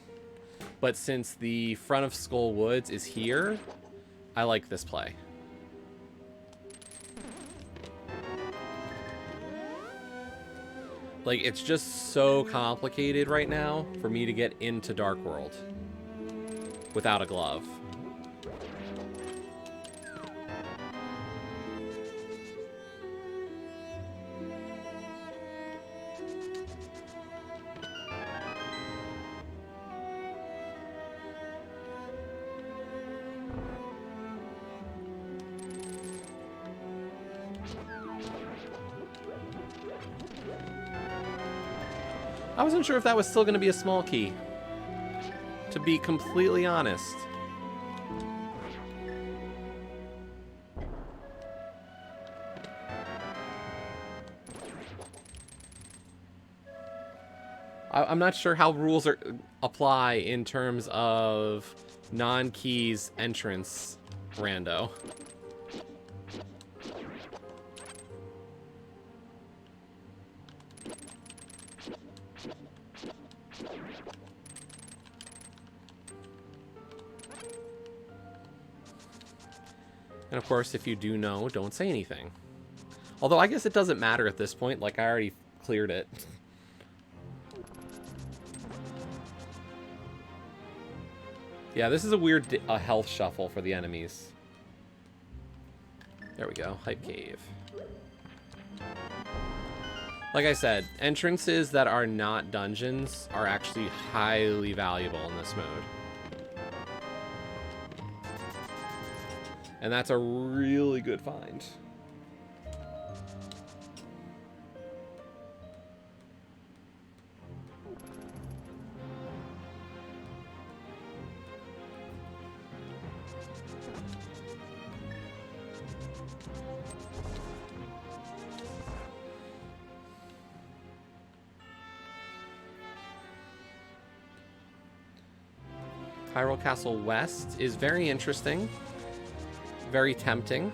But since the front of Skull Woods is here, I like this play. Like, it's just so complicated right now for me to get into Dark World without a glove. I wasn't sure if that was still going to be a small key, to be completely honest. I'm not sure how rules apply in terms of non-keys entrance rando. And of course, if you do know, don't say anything. Although I guess it doesn't matter at this point, like I already cleared it. Yeah, this is a weird health shuffle for the enemies. There we go, Hype Cave. Like I said, entrances that are not dungeons are actually highly valuable in this mode. And that's a really good find. Hyrule Castle West is very interesting. Very tempting.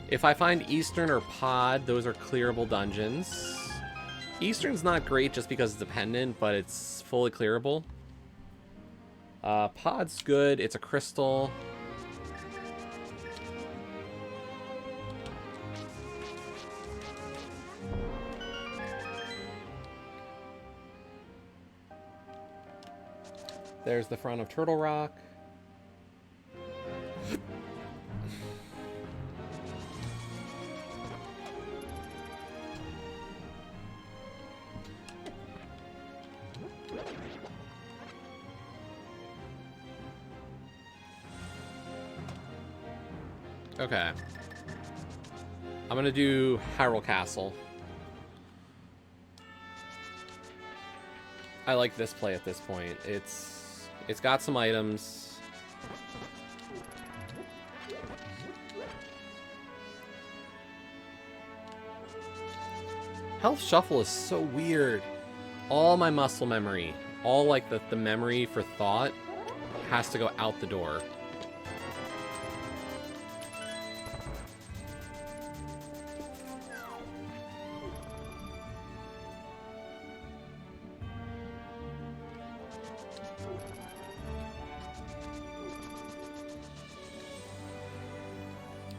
If I find Eastern or Pod, those are clearable dungeons. Eastern's not great just because it's dependent, but it's fully clearable. Pod's good. It's a crystal. There's the front of Turtle Rock. Okay. I'm gonna do Hyrule Castle. I like this play at this point. It's got some items. Health Shuffle is so weird. All my muscle memory, all like the memory for thought has to go out the door.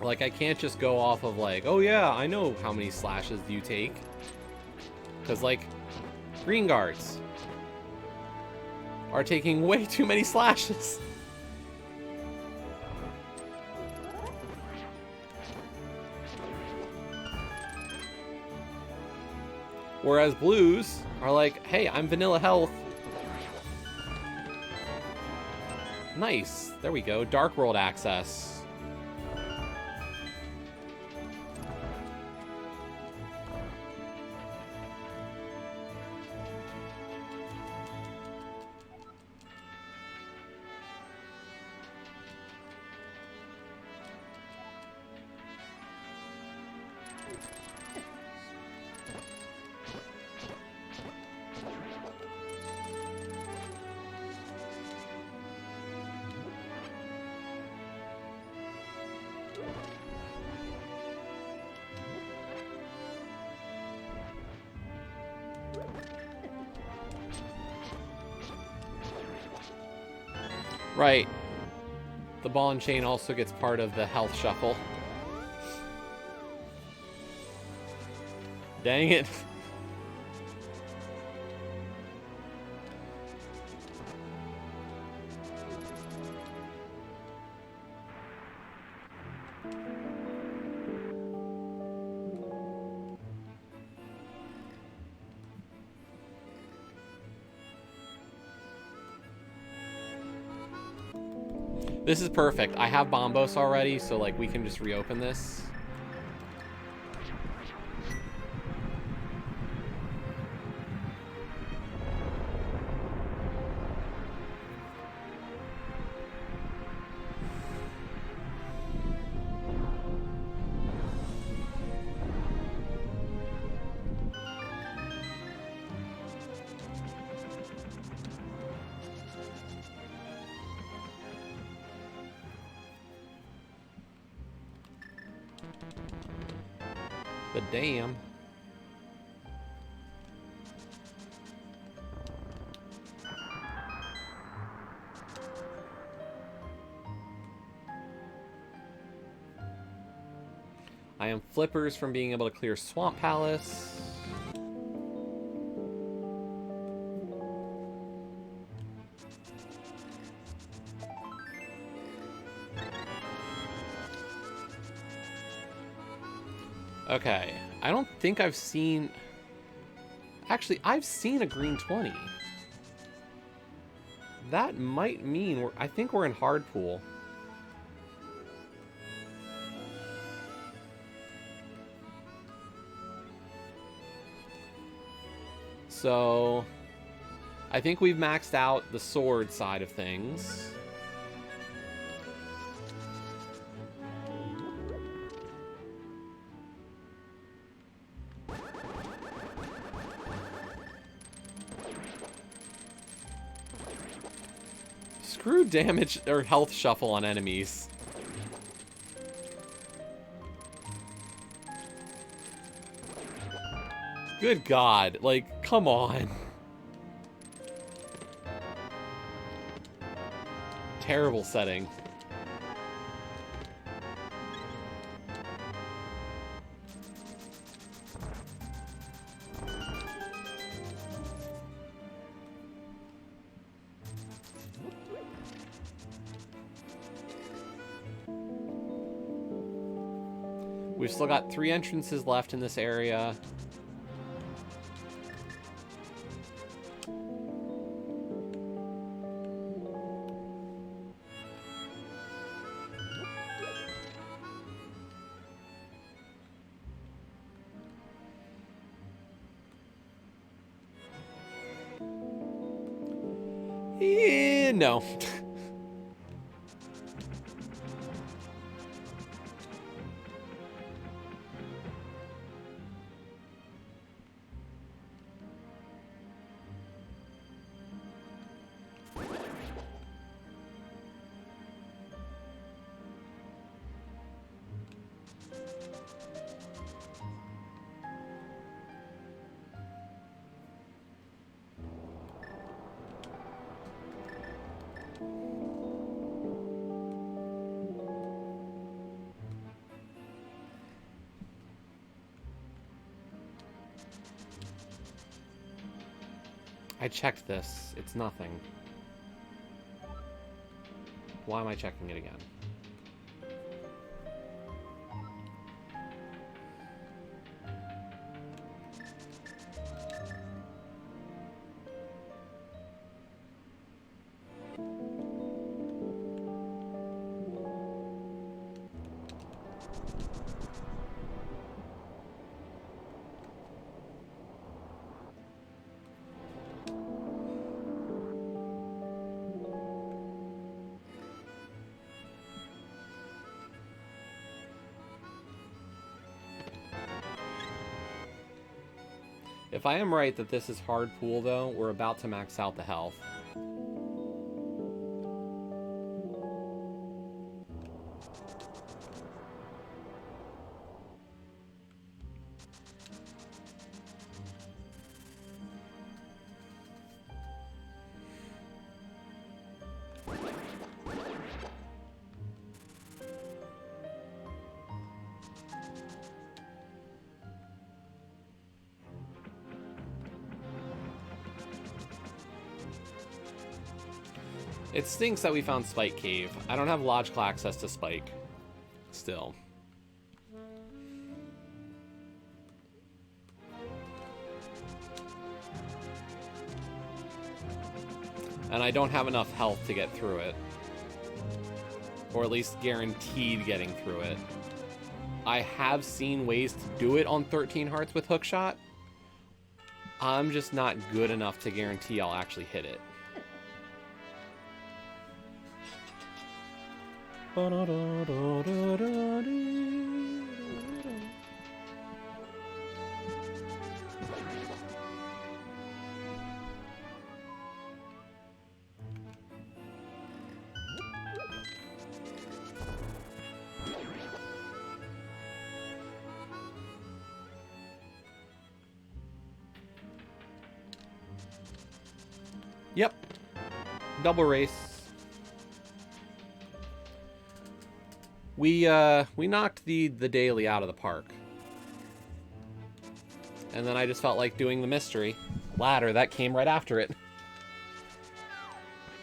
Like, I can't just go off of like, oh yeah, I know how many slashes you take. Because, like, green guards are taking way too many slashes. Whereas blues are like, hey, I'm vanilla health. Nice. There we go. Dark World access. Right. The ball and chain also gets part of the health shuffle. Dang it. This is perfect. I have Bombos already, so like we can just reopen this. But damn. I am flippers from being able to clear Swamp Palace. Okay, I don't think I've seen... Actually, I've seen a green 20. That might mean I think we're in hard pool. So, I think we've maxed out the sword side of things. Screw damage or health shuffle on enemies. Good God, like, come on. Terrible setting. We've still got 3 entrances left in this area. No. I checked this. It's nothing. Why am I checking it again? If I am right that this is hard pool, though, we're about to max out the health. It stinks that we found Spike Cave. I don't have logical access to Spike. Still. And I don't have enough health to get through it. Or at least guaranteed getting through it. I have seen ways to do it on 13 hearts with hookshot. I'm just not good enough to guarantee I'll actually hit it. Yep. Double race. We knocked the daily out of the park. And then I just felt like doing the mystery ladder that came right after it.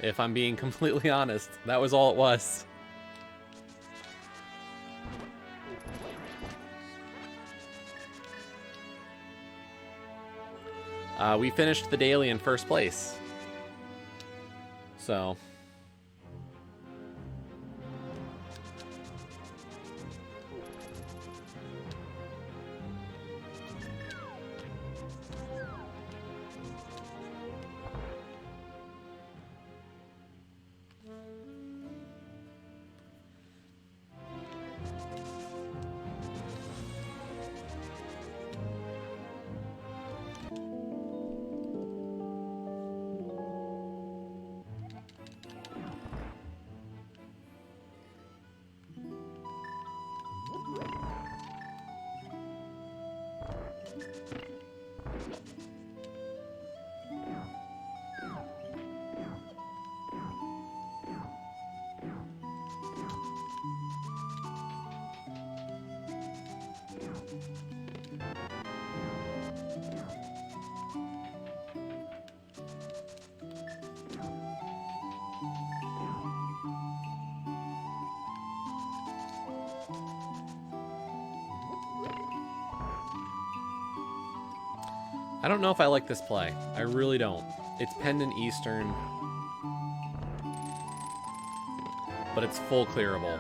If I'm being completely honest, that was all it was. We finished the daily in first place. So... I don't know if I like this play. I really don't. It's pendant Eastern, but it's full clearable.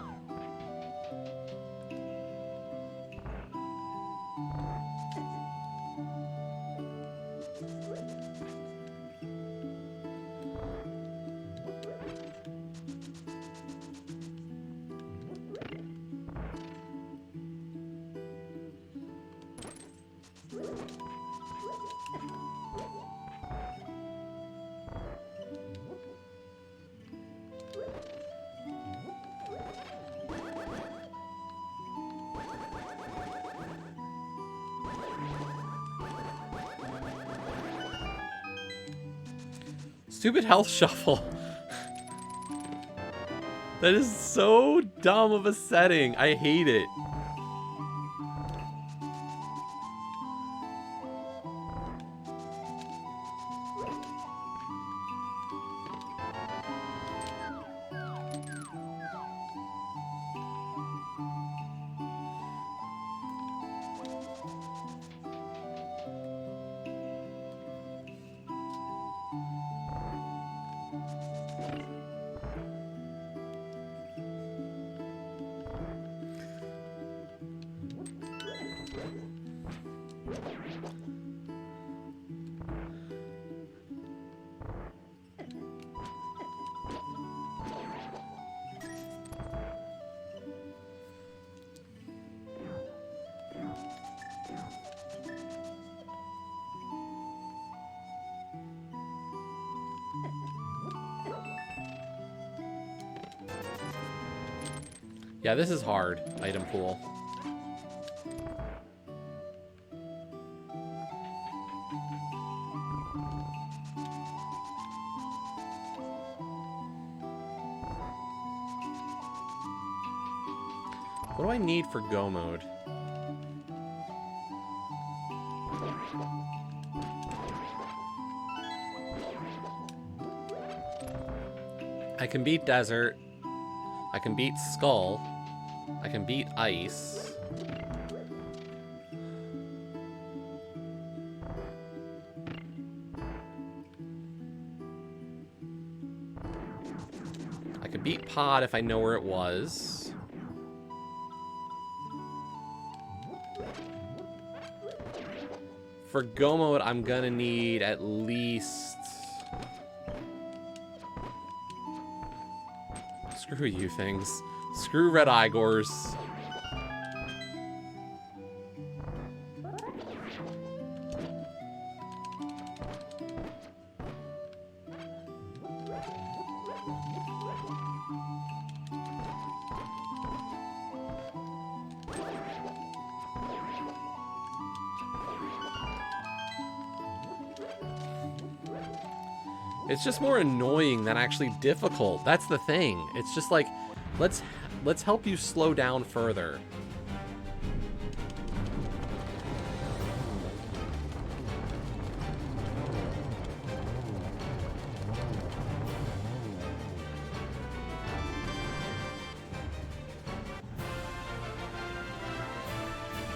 Stupid health shuffle. That is so dumb of a setting. I hate it. Yeah, this is hard. Item pool. What do I need for go mode? I can beat desert. I can beat skull. I can beat ice. I could beat pod if I know where it was. For go mode, I'm gonna need at least... Screw you things. Screw red Igors. It's just more annoying than actually difficult. That's the thing. It's just like, let's help you slow down further.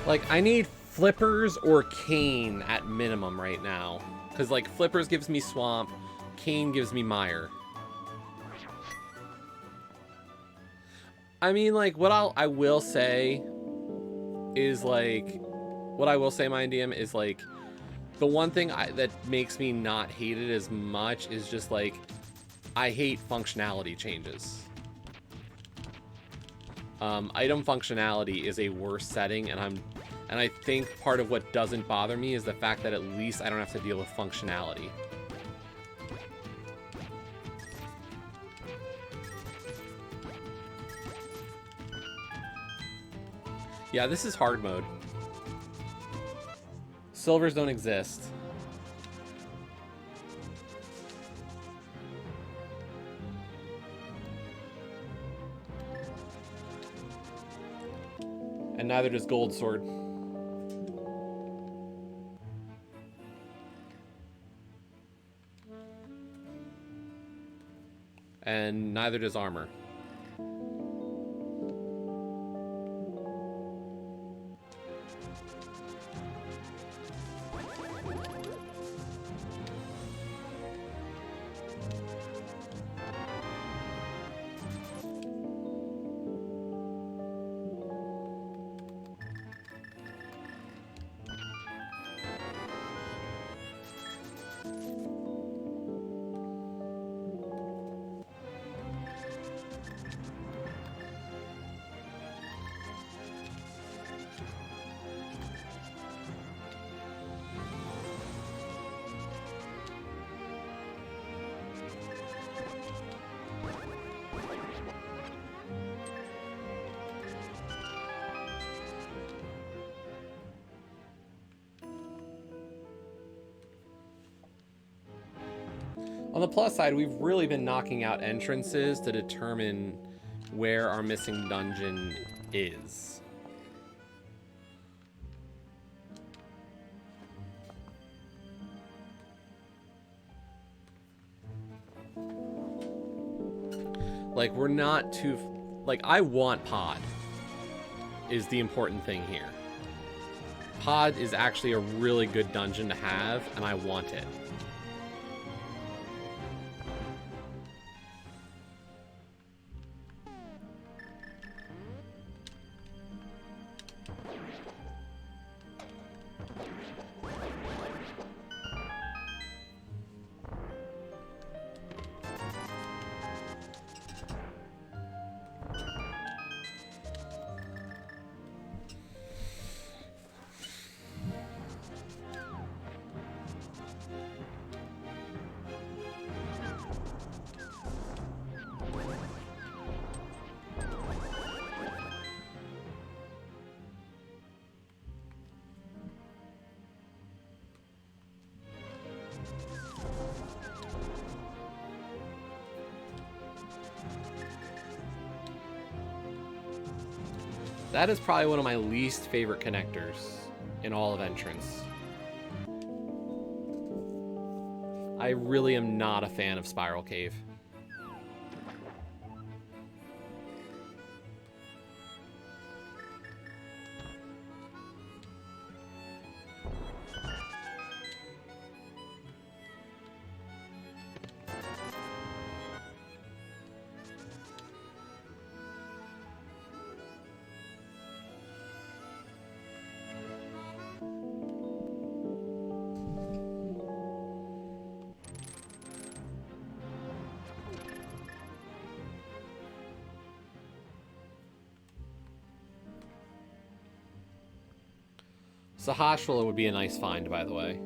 Like, I need flippers or cane at minimum right now. Because, like, flippers gives me swamp. Cane gives me mire. I mean, like, I will say is, like, what I will say, Mind DM, is, like, the one thing that makes me not hate it as much is just, like, I hate functionality changes. Item functionality is a worse setting, and I think part of what doesn't bother me is the fact that at least I don't have to deal with functionality. Yeah, this is hard mode. Silvers don't exist. And neither does Gold Sword. And neither does Armor. On the plus side, we've really been knocking out entrances to determine where our missing dungeon is. Like, we're not too... Like, I want pod, is the important thing here. Pod is actually a really good dungeon to have, and I want it. That is probably one of my least favorite connectors in all of Entrance. I really am not a fan of Spiral Cave. Sahashwala would be a nice find, by the way.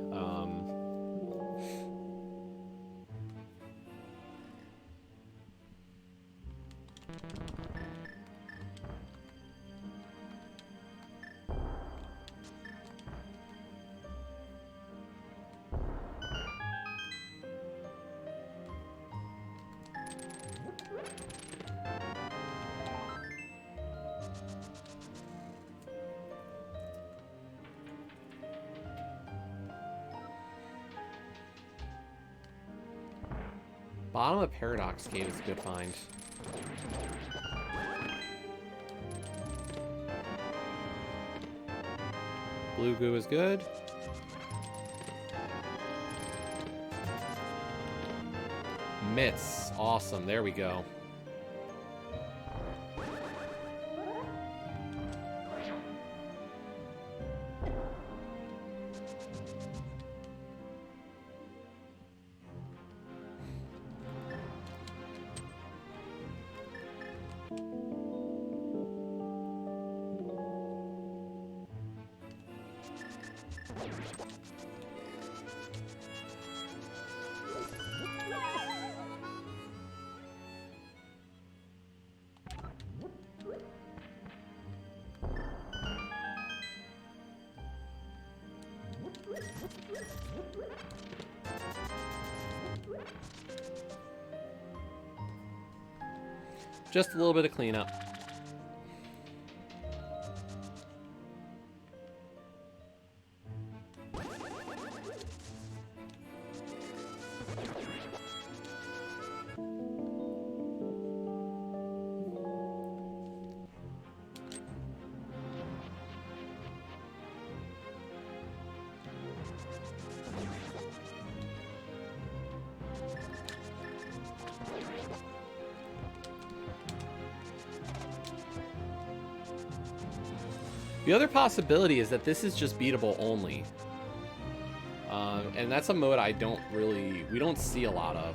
Bottom of Paradox Gate is a good find. Blue goo is good. Mitts, awesome. There we go. Just a little bit of cleanup. The other possibility is that this is just beatable only. And that's a mode we don't see a lot of.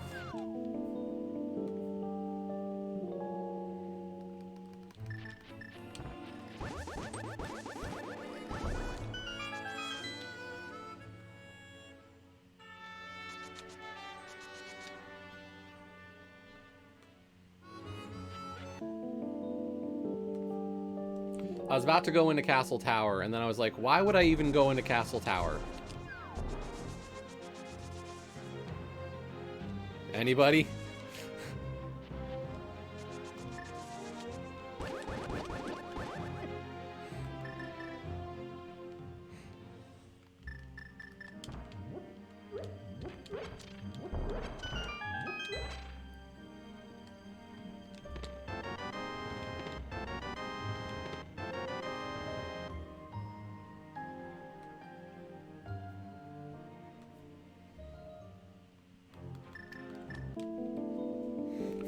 I was about to go into Castle Tower, and then I was like, why would I even go into Castle Tower? Anybody?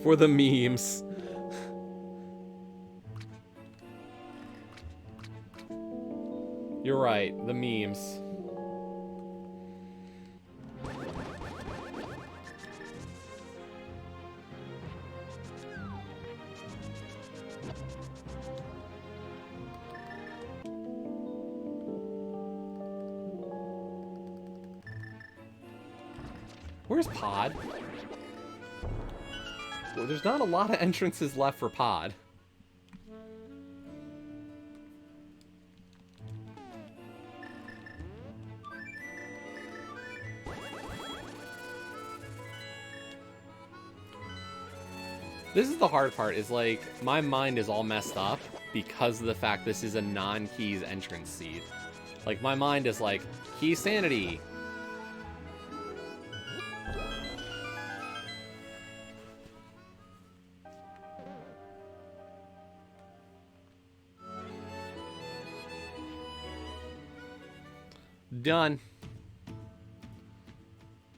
For the memes. You're right, the memes. Where's Pod? Well, there's not a lot of entrances left for Pod. This is the hard part, is like, my mind is all messed up, because of the fact this is a non-keys entrance seat. Like, my mind is like, key sanity. Done.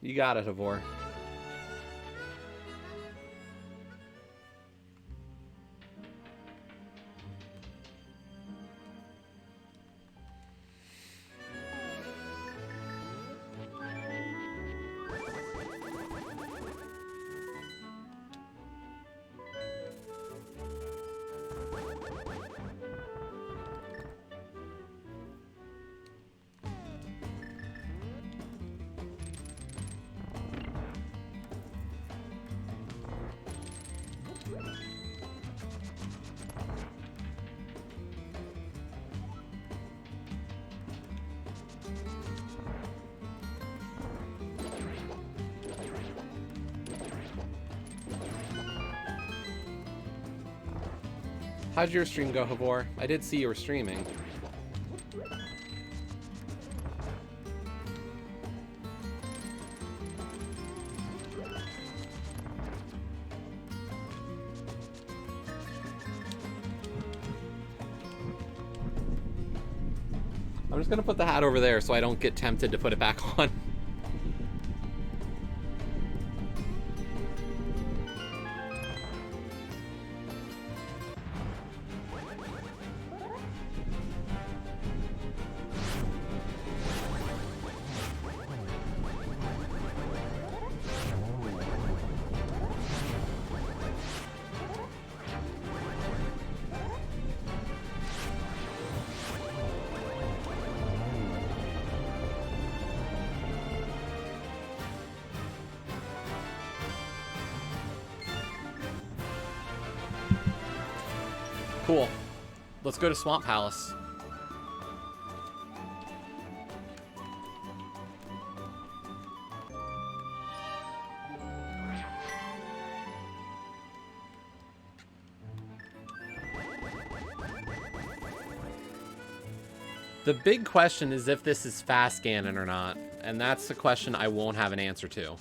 You got it, Havor. How'd your stream go, Havor? I did see you were streaming. I'm just gonna put the hat over there so I don't get tempted to put it back on. Cool. Let's go to Swamp Palace. The big question is if this is fast Ganon or not, and that's the question I won't have an answer to.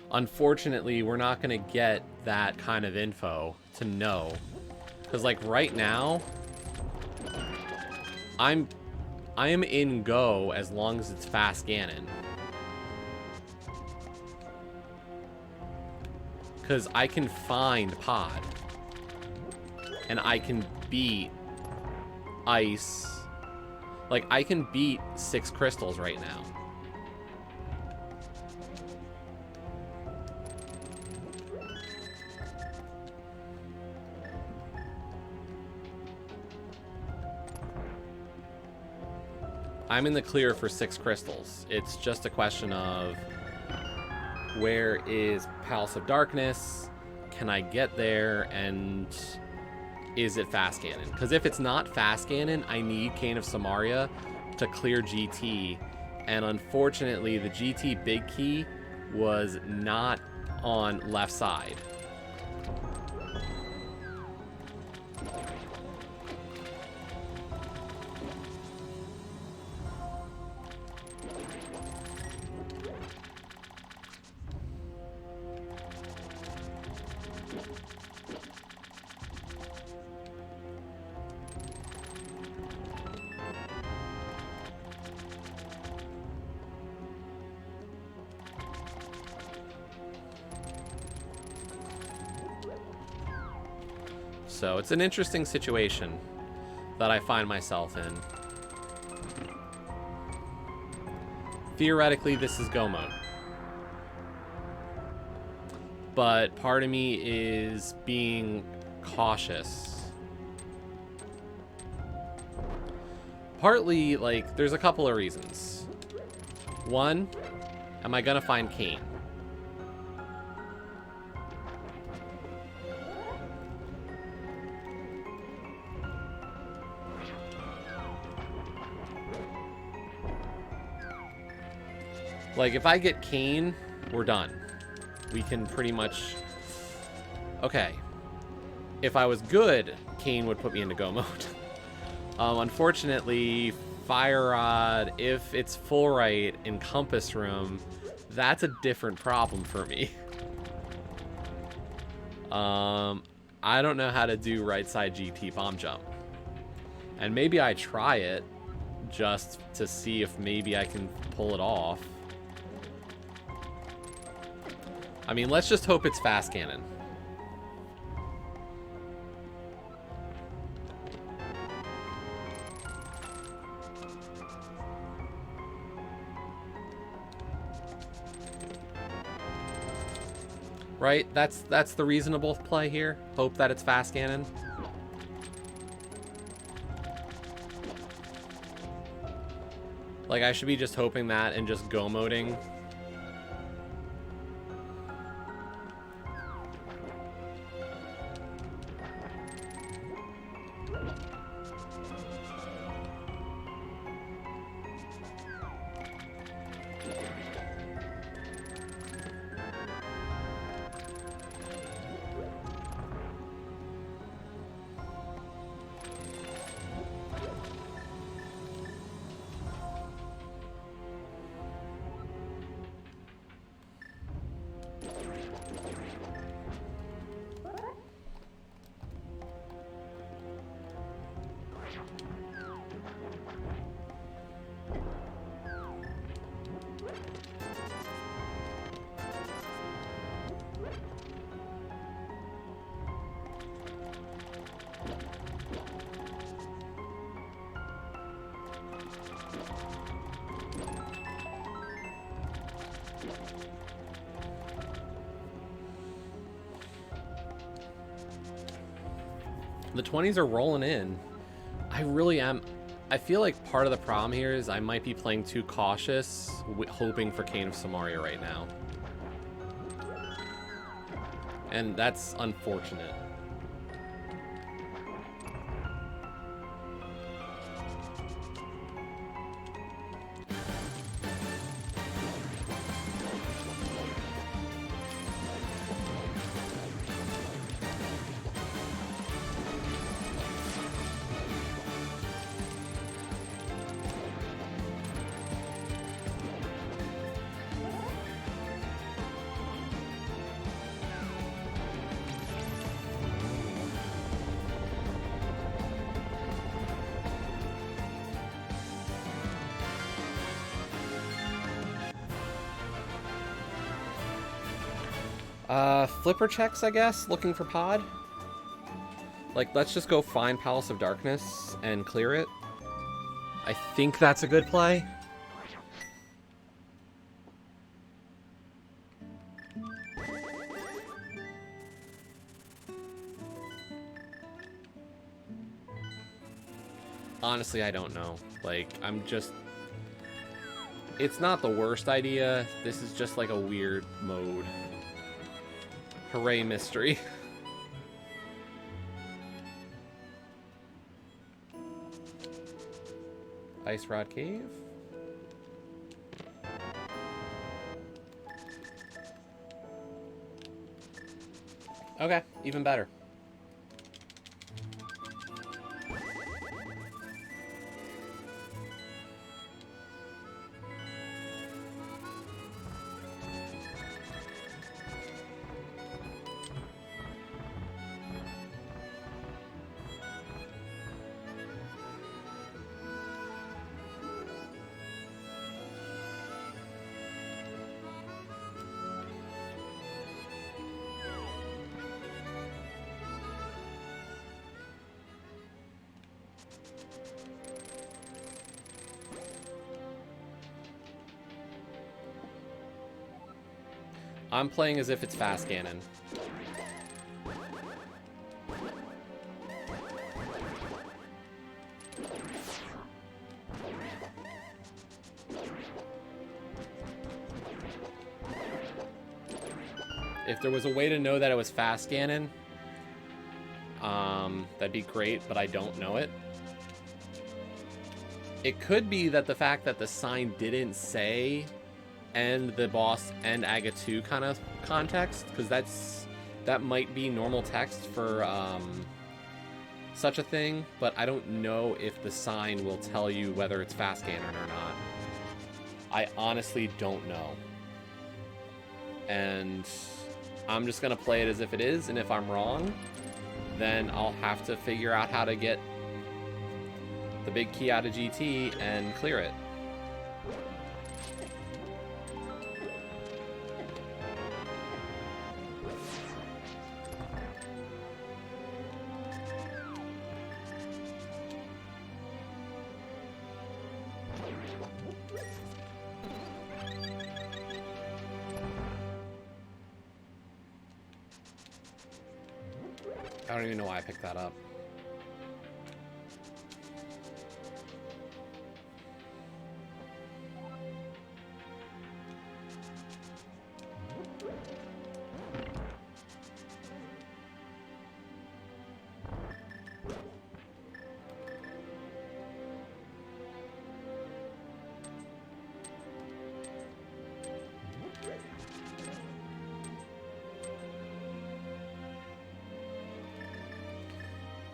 Unfortunately, we're not going to get that kind of info to know. Because, like, right now, I am in Go as long as it's fast Ganon. Because I can find Pod. And I can beat Ice. Like, I can beat 6 crystals right now. I'm in the clear for 6 crystals. It's just a question of where is Palace of Darkness? Can I get there? And is it fast Ganon? Because if it's not fast Ganon, I need Cane of Samaria to clear GT. And unfortunately, the GT big key was not on left side. So it's an interesting situation that I find myself in. Theoretically, this is Go mode. But part of me is being cautious. Partly, like, there's a couple of reasons. One, am I gonna find Cain? Like, if I get Kane, we're done. We can pretty much... Okay. If I was good, Kane would put me into go mode. Unfortunately, Fire Rod, if it's full right in Compass Room, that's a different problem for me. I don't know how to do right side GT bomb jump. And maybe I try it just to see if maybe I can pull it off. I mean, let's just hope it's fast cannon. Right? That's the reasonable play here. Hope that it's fast cannon. Like, I should be just hoping that and just go moding. The 20s are rolling in. I really am. I feel like part of the problem here is I might be playing too cautious, hoping for Cane of Samaria right now. And that's unfortunate. Flipper checks, I guess, looking for pod. Like, let's just go find Palace of Darkness and clear it. I think that's a good play. Honestly, I don't know. Like, I'm just... It's not the worst idea. This is just like a weird mode. Hooray, mystery. Ice Rod Cave. Okay, even better. I'm playing as if it's fast cannon. If there was a way to know that it was fast cannon, that'd be great, but I don't know it. It could be that the fact that the sign didn't say and the boss and Aga 2 kind of context, because that might be normal text for such a thing, but I don't know if the sign will tell you whether it's fast ganon or not. I honestly don't know. And I'm just gonna play it as if it is, and if I'm wrong, then I'll have to figure out how to get the big key out of GT and clear it. I don't even know why I picked that up.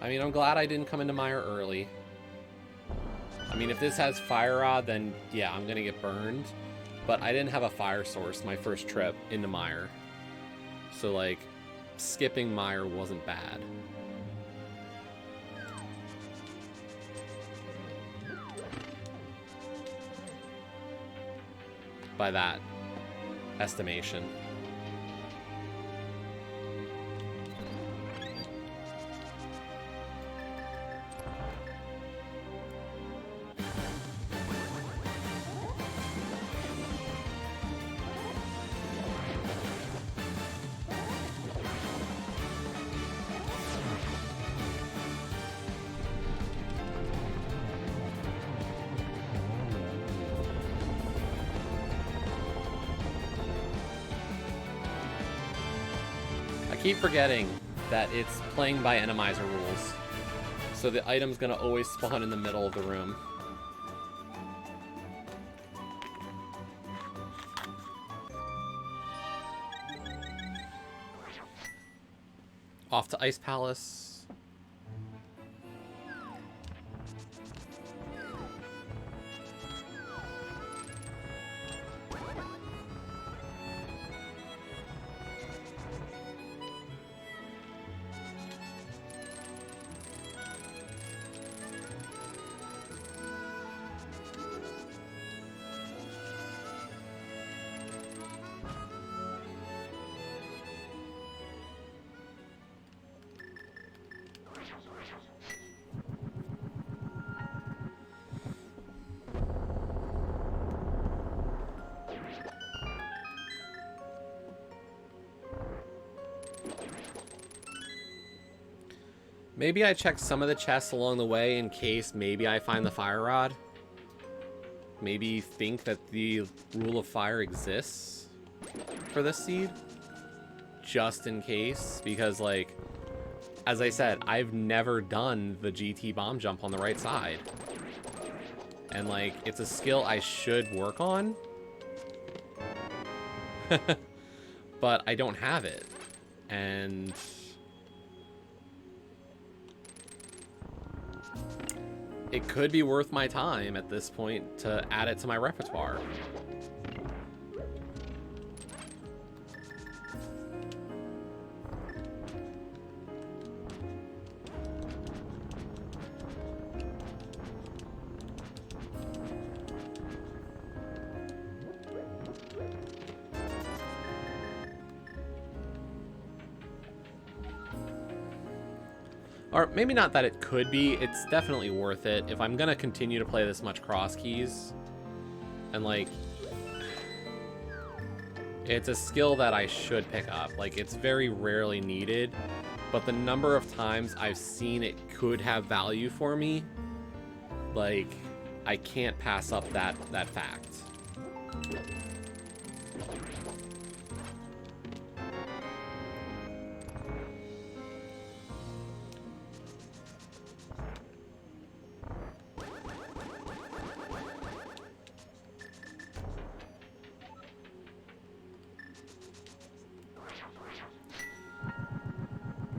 I mean, I'm glad I didn't come into Mire early. I mean, if this has Fire Rod, then yeah, I'm gonna get burned. But I didn't have a fire source my first trip into Mire. So, like, skipping Mire wasn't bad. By that estimation. Keep forgetting that it's playing by Enemizer rules, so the item's gonna always spawn in the middle of the room. Off to Ice Palace. Maybe I check some of the chests along the way in case maybe I find the fire rod. Maybe think that the rule of fire exists for this seed. Just in case. Because, like, as I said, I've never done the GT bomb jump on the right side. And, like, it's a skill I should work on. But I don't have it. And it could be worth my time at this point to add it to my repertoire. Or maybe not that it could be, it's definitely worth it if I'm gonna continue to play this much cross keys. And, like, it's a skill that I should pick up. Like, it's very rarely needed, but the number of times I've seen it could have value for me, like, I can't pass up that fact.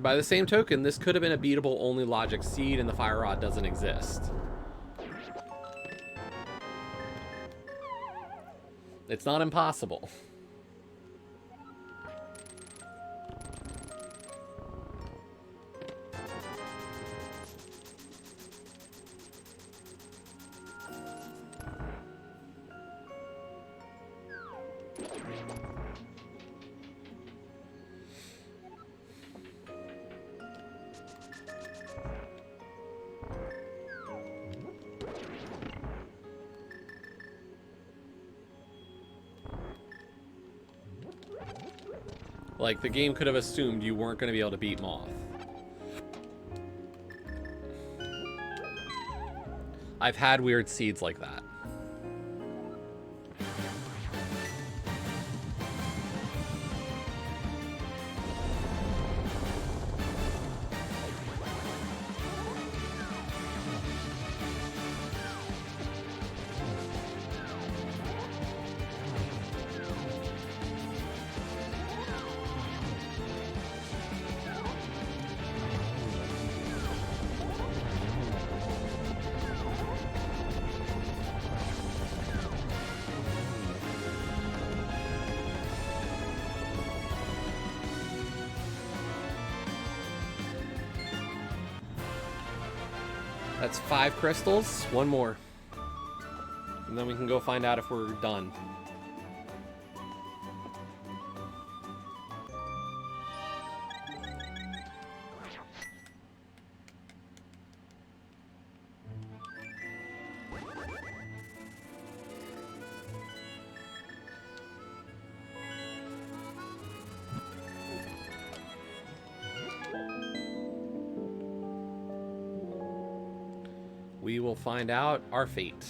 By the same token, this could have been a beatable only logic seed and the fire rod doesn't exist. It's not impossible. Like, the game could have assumed you weren't going to be able to beat Moth. I've had weird seeds like that. That's 5 crystals. One more. And then we can go find out if we're done. We will find out our fate.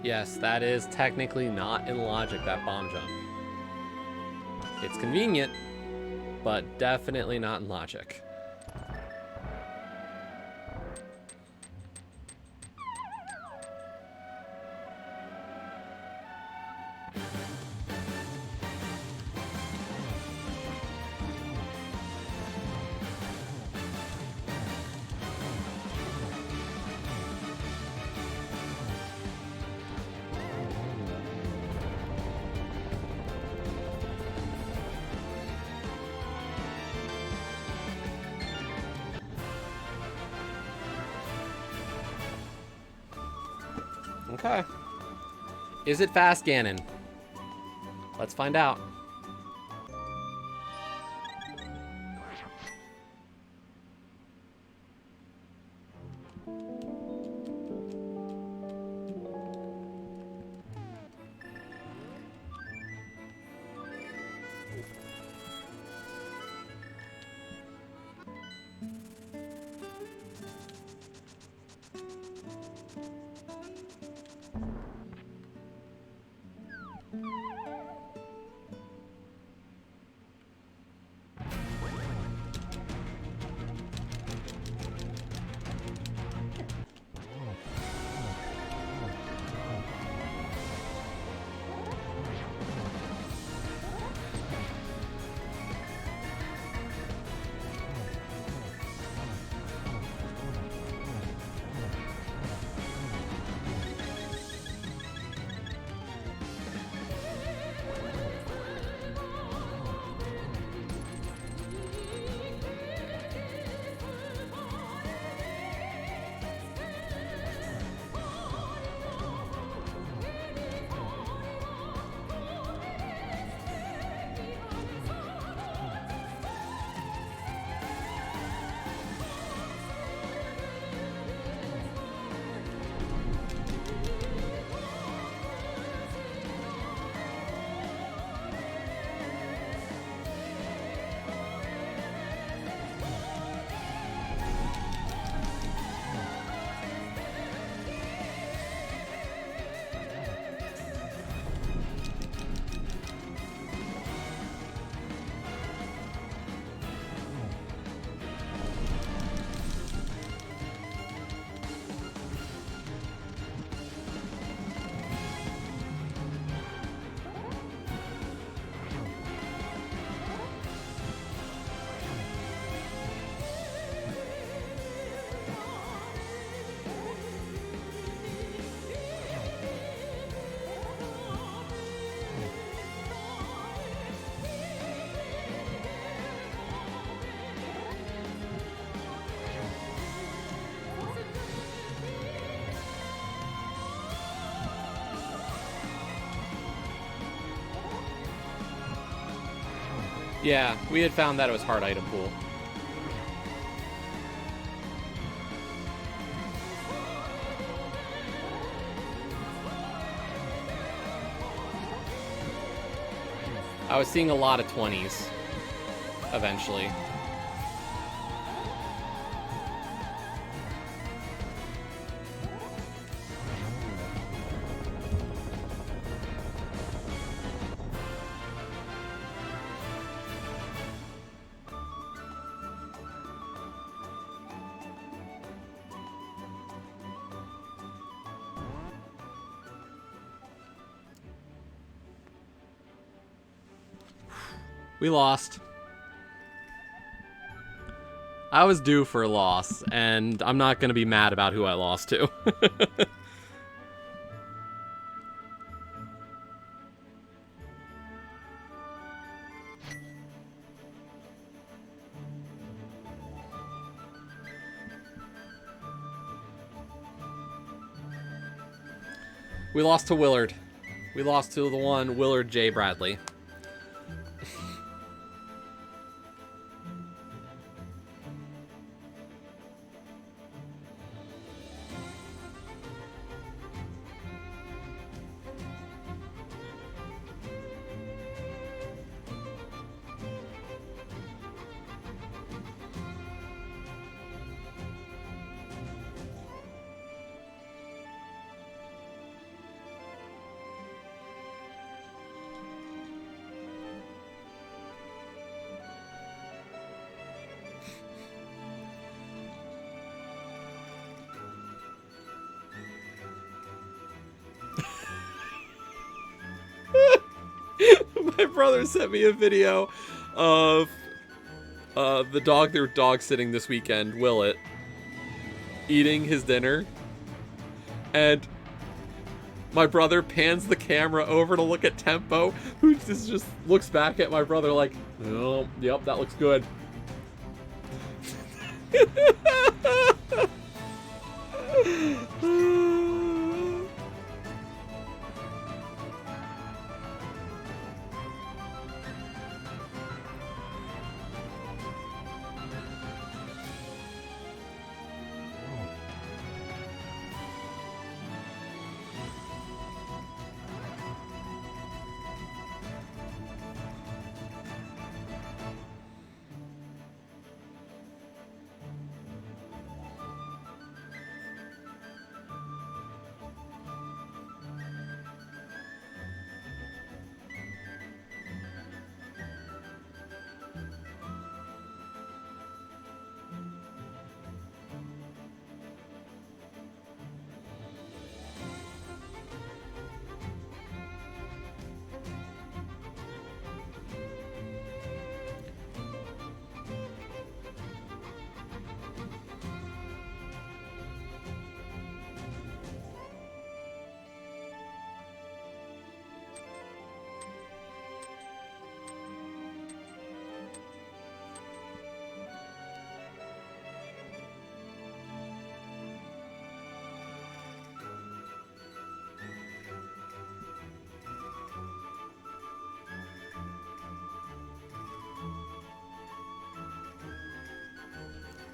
Yes, that is technically not in logic, that bomb jump. It's convenient, but definitely not in logic. Okay. Is it fast, Ganon? Let's find out. Yeah, we had found that it was hard item pool. I was seeing a lot of 20s eventually. We lost. I was due for a loss, and I'm not going to be mad about who I lost to. We lost to Willard. We lost to the one Willard J. Bradley. My brother sent me a video of the dog they're dog sitting this weekend, Willet, eating his dinner, and my brother pans the camera over to look at Tempo, who just looks back at my brother like, oh, yep, that looks good.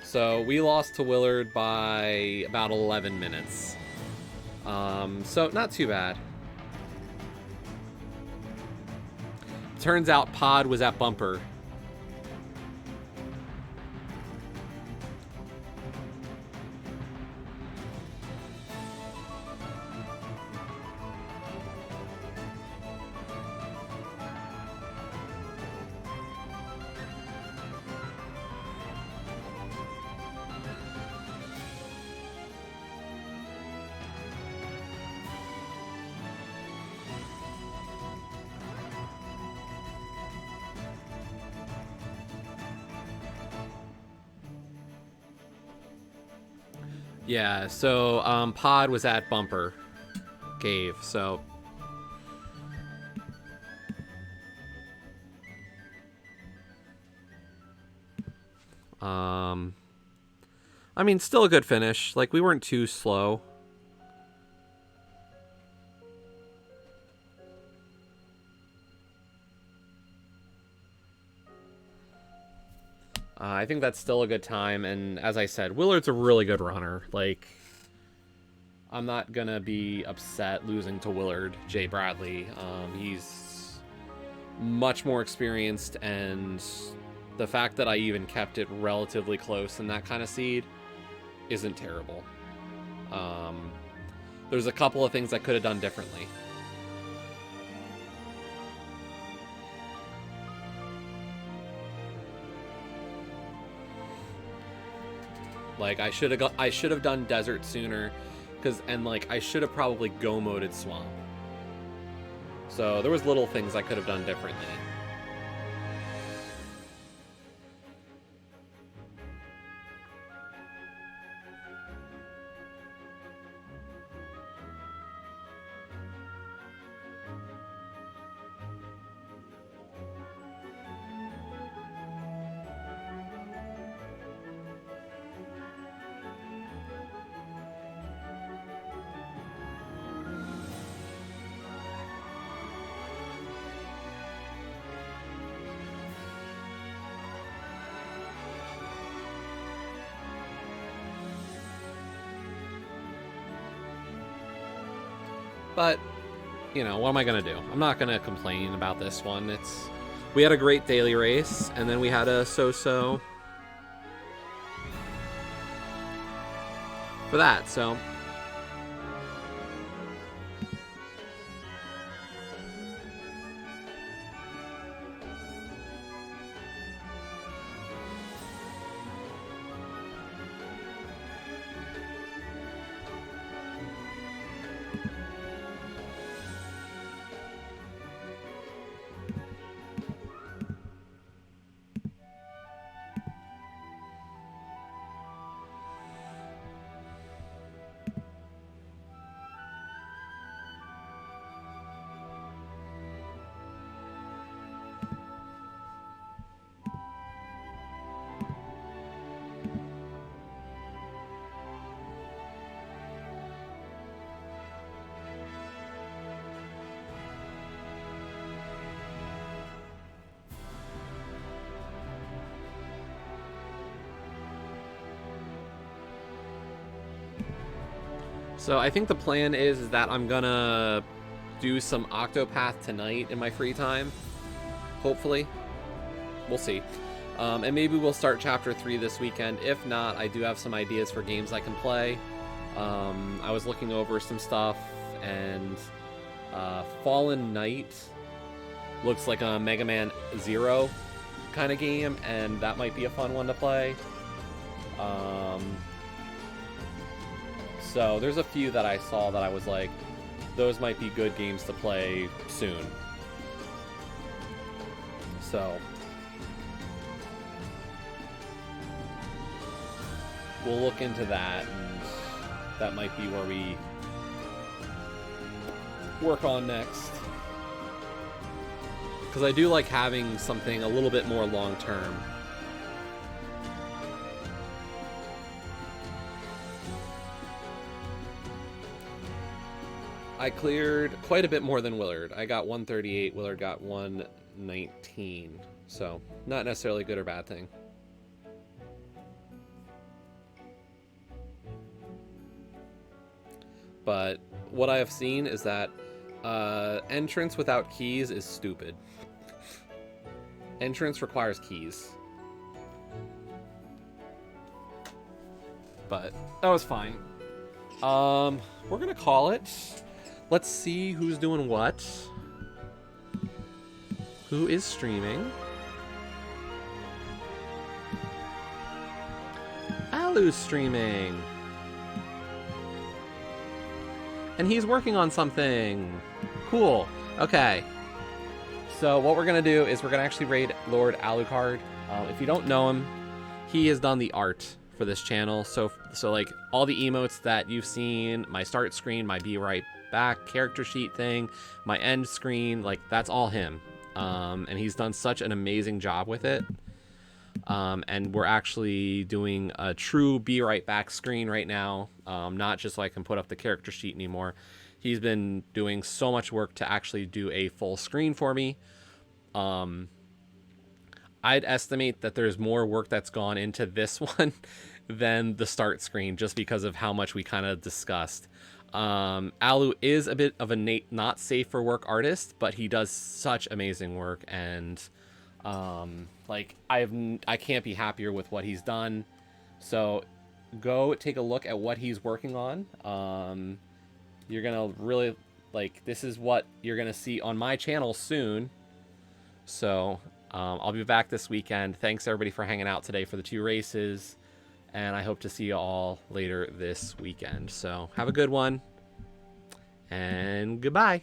So we lost to Willard by about 11 minutes. So not too bad. Turns out Pod was at Bumper. Yeah, so Pod was at Bumper Cave, so I mean, still a good finish. Like, we weren't too slow. I think that's still a good time, and as I said, Willard's a really good runner. Like, I'm not gonna be upset losing to Willard J. Bradley. He's much more experienced, and the fact that I even kept it relatively close in that kind of seed isn't terrible. There's a couple of things I could have done differently. Like, I should have done desert sooner, like I should have probably go moded swamp. So there was little things I could have done differently. But, you know, what am I going to do? I'm not going to complain about this one. We had a great daily race, and then we had a so-so for that, so... So I think the plan is that I'm gonna do some Octopath tonight in my free time. Hopefully. We'll see. And maybe we'll start Chapter 3 this weekend. If not, I do have some ideas for games I can play. I was looking over some stuff, and Fallen Knight looks like a Mega Man Zero kind of game, and that might be a fun one to play. So there's a few that I saw that I was like, those might be good games to play soon. So we'll look into that, and that might be where we work on next. Because I do like having something a little bit more long-term. I cleared quite a bit more than Willard. I got 138, Willard got 119. So, not necessarily a good or bad thing. But what I have seen is that entrance without keys is stupid. Entrance requires keys. But that was fine. We're gonna call it. Let's see who's doing what. Who is streaming? Alu's streaming. And he's working on something. Cool. Okay. So what we're going to do is we're going to actually raid Lord Alucard. If you don't know him, he has done the art for this channel. So like all the emotes that you've seen, my start screen, my be right back character sheet thing, my end screen, like that's all him. And he's done such an amazing job with it. And we're actually doing a true be right back screen right now, not just so I can put up the character sheet anymore. He's been doing so much work to actually do a full screen for me. I I'd estimate that there's more work that's gone into this one than the start screen, just because of how much we kind of discussed. Alu is a bit of a not safe for work artist, but he does such amazing work, and like I can't be happier with what he's done. So go take a look at what he's working on. You're gonna really like, this is what you're gonna see on my channel soon. So I'll be back this weekend. Thanks everybody for hanging out today for the 2 races, and I hope to see you all later this weekend. So have a good one, and goodbye.